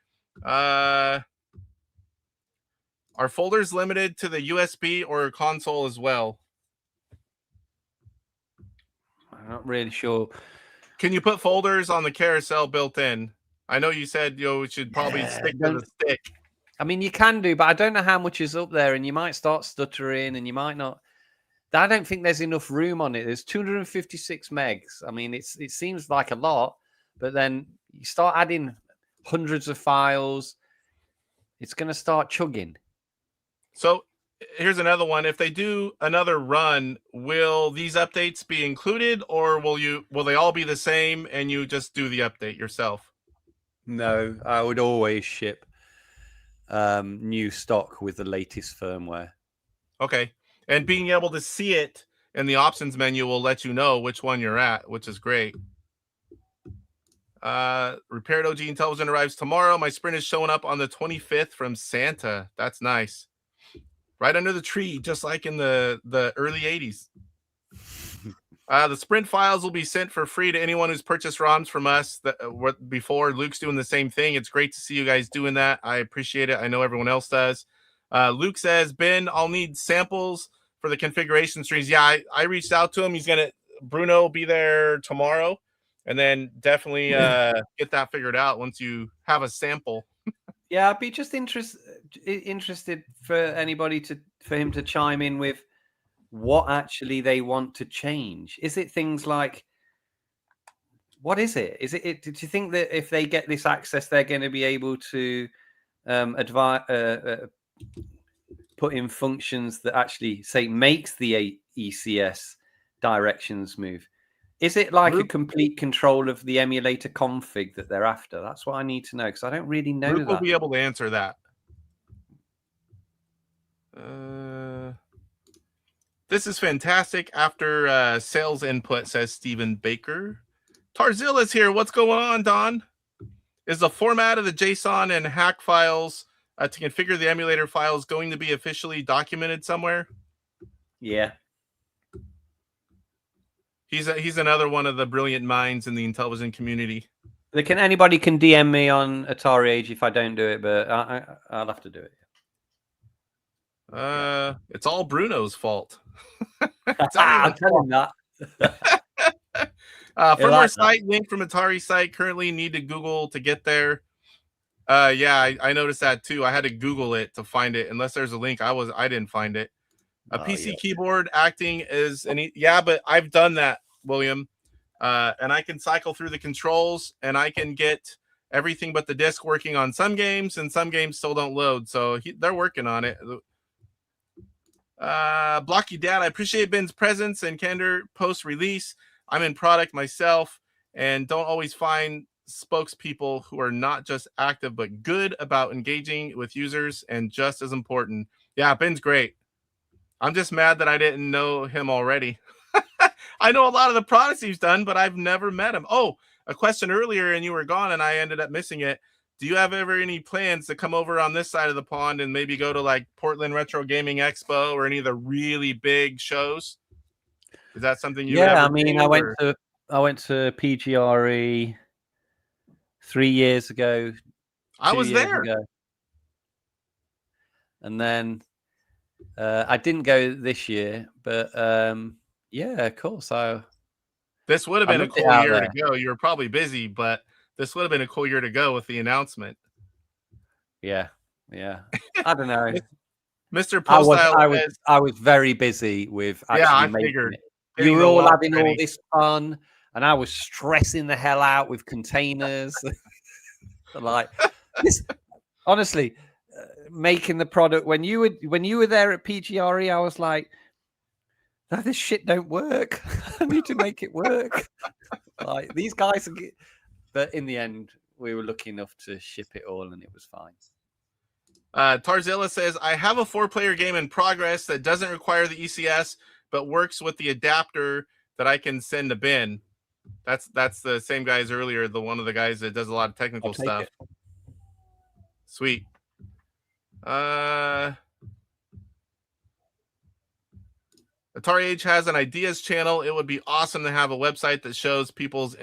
Are folders limited to the USB or console as well? not really sure. Can you put folders on the carousel built in? I know you said we should probably stick to the stick. I mean, you can do, but I don't know how much is up there, and you might start stuttering, and you might not. I don't think there's enough room on it. There's 256 megs. I mean, it seems like a lot, but then you start adding hundreds of files, it's going to start chugging. So here's another one. If they do another run, will these updates be included, or will they all be the same and you just do the update yourself? No, I would always ship new stock with the latest firmware. Okay. And being able to see it in the options menu will let you know which one you're at, which is great. Repaired OG Intelligent arrives tomorrow. My Sprint is showing up on the 25th from Santa. That's nice. Right under the tree, just like in the early 80s. The Sprint files will be sent for free to anyone who's purchased ROMs from us before. Luke's doing the same thing. It's great to see you guys doing that. I appreciate it. I know everyone else does. Luke says, Ben, I'll need samples for the configuration strings. Yeah, I reached out to him. Bruno will be there tomorrow. And then definitely get that figured out once you have a sample. Yeah, I'd be just interested for anybody for him to chime in with what actually they want to change. Is it things like, what is it? Do you think that if they get this access, they're going to be able to put in functions that actually say makes the ECS directions move? Is it like a complete control of the emulator config that they're after? That's what I need to know, because I don't really know that. We'll be able to answer that. This is fantastic. After sales input, says Stephen Baker. Tarzilla's here. What's going on, Don? Is the format of the JSON and hack files to configure the emulator files going to be officially documented somewhere? Yeah. He's another one of the brilliant minds in the intelligent community. Anybody can DM me on AtariAge if I don't do it, but I'll have to do it. It's all Bruno's fault. I'll tell him that. Firmware site link from Atari site. Currently need to Google to get there. Yeah, I noticed that too. I had to Google it to find it. Unless there's a link, I didn't find it. A PC keyboard acting is but I've done that, William. And I can cycle through the controls, and I can get everything but the disc working on some games, and some games still don't load. So they're working on it. Blocky Dad, I appreciate Ben's presence and candor post-release. I'm in product myself and don't always find spokespeople who are not just active but good about engaging with users, and just as important. Yeah, Ben's great. I'm just mad that I didn't know him already. I know a lot of the products he's done, but I've never met him. Oh, a question earlier and you were gone and I ended up missing it. Do you have ever any plans to come over on this side of the pond and maybe go to like Portland Retro Gaming Expo or any of the really big shows? Is that something you? Yeah, I mean, I went to PGRE 3 years ago. I was there. And then I didn't go this year, but yeah, of course. This would have been a cool year to go. You were probably busy, but this would have been a cool year to go with the announcement. Yeah. I don't know. Mr. Postile, I was very busy with actually making it. You were all having all this fun, and I was stressing the hell out with containers. Like this, honestly, making the product when you were there at PGRE, I was like, "No, this shit don't work. I need to make it work." Like these guys are good. But in the end, we were lucky enough to ship it all, and it was fine. Tarzilla says, I have a 4-player game in progress that doesn't require the ECS, but works with the adapter that I can send to Ben. That's the same guy as earlier, one of the guys that does a lot of technical stuff. Sweet. AtariAge has an ideas channel. It would be awesome to have a website that shows people's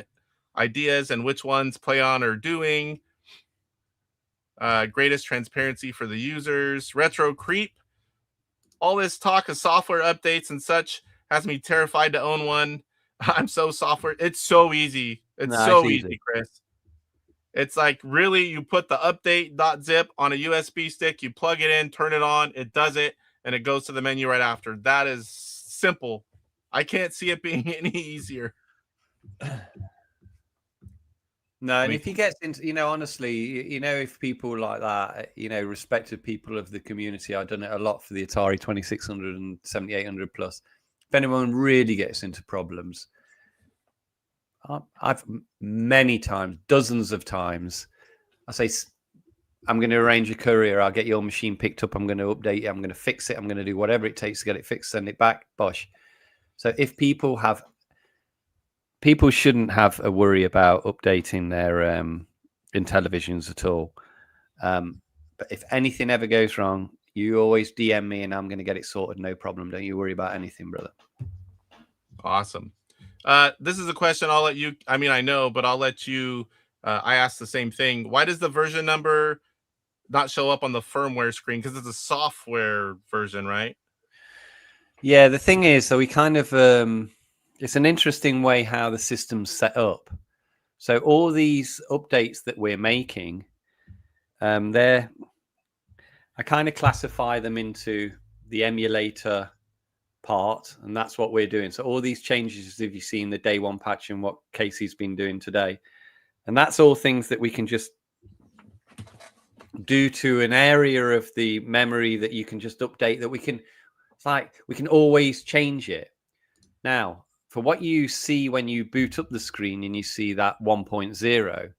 ideas and which ones Plaion are doing. Greatest transparency for the users. Retro Creep. All this talk of software updates and such has me terrified to own one. I'm so software. It's so easy. It's No, so it's easy, easy. Chris. It's like really, you put the update.zip on a USB stick, you plug it in, turn it on, it does it, and it goes to the menu right after. That is simple. I can't see it being any easier. No, and mean- if he gets into, honestly, if people like that, respected people of the community, I've done it a lot for the Atari 2600 and 7800 plus. If anyone really gets into problems, I've many times, dozens of times, I say, I'm going to arrange a courier. I'll get your machine picked up. I'm going to update it. I'm going to fix it. I'm going to do whatever it takes to get it fixed, send it back. Bosh. So if people shouldn't have a worry about updating their Intellivisions at all. But if anything ever goes wrong, you always DM me and I'm going to get it sorted. No problem. Don't you worry about anything, brother. Awesome. This is a question I'll let you, I know, but I'll let you, I asked the same thing. Why does the version number not show up on the firmware screen? Because it's a software version, right? Yeah, the thing is, so we kind of, it's an interesting way how the system's set up. So all these updates that we're making, I kind of classify them into the emulator part, and that's what we're doing. So all these changes, if you've seen the day one patch and what Casey's been doing today, and that's all things that we can just do to an area of the memory that you can just update, that we can, it's like we can always change it. Now, for what you see when you boot up the screen and you see that 1.0,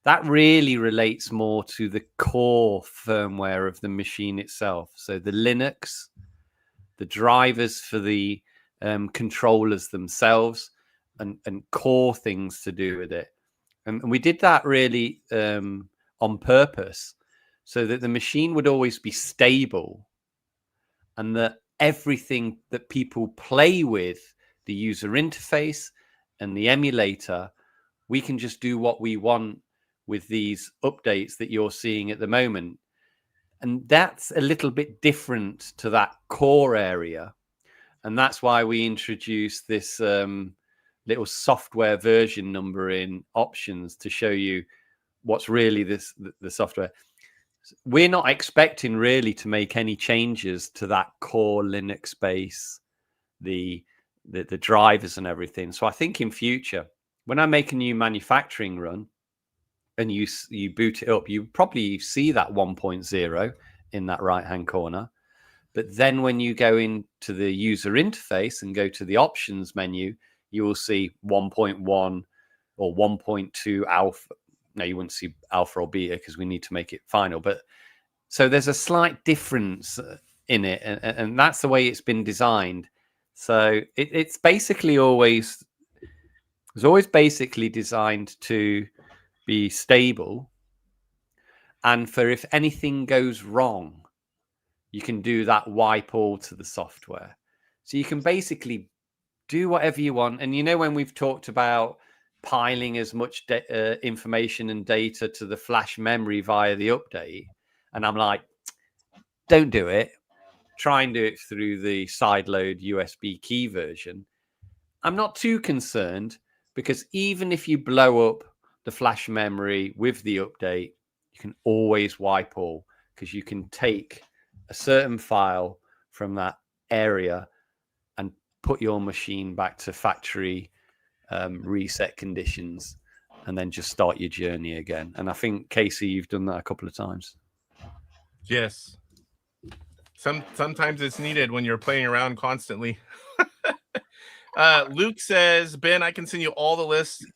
that really relates more to the core firmware of the machine itself. So the Linux, the drivers for the controllers themselves, and core things to do with it. And we did that really on purpose, so that the machine would always be stable and that everything that people play with, the user interface and the emulator, we can just do what we want with these updates that you're seeing at the moment. And that's a little bit different to that core area. And that's why we introduced this little software version number in options to show you what's really the software. We're not expecting really to make any changes to that core Linux base, the drivers and everything. So I think in future, when I make a new manufacturing run and you boot it up, you probably see that 1.0 in that right hand corner. But then when you go into the user interface and go to the options menu, you will see 1.1 or 1.2 alpha. No, you wouldn't see alpha or beta because we need to make it final. But so there's a slight difference in it, and that's the way it's been designed. So it's basically always basically designed to be stable, and for if anything goes wrong, you can do that wipe all to the software. So you can basically do whatever you want. And when we've talked about piling as much information and data to the flash memory via the update, and I'm like, don't do it. Try and do it through the sideload USB key version. I'm not too concerned, because even if you blow up the flash memory with the update, you can always wipe all, because you can take a certain file from that area and put your machine back to factory reset conditions, and then just start your journey again. And I think, Casey, you've done that a couple of times. Yes. Sometimes it's needed when you're playing around constantly. Luke says, Ben, I can send you all the list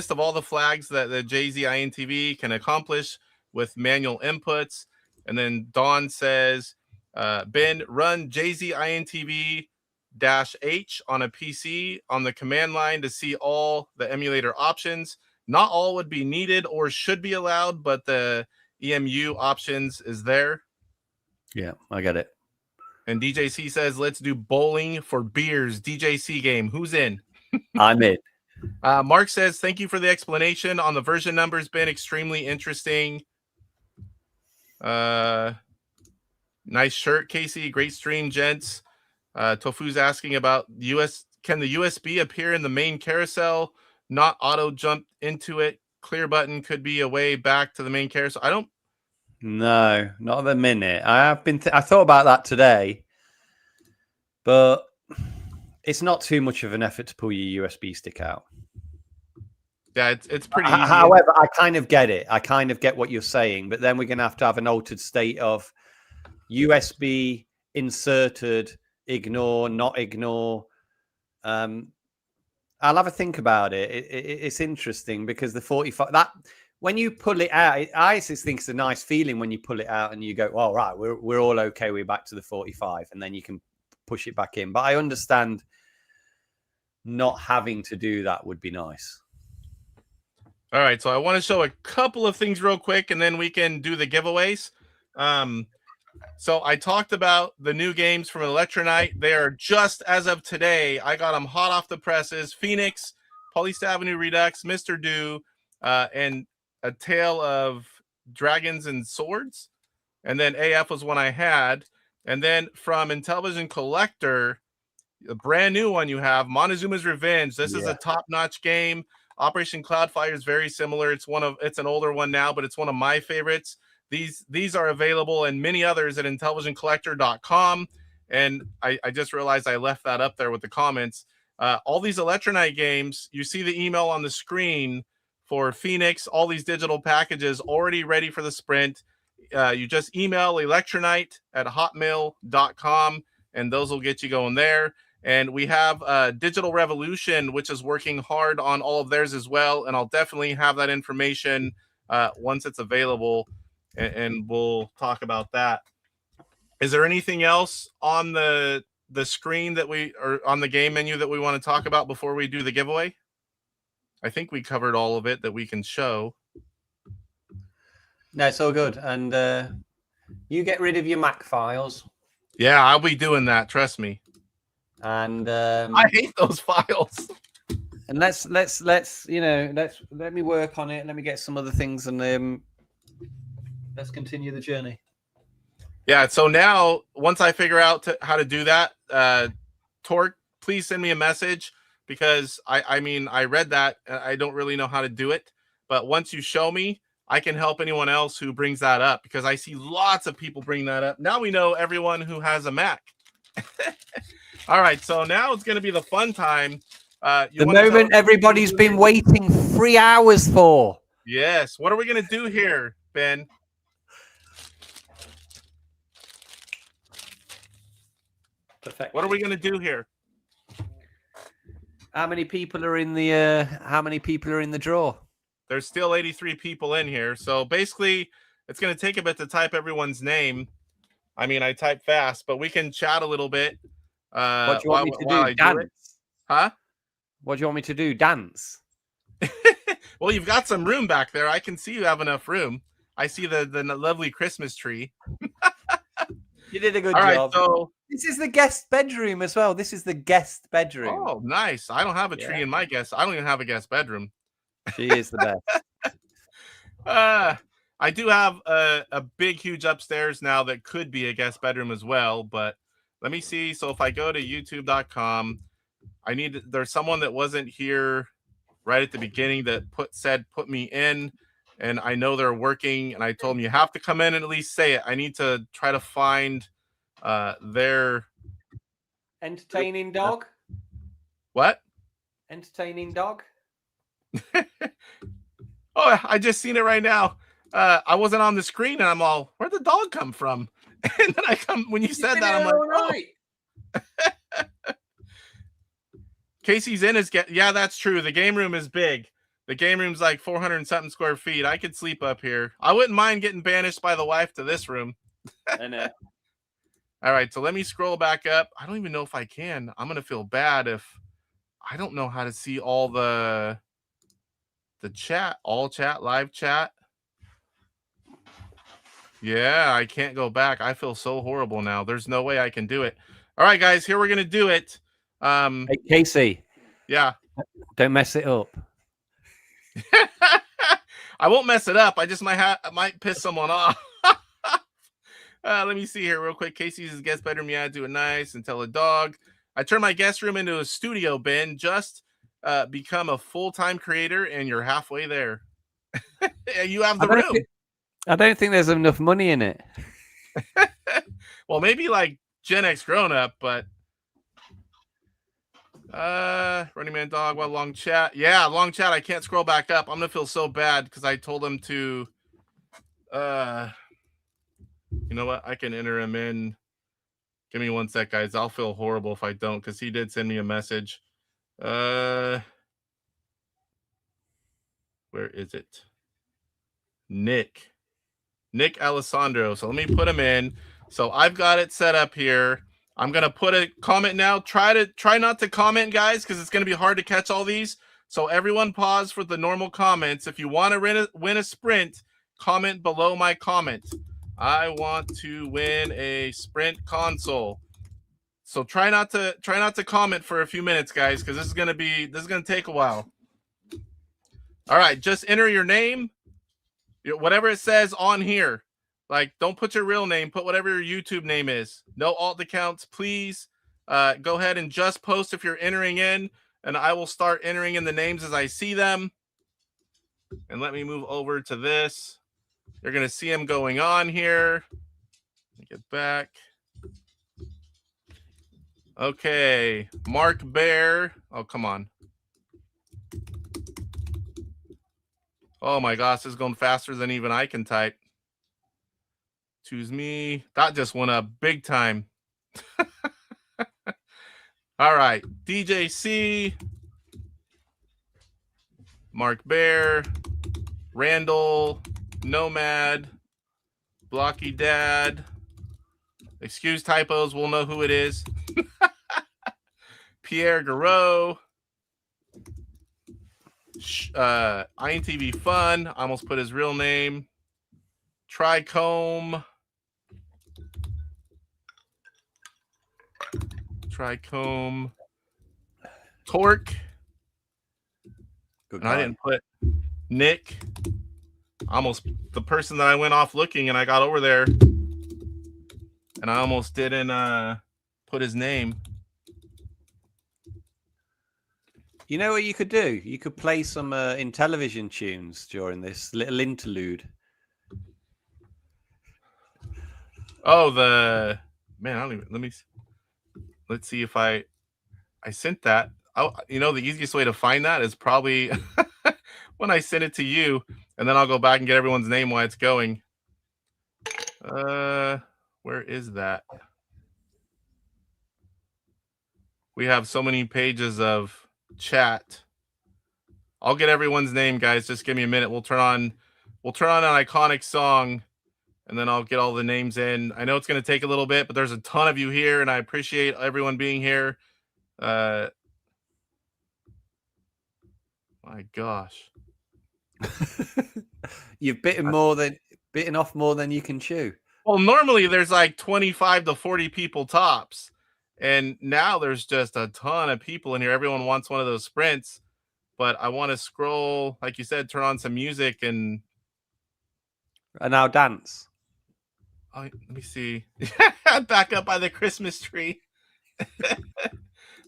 of all the flags that the JZINTV can accomplish with manual inputs. And then Dawn says, Ben, run JZINTV-H on a PC on the command line to see all the emulator options. Not all would be needed or should be allowed, but the EMU options is there. Yeah, I get it. And DJC says, let's do bowling for beers. DJC game. Who's in? I'm in. Mark says, thank you for the explanation on the version numbers. Been extremely interesting. Nice shirt, Casey. Great stream, gents. Tofu's asking about can the USB appear in the main carousel, not auto jump into it? Clear button could be a way back to the main carousel. I don't. No, not at the minute. I thought about that today, but it's not too much of an effort to pull your USB stick out. Yeah, it's pretty easy. However, I kind of get it. I kind of get what you're saying, but then we're going to have an altered state of USB inserted, ignore, not ignore. I'll have a think about it. It's interesting because the 45, that when you pull it out, I just think it's a nice feeling when you pull it out and you go, "All right, we're all okay. We're back to the 45," and then you can push it back in. But I understand not having to do that would be nice. All right, so I want to show a couple of things real quick, and then we can do the giveaways. So I talked about the new games from Electronite. They are just as of today. I got them hot off the presses. Phoenix, Police Avenue Redux, Mr. Do, and A Tale of Dragons and Swords. And then AF was one I had. And then from Intellivision Collector, a brand new one you have, Montezuma's Revenge. This is a top-notch game. Operation Cloudfire is very similar. It's an older one now, but it's one of my favorites. These are available and many others at intellivisioncollector.com. And I just realized I left that up there with the comments. All these Electronite games, you see the email on the screen for Phoenix, all these digital packages already ready for the sprint. You just email electronite@hotmail.com, and those will get you going there. And we have Digital Revolution, which is working hard on all of theirs as well. And I'll definitely have that information once it's available, and we'll talk about that. Is there anything else on the screen or on the game menu that we want to talk about before we do the giveaway? I think we covered all of it that we can show. No, it's all good. And you get rid of your Mac files. Yeah, I'll be doing that. Trust me. And I hate those files. And let me work on it. Let me get some other things, and let's continue the journey. Yeah. So now, once I figure out how to do that, Torque, please send me a message, because I mean, I read that. I don't really know how to do it, but once you show me, I can help anyone else who brings that up, because I see lots of people bring that up. Now we know everyone who has a Mac. All right, so now it's going to be the fun time. The moment everybody's been waiting 3 hours for. Yes. What are we going to do here, Ben? Perfect. What are we going to do here? How many people are in the draw? There's still 83 people in here. So basically, it's going to take a bit to type everyone's name. I mean, I type fast, but we can chat a little bit. What do you want me to do? Dance? Huh? What do you want me to do? Dance? Well, you've got some room back there. I can see you have enough room. I see the lovely Christmas tree. You did a good job. Right, so this is the guest bedroom as well. This is the guest bedroom. Oh, nice. I don't have a tree in my guest. I don't even have a guest bedroom. She is the best. I do have a big, huge upstairs now that could be a guest bedroom as well, but let me see. So if I go to youtube.com, there's someone that wasn't here right at the beginning that put me in, and I know they're working, and I told them you have to come in and at least say it. I need to try to find their entertaining dog. What? Entertaining dog. Oh, I just seen it right now. I wasn't on the screen, and I'm all, where'd the dog come from? And then when you said that, I'm like, right. Oh. Casey's in yeah, that's true. The game room is big. The game room's like 400 and something square feet. I could sleep up here. I wouldn't mind getting banished by the wife to this room. I know. All right, so let me scroll back up. I don't even know if I can. I'm gonna feel bad if I don't know how to see all the chat, live chat. Yeah, I can't go back. I feel so horrible now. There's no way I can do it. All right, guys, here we're gonna do it. Hey, Casey. Yeah. Don't mess it up. I won't mess it up. I just might piss someone off. Let me see here real quick. Casey's guest bedroom. Yeah, do it nice and tell a dog. I turned my guest room into a studio, Ben. Just become a full-time creator, and you're halfway there. You have the room. I don't think there's enough money in it. Well, maybe like Gen X grown up, but Running Man Dog, what long chat? Yeah, long chat. I can't scroll back up. I'm gonna feel so bad because I told him to you know what? I can enter him in. Give me 1 sec, guys. I'll feel horrible if I don't, because he did send me a message. Where is it? Nick Alessandro. So let me put him in. So I've got it set up here. I'm gonna put a comment now. Try not to comment, guys, because it's gonna be hard to catch all these. So everyone pause for the normal comments. If you want to win a sprint, comment below my comment. I want to win a sprint console. So try not to comment for a few minutes, guys, because this is gonna take a while. All right, just enter your name, whatever it says on here. Like, don't put your real name, put whatever your YouTube name is. No alt accounts, please. Go ahead and just post if you're entering in, and I will start entering in the names as I see them. And let me move over to this. You're gonna see them going on here. Let me get back. Okay, Mark Bear. Oh, come on. Oh my gosh, this is going faster than even I can type. Choose me. That just went up big time. All right, DJC, Mark Bear, Randall, Nomad, Blocky Dad. Excuse typos, we'll know who it is. Pierre Garreau, INTV Fun. I almost put his real name. Trichome. Torque. Good and I didn't put Nick. Almost the person that I went off looking, and I got over there, and I almost didn't put his name. You know what you could do? You could play some Intellivision tunes during this little interlude. Oh, man, I don't even, let's see if I sent that. Oh, you know, the easiest way to find that is probably when I send it to you, and then I'll go back and get everyone's name while it's going. Where is that? We have so many pages of chat. I'll get everyone's name, guys. Just give me a minute. We'll turn on an iconic song, and then I'll get all the names in. I know it's going to take a little bit, but there's a ton of you here, and I appreciate everyone being here. My gosh. You've bitten off more than you can chew. Well, normally there's like 25 to 40 people tops, and now there's just a ton of people in here. Everyone wants one of those sprints, but I want to scroll, like you said, turn on some music and now dance. let me see. Back up by the Christmas tree. Let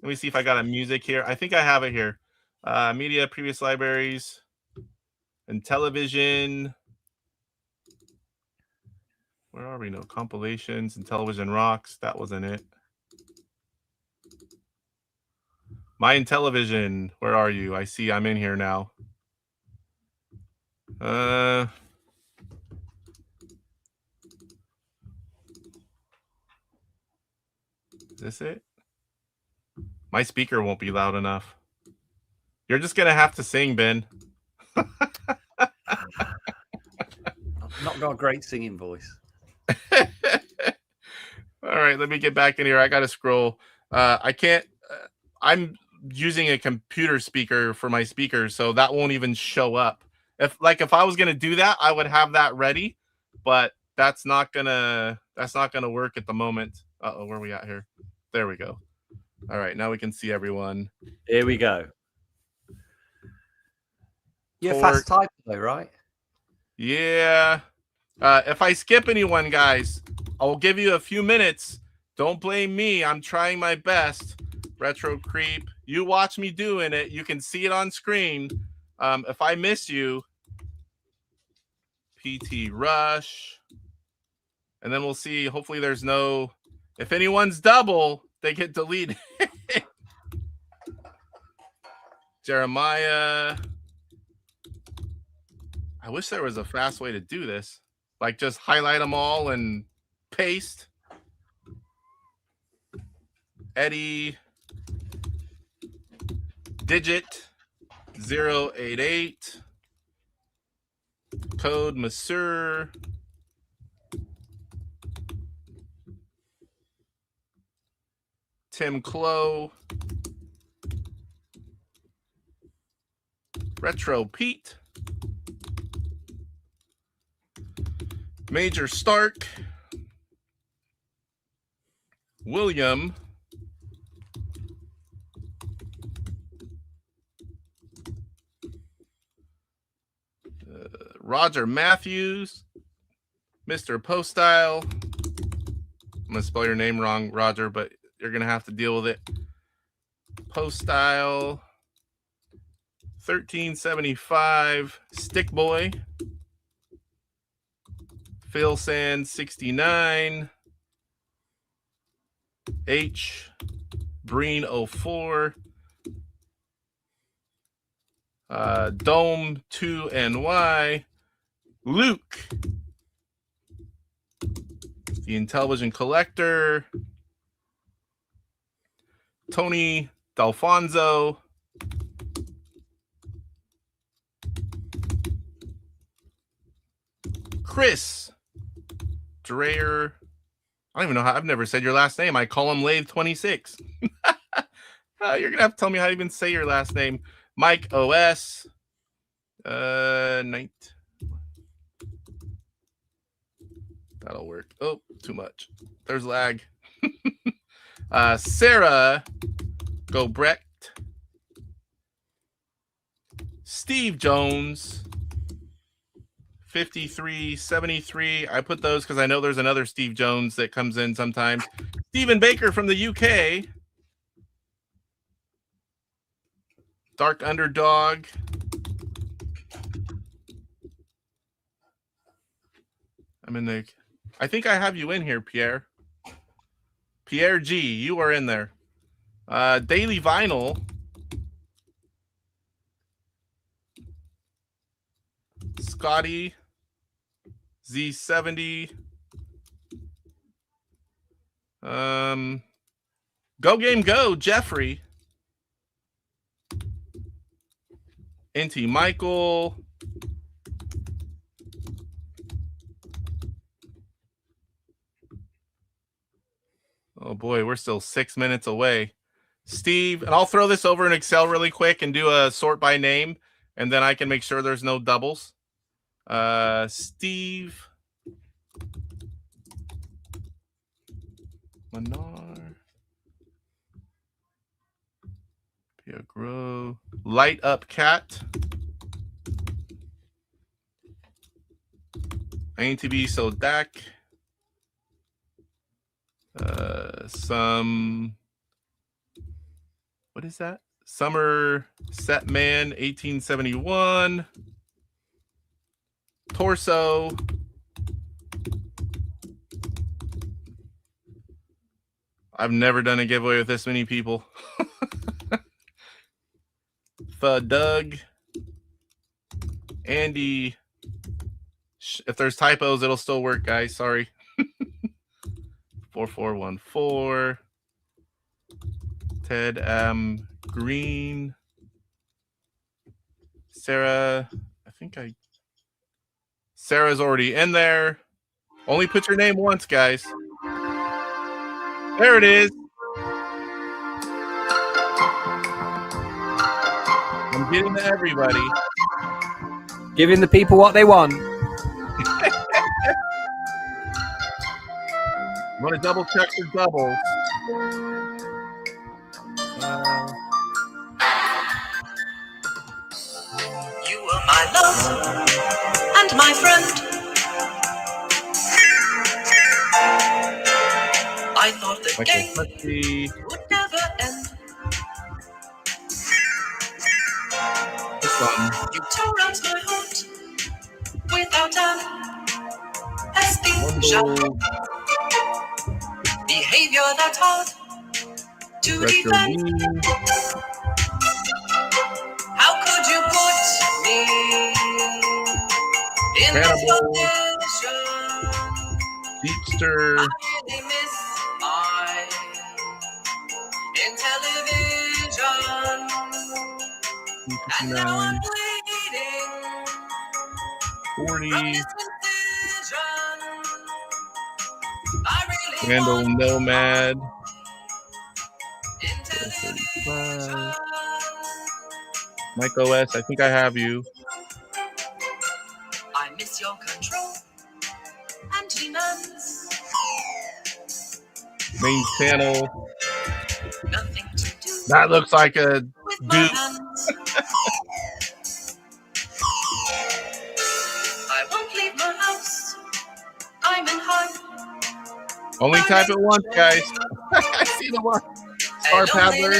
me see if I got a music here. I think I have it here. Media, previous libraries, and television. Where are we? No, compilations and television rocks. That wasn't it. My Intellivision, where are you? I see I'm in here now. Is this it? My speaker won't be loud enough. You're just going to have to sing, Ben. I've not got a great singing voice. All right, let me get back in here. I got to scroll. I can't. I'm using a computer speaker for my speakers, so that won't even show up. If I was gonna do that, I would have that ready, but that's not gonna work at the moment. Uh-oh, where are we at here? There we go. All right, now we can see everyone. Here we go. You're a fast typer though, right? Yeah. If I skip anyone, guys, I'll give you a few minutes. Don't blame me. I'm trying my best. Retro Creep. You watch me doing it. You can see it on screen. If I miss you, PT Rush. And then we'll see. Hopefully there's no... If anyone's double, they get deleted. Jeremiah. I wish there was a fast way to do this. Like just highlight them all and paste. Eddie. Digit 088. Code Masur. Tim Clow. Retro Pete. Major Stark. William. Roger Matthews. Mr. Poststyle. I'm going to spell your name wrong, Roger, but you're going to have to deal with it. Poststyle. 1375. Stick Boy. Phil Sand 69. H. Breen 04. Dome 2NY. Luke. The Intelligent Collector. Tony D'Alfonso. Chris Dreyer. I don't even know how. I've never said your last name. I call him Lathe 26. You're gonna have to tell me how to even say your last name. Mike OS. Night. That'll work. Oh, too much. There's lag. Sarah Gobrecht. Steve Jones. 5373. I put those because I know there's another Steve Jones that comes in sometimes. Stephen Baker from the UK. Dark Underdog. I'm in the... I think I have you in here, Pierre. Pierre G, you are in there. Daily Vinyl. Scotty. Z70. Go Game Go, Jeffrey. Inti Michael. Oh boy, we're still 6 minutes away. Steve, and I'll throw this over in Excel really quick and do a sort by name, and then I can make sure there's no doubles. Steve. Manar. Piagro. Light Up Cat. I need to be so Dak. Some, what is that? Summer Set Man 1871. Torso. I've never done a giveaway with this many people. Doug. Andy. If there's typos, it'll still work, guys. Sorry. 4414. Ted M. Green. Sarah. Sarah's already in there. Only put your name once, guys. There it is. I'm getting to everybody. Giving the people what they want. I'm going to double check the doubles. You were my love and my friend. I thought the game would never end. Welcome. You tore out my heart without a speech. Behavior that's hard to Retro defend. Bean. How could you put me in this Cannibal. condition? Deepster. I really miss my in television. And now I'm 59. bleeding 40. from this decision. I really Randall want Nomad. in 35. television. Mike OS, I think I have you. I miss your control and demands. Main channel. Nothing to do That looks like a with my dude. hands. I won't leave my house. I'm in high. Only type it once, guys. I see the one. Star Paddler.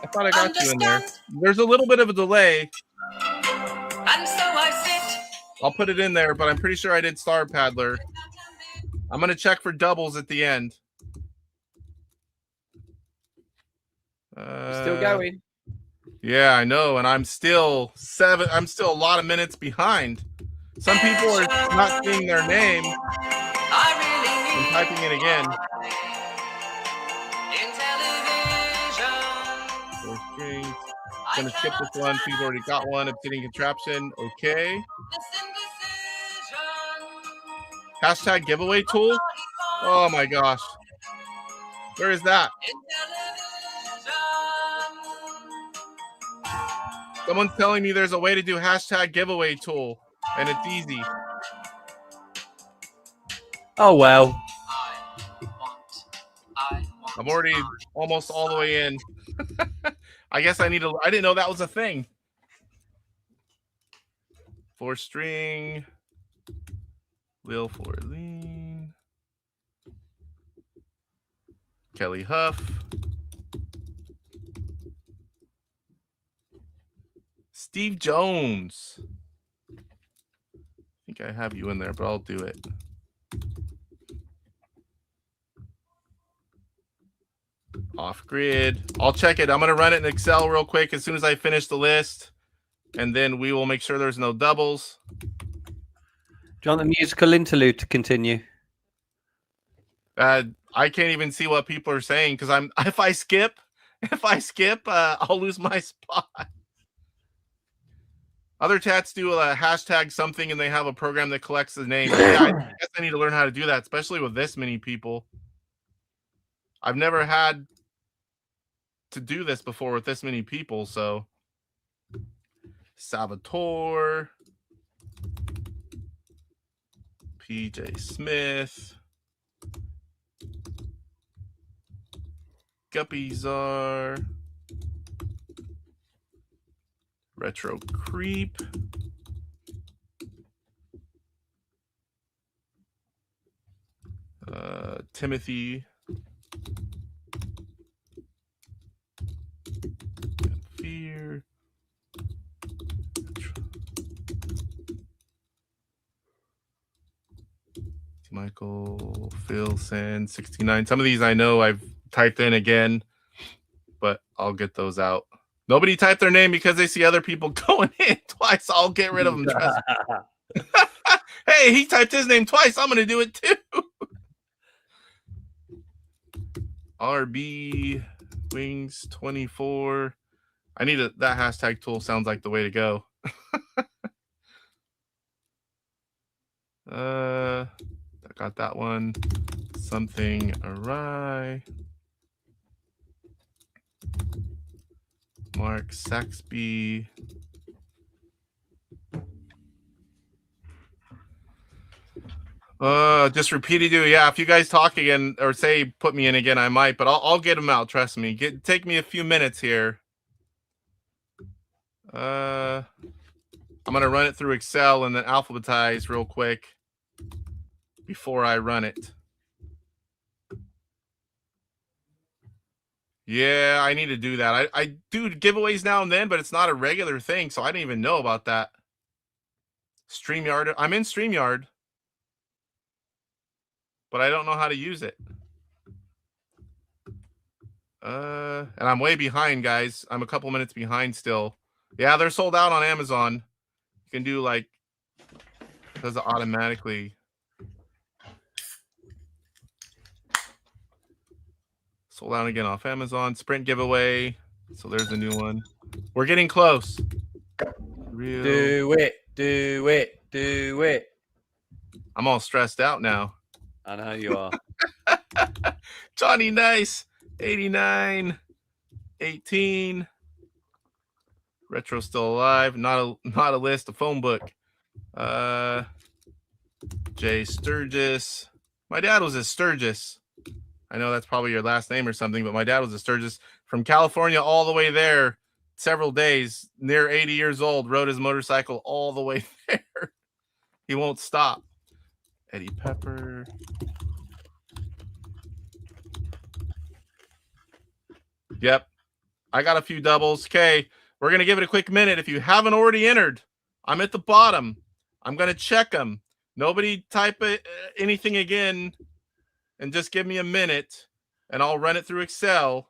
I thought I got you in there. There's a little bit of a delay. And so I sit. I'll put it in there, but I'm pretty sure I did Star Paddler. I'm going to check for doubles at the end. Still going. Yeah, I know, and I'm still a lot of minutes behind. Some people are not seeing their name and typing it again. Four strings. Gonna skip this one. She's already got one. Obsidian contraption. Okay. Hashtag giveaway tool. Oh my gosh. Where is that? Someone's telling me there's a way to do hashtag giveaway tool, and it's easy. Oh well. I'm already almost all the way in. I guess I didn't know that was a thing. 4 string. Lil 4 lean. Kelly Huff. Steve Jones. I think I have you in there, but I'll do it. Off grid. I'll check it. I'm going to run it in Excel real quick as soon as I finish the list. And then we will make sure there's no doubles. Do you want the musical interlude to continue? I can't even see what people are saying because if I skip, I'll lose my spot. Other tats do a hashtag something and they have a program that collects the name. Yeah, I guess I need to learn how to do that, especially with this many people. I've never had to do this before with this many people, so Salvatore, PJ Smith, Guppyzar, Retro Creep, Timothy, Fear, Michael, Phil, Sand, 69. Some of these I know I've typed in again, but I'll get those out. Nobody typed their name because they see other people going in twice. I'll get rid of them. Trust me. Hey, he typed his name twice. I'm going to do it too. RB Wings 24. I need that hashtag tool. Sounds like the way to go. I got that one. Something awry. Mark Saxby. Just repeated you. Yeah, if you guys talk again or say put me in again, I might, but I'll get them out. Trust me. Take me a few minutes here. I'm gonna run it through Excel and then alphabetize real quick before I run it. Yeah, I need to do that. I do giveaways now and then, but it's not a regular thing, so I didn't even know about that. StreamYard. I'm in StreamYard, but I don't know how to use it. And I'm way behind, guys. I'm a couple minutes behind still. Yeah, they're sold out on Amazon. You can do like, does it automatically? Sold out again off Amazon. Sprint giveaway. So there's a new one. We're getting close. Real. Do it. Do it. Do it. I'm all stressed out now. I know you are. Johnny Nice. 89. 18. Retro still alive. Not a list. A phone book. Jay Sturgis. My dad was a Sturgis. I know that's probably your last name or something, but my dad was a Sturgis from California all the way there. Several days, near 80 years old, rode his motorcycle all the way there. He won't stop. Eddie Pepper. Yep. I got a few doubles. Okay. We're going to give it a quick minute. If you haven't already entered, I'm at the bottom. I'm going to check them. Nobody type anything again, and just give me a minute, and I'll run it through Excel.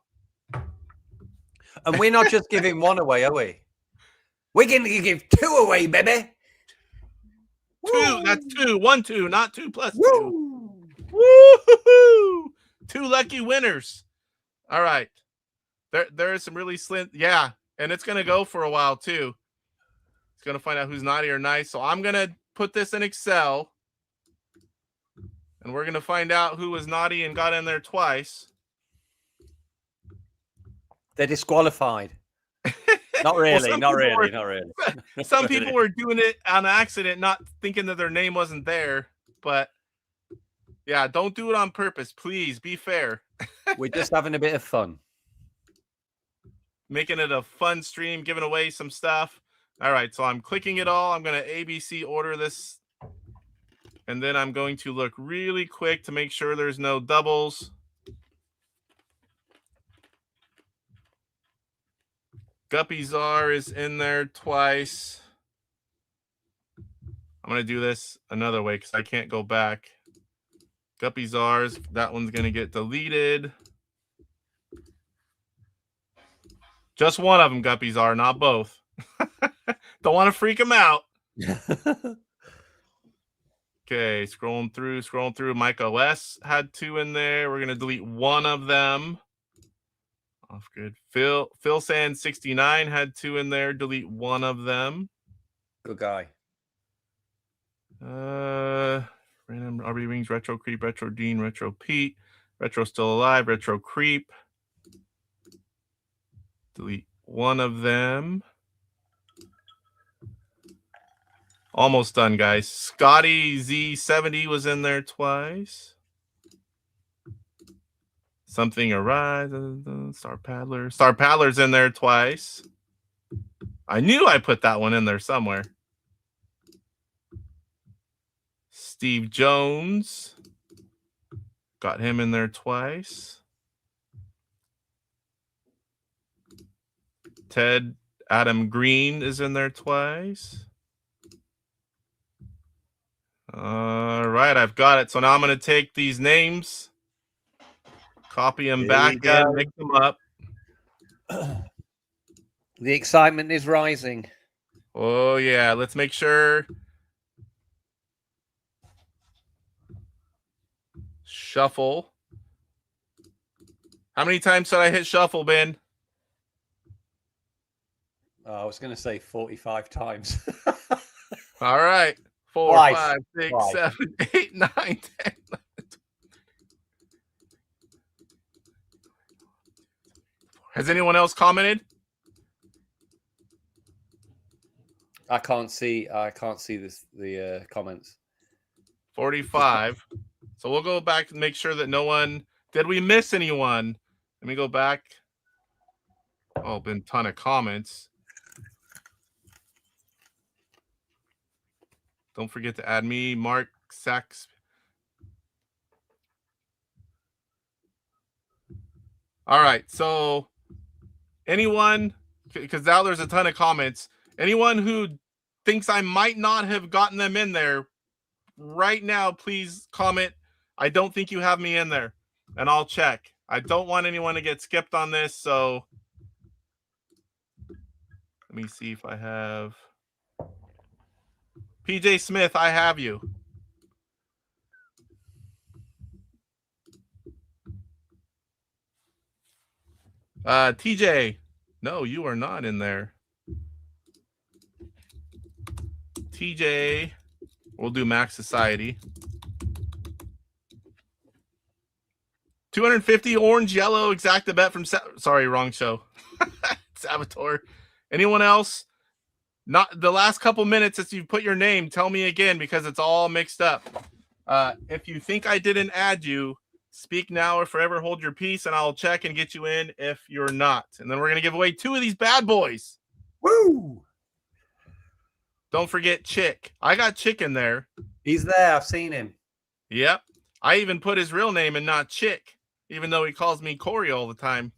And we're not just giving one away, are we? We're going to give 2 away, baby. 2. That's 2. 1, 2, not 2 plus 2. Woo! Woo-hoo-hoo! 2 lucky winners. All right. There is some really slim. Yeah. And it's going to go for a while too. It's going to find out who's naughty or nice. So I'm going to put this in Excel. And we're going to find out who was naughty and got in there twice. They're disqualified. Not really. Not really. Not really. Some people were doing it on accident, not thinking that their name wasn't there. But yeah, don't do it on purpose. Please be fair. We're just having a bit of fun. Making it a fun stream, giving away some stuff. All right, so I'm clicking it all. I'm going to ABC order this. And then I'm going to look really quick to make sure there's no doubles. Guppy Czar is in there twice. I'm going to do this another way because I can't go back. Guppy Czars, that one's going to get deleted. Just one of them, Guppies are, not both. Don't want to freak them out. Okay, scrolling through. Mike OS had 2 in there. We're going to delete one of them. Off grid. Phil Sand 69 had 2 in there. Delete one of them. Good guy. Random RB Wings, Retro Creep, Retro Dean, Retro Pete, Retro Still Alive, Retro Creep. Delete one of them. Almost done, guys. Scotty Z70 was in there twice. Something Arise. Star Paddler. Star Paddler's in there twice. I knew I put that one in there somewhere. Steve Jones. Got him in there twice. Ted Adam Green is in there twice. All right, I've got it. So now I'm going to take these names, copy them back in, mix them up. The excitement is rising. Oh, yeah. Let's make sure. Shuffle. How many times did I hit shuffle, Ben? I was going to say 45 times. All right. 4, Twice. 5, 6, Twice. 7, 8, 9, 10. 11, 12. Has anyone else commented? I can't see the comments. 45. So we'll go back and make sure that no one. Did we miss anyone? Let me go back. Oh, been a ton of comments. Don't forget to add me, Mark Sachs. All right. So anyone, because now there's a ton of comments, anyone who thinks I might not have gotten them in there right now, please comment. I don't think you have me in there, and I'll check. I don't want anyone to get skipped on this, so let me see if I have PJ Smith. I have you. TJ, no, you are not in there. TJ, we'll do Max Society. 250 orange, yellow, exacta bet from sorry, wrong show. Saboteur. Anyone else? Not the last couple minutes as you put your name, tell me again because it's all mixed up. If you think I didn't add you, speak now or forever hold your peace, and I'll check and get you in if you're not. And then we're gonna give away 2 of these bad boys. Woo! Don't forget Chick. I got Chick in there. He's there. I've seen him. Yep. I even put his real name and not Chick, even though he calls me Corey all the time.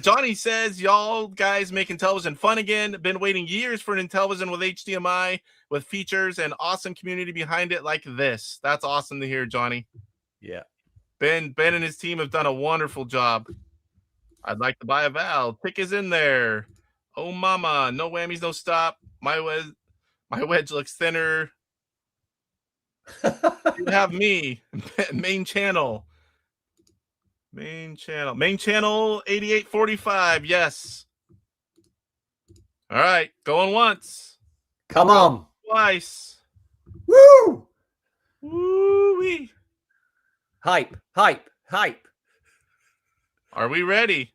Johnny says, y'all guys making television fun again. Been waiting years for an Intellivision with HDMI, with features and awesome community behind it like this. That's awesome to hear, Johnny. Yeah. Ben and his team have done a wonderful job. I'd like to buy a Val. Tick is in there. Oh, mama. No whammies, no stop. My wedge looks thinner. You have me. Main channel. Main channel 8845. Yes. All right. Going once. Come on. Twice. Woo! Woo-wee. Hype. Are we ready?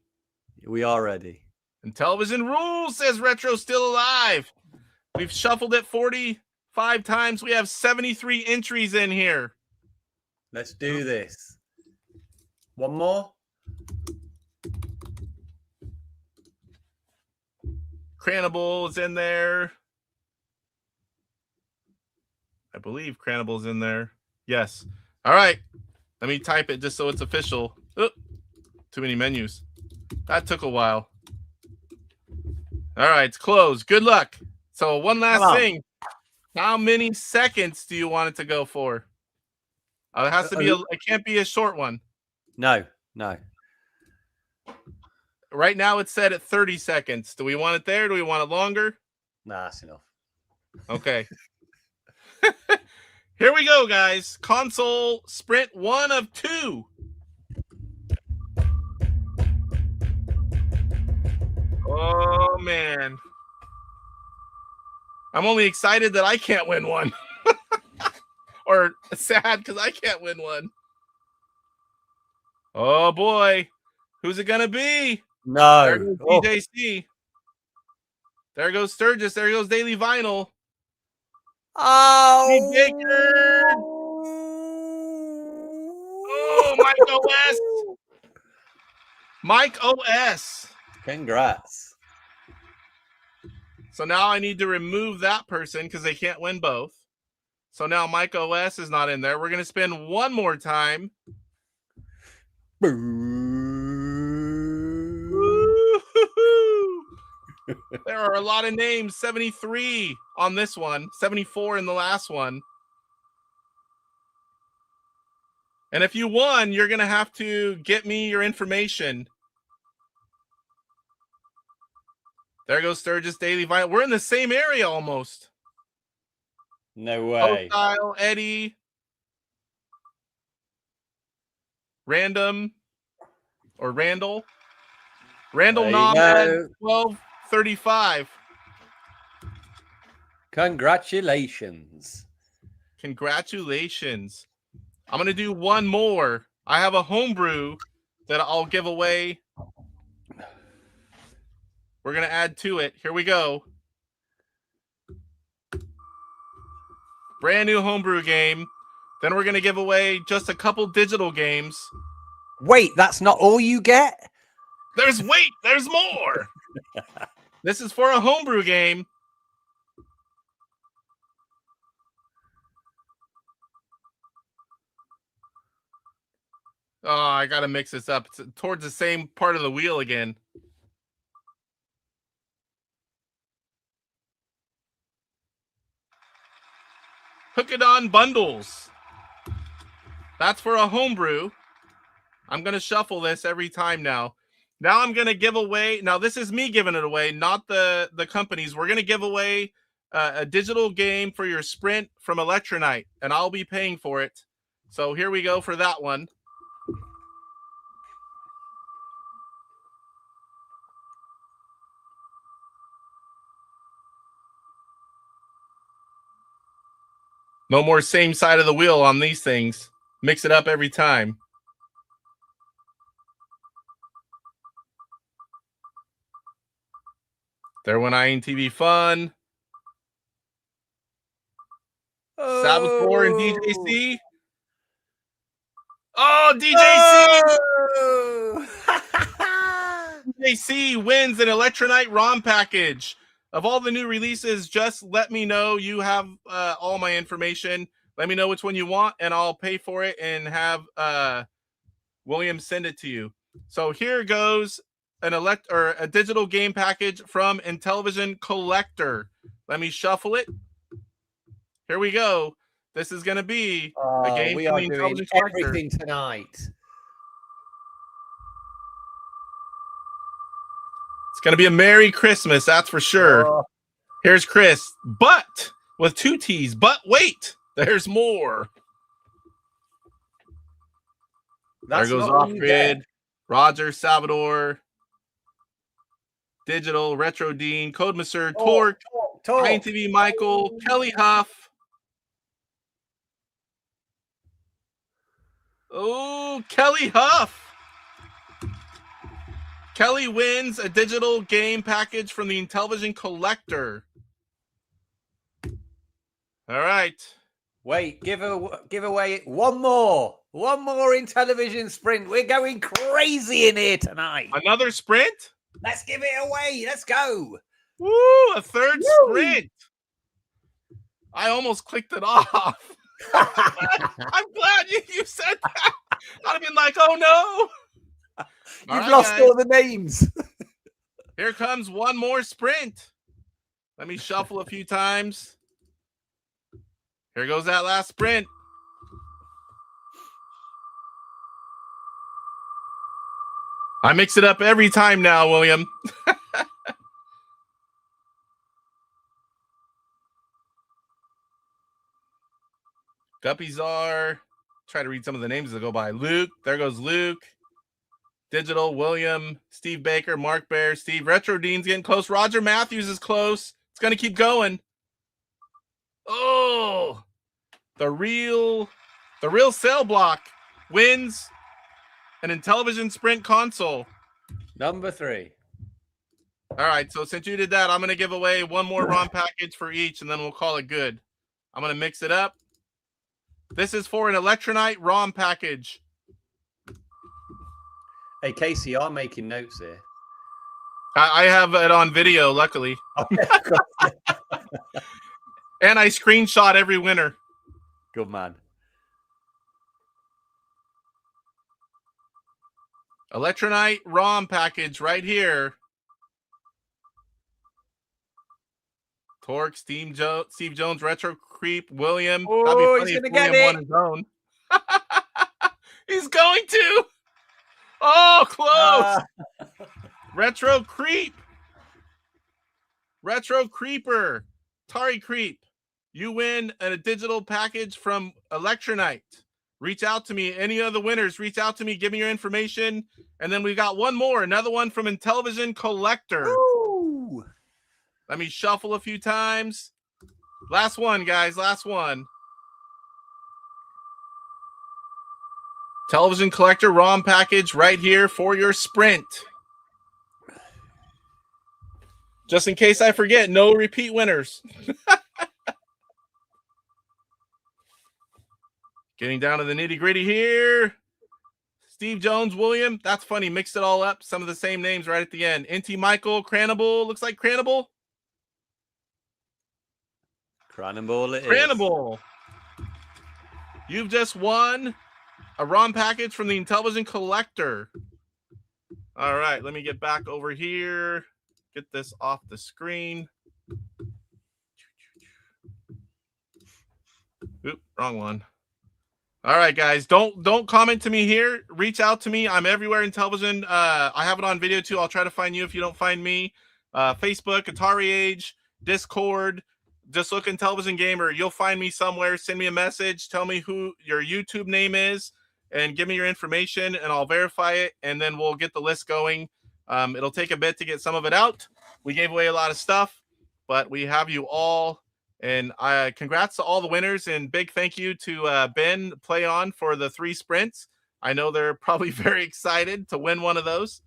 We are ready. And television rules, says Retro still alive. We've shuffled it 45 times. We have 73 entries in here. Let's do this. One more. Cranable is in there. I believe Cranable's in there. Yes. All right. Let me type it just so it's official. Oh, too many menus. That took a while. All right, it's closed. Good luck. So one last thing. How many seconds do you want it to go for? It has to be it can't be a short one. No. Right now it's set at 30 seconds. Do we want it there? Do we want it longer? Nah, that's enough. Okay. Here we go, guys. Console sprint 1 of 2. Oh, man. I'm only excited that I can't win one. Or sad because I can't win one. Oh, boy. Who's it going to be? No. There goes DJC. There goes Sturgis. There goes Daily Vinyl. Oh. Baker. Oh, Mike OS. Mike OS. Congrats. So now I need to remove that person because they can't win both. So now Mike OS is not in there. We're going to spin one more time. There are a lot of names. 73 on this one. 74 in the last one. And if you won, you're going to have to get me your information. There goes Sturgis Daily Vinyl. We're in the same area almost. No way. Style, Eddie. Random. Or Randall. Randall Nomad 1235. Congratulations. Congratulations. I'm going to do one more. I have a homebrew that I'll give away. We're going to add to it. Here we go. Brand new homebrew game. Then we're going to give away just a couple digital games. Wait, that's not all you get? There's more. This is for a homebrew game. Oh, I gotta mix this up. It's towards the same part of the wheel again. Hook it on bundles. That's for a homebrew. I'm gonna shuffle this every time now. Now I'm gonna give away. Now this is me giving it away, not the companies. We're gonna give away a digital game for your Sprint from Electronite, and I'll be paying for it. So here we go for that one. No more same side of the wheel on these things. Mix it up every time. There went INTV Fun. Salvatore and DJC. Oh, DJC! Oh! DJC wins an Electronite ROM package. Of all the new releases, just let me know. You have all my information. Let me know which one you want, and I'll pay for it and have William send it to you. So here goes a digital game package from Intellivision Collector. Let me shuffle it. Here we go. This is going to be a game we from are the doing Intellivision Collector. everything tonight. It's going to be a Merry Christmas, that's for sure. Oh. Here's Chris, but with 2 T's. But wait, there's more. That's there goes not Off Grid, Roger, Salvador, Digital, Retro Dean, Code Master, Torque, INTV Michael, Kelly Huff. Oh, Kelly Huff. Kelly wins a digital game package from the Intellivision Collector. All right. Wait, give away one more Intellivision Sprint. We're going crazy in here tonight. Another Sprint? Let's give it away. Let's go. Woo, a third Sprint. I almost clicked it off. I'm glad you said that. I'd have been like, oh no. You've lost all the names. Here comes one more Sprint. Let me shuffle a few times. Here goes that last Sprint. I mix it up every time now, William. Guppies are. Try to read some of the names that go by. Luke. There goes Luke. Digital, William, Steve Baker, Mark Bear, Steve. Retro Dean's getting close. Roger Matthews is close. It's going to keep going. Oh, the real cell block wins an Intellivision Sprint console. Number 3. All right, so since you did that, I'm going to give away one more ROM package for each, and then we'll call it good. I'm going to mix it up. This is for an Electronite ROM package. Hey, Casey, I'm making notes here. I have it on video, luckily. And I screenshot every winner. Good man. Electronite ROM package right here. Torque, Steve Jones, Retro Creep, William. Oh, that'd be funny he's if gonna William get won his own. He's going to. Oh, close. Retro Creep. Retro Creeper. Atari Creep. You win a digital package from Electronite. Reach out to me. Any of the winners, reach out to me. Give me your information. And then we got one more. Another one from Intellivision Collector. Ooh. Let me shuffle a few times. Last one, guys. Last one. Television Collector ROM package right here for your Sprint. Just in case I forget, no repeat winners. Getting down to the nitty-gritty here. Steve Jones, William. That's funny. Mixed it all up. Some of the same names right at the end. NT Michael, Cranable. Looks like Cranable. Cannonball it is. Cranable. You've just won a ROM package from the Intellivision Collector. All right, let me get back over here. Get this off the screen. Oop, wrong one. All right, guys, don't comment to me here. Reach out to me. I'm everywhere in television. I have it on video too. I'll try to find you if you don't find me. Facebook, AtariAge, Discord. Just look in Television Gamer. You'll find me somewhere. Send me a message. Tell me who your YouTube name is, and give me your information, and I'll verify it, and then we'll get the list going. It'll take a bit to get some of it out. We gave away a lot of stuff, but we have you all. And congrats to all the winners, and big thank you to Ben Plaion for the 3 sprints. I know they're probably very excited to win one of those.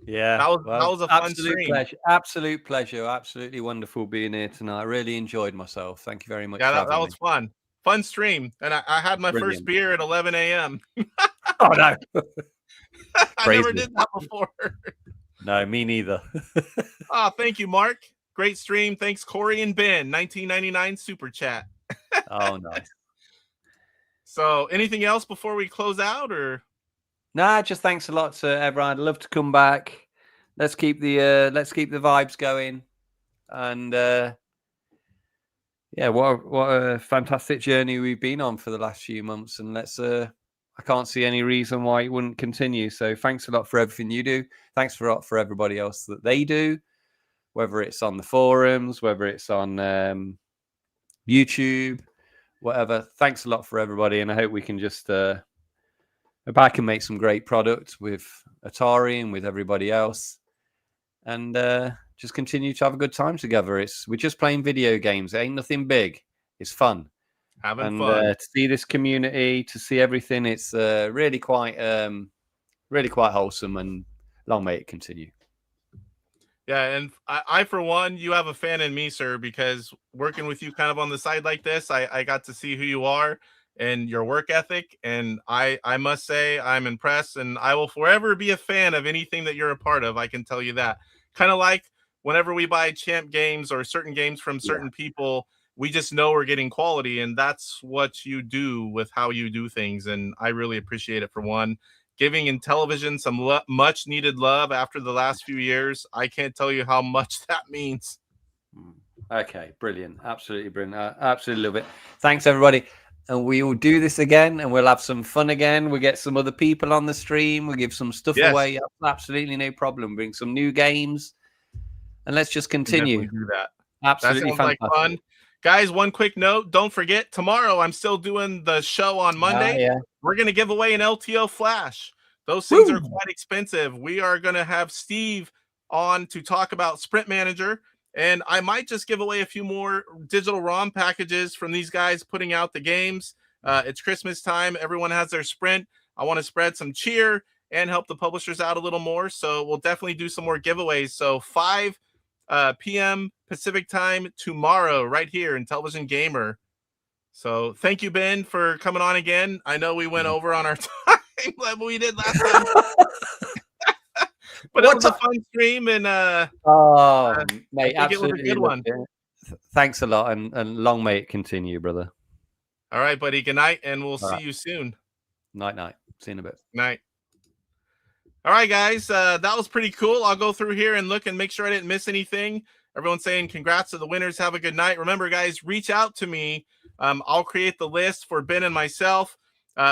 Yeah, that was a fun stream. Pleasure. Absolute pleasure. Absolutely wonderful being here tonight. I really enjoyed myself. Thank you very much. Yeah, that was fun. Fun stream. And I had my first beer at 11 a.m. Oh, no. I never did that before. No, me neither. Oh, thank you, Mark. Great stream. Thanks, Corey and Ben. 1999 super chat. Oh, nice. So, anything else before we close out, or? Nah, just thanks a lot to everyone. I'd love to come back. Let's keep the vibes going. And yeah, what a fantastic journey we've been on for the last few months. And I can't see any reason why it wouldn't continue. So thanks a lot for everything you do. Thanks for everybody else that they do. Whether it's on the forums, whether it's on YouTube, whatever. Thanks a lot for everybody, and I hope we can just hope I can make some great product with Atari and with everybody else, and just continue to have a good time together. We're just playing video games. It ain't nothing big. It's fun. Having fun. To see this community, to see everything, it's really quite wholesome, and long may it continue. Yeah, and I, for one, you have a fan in me, sir, because working with you kind of on the side like this, I got to see who you are and your work ethic, and I must say I'm impressed, and I will forever be a fan of anything that you're a part of. I can tell you that. Kind of like whenever we buy Champ games or certain games from certain people, we just know we're getting quality, and that's what you do with how you do things, and I really appreciate it, for one. Giving Intellivision some much needed love after the last few years. I can't tell you how much that means. Okay, brilliant. Absolutely brilliant. I absolutely love it. Thanks, everybody. And we will do this again, and we'll have some fun again. We'll get some other people on the stream. We'll give some stuff away. Absolutely no problem. Bring some new games. And let's just continue. Do that. Absolutely that sounds fantastic. Like fun. Guys, one quick note. Don't forget, tomorrow I'm still doing the show on Monday. We're going to give away an LTO flash. Those things are quite expensive. We are going to have Steve on to talk about Sprint Manager. And I might just give away a few more digital ROM packages from these guys putting out the games. It's Christmas time. Everyone has their Sprint. I want to spread some cheer and help the publishers out a little more. So we'll definitely do some more giveaways. So 5 p.m. Pacific time tomorrow, right here in Television Gamer. So thank you, Ben, for coming on again. I know we went over on our time like we did last time. But it was a fun stream, and mate, absolutely a good one. Thanks a lot, and long may it continue, brother. All right, buddy. Good night, and we'll see you soon. Night. See you in a bit. Night. All right, guys. That was pretty cool. I'll go through here and look and make sure I didn't miss anything. Everyone's saying congrats to the winners. Have a good night. Remember, guys, reach out to me. I'll create the list for Ben and myself.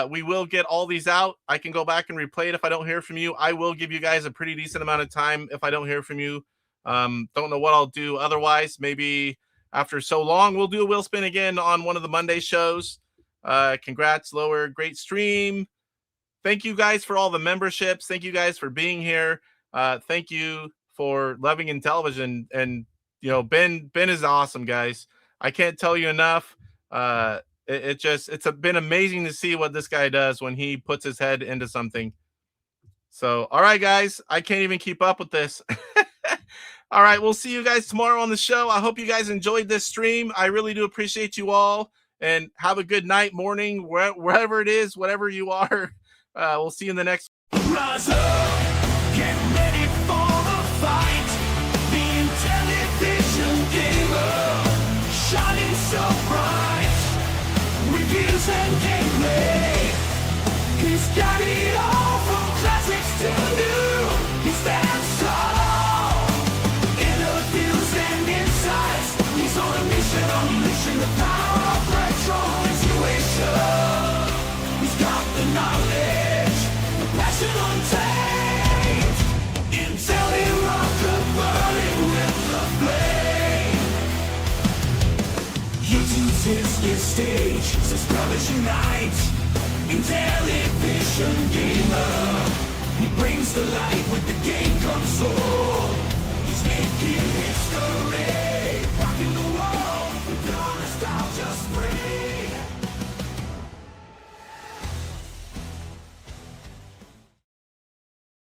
We will get all these out. I can go back and replay it if I don't hear from you. I will give you guys a pretty decent amount of time if I don't hear from you. Don't know what I'll do otherwise. Maybe after so long, we'll do a wheel spin again on one of the Monday shows. Congrats, Lower. Great stream. Thank you guys for all the memberships. Thank you guys for being here. Thank you for loving Intellivision. And, you know, Ben is awesome, guys. I can't tell you enough. It's been amazing to see what this guy does when he puts his head into something. So, all right, guys, I can't even keep up with this. All right, we'll see you guys tomorrow on the show. I hope you guys enjoyed this stream. I really do appreciate you all, and have a good night, morning, wherever it is, whatever you are. We'll see you in the next. Rise up, get ready for the fight. The Intellivision Gamer, shining so bright. Reviews and gameplay, stands tall. Interviews and insights. He's on a mission, unleashing the power of retro intuition. He's got the knowledge, the passion untamed. Intel rocket burning with the flame. YouTube's his stage, says brothers unite. Intellivision gamer, he brings the light with the game console. He's making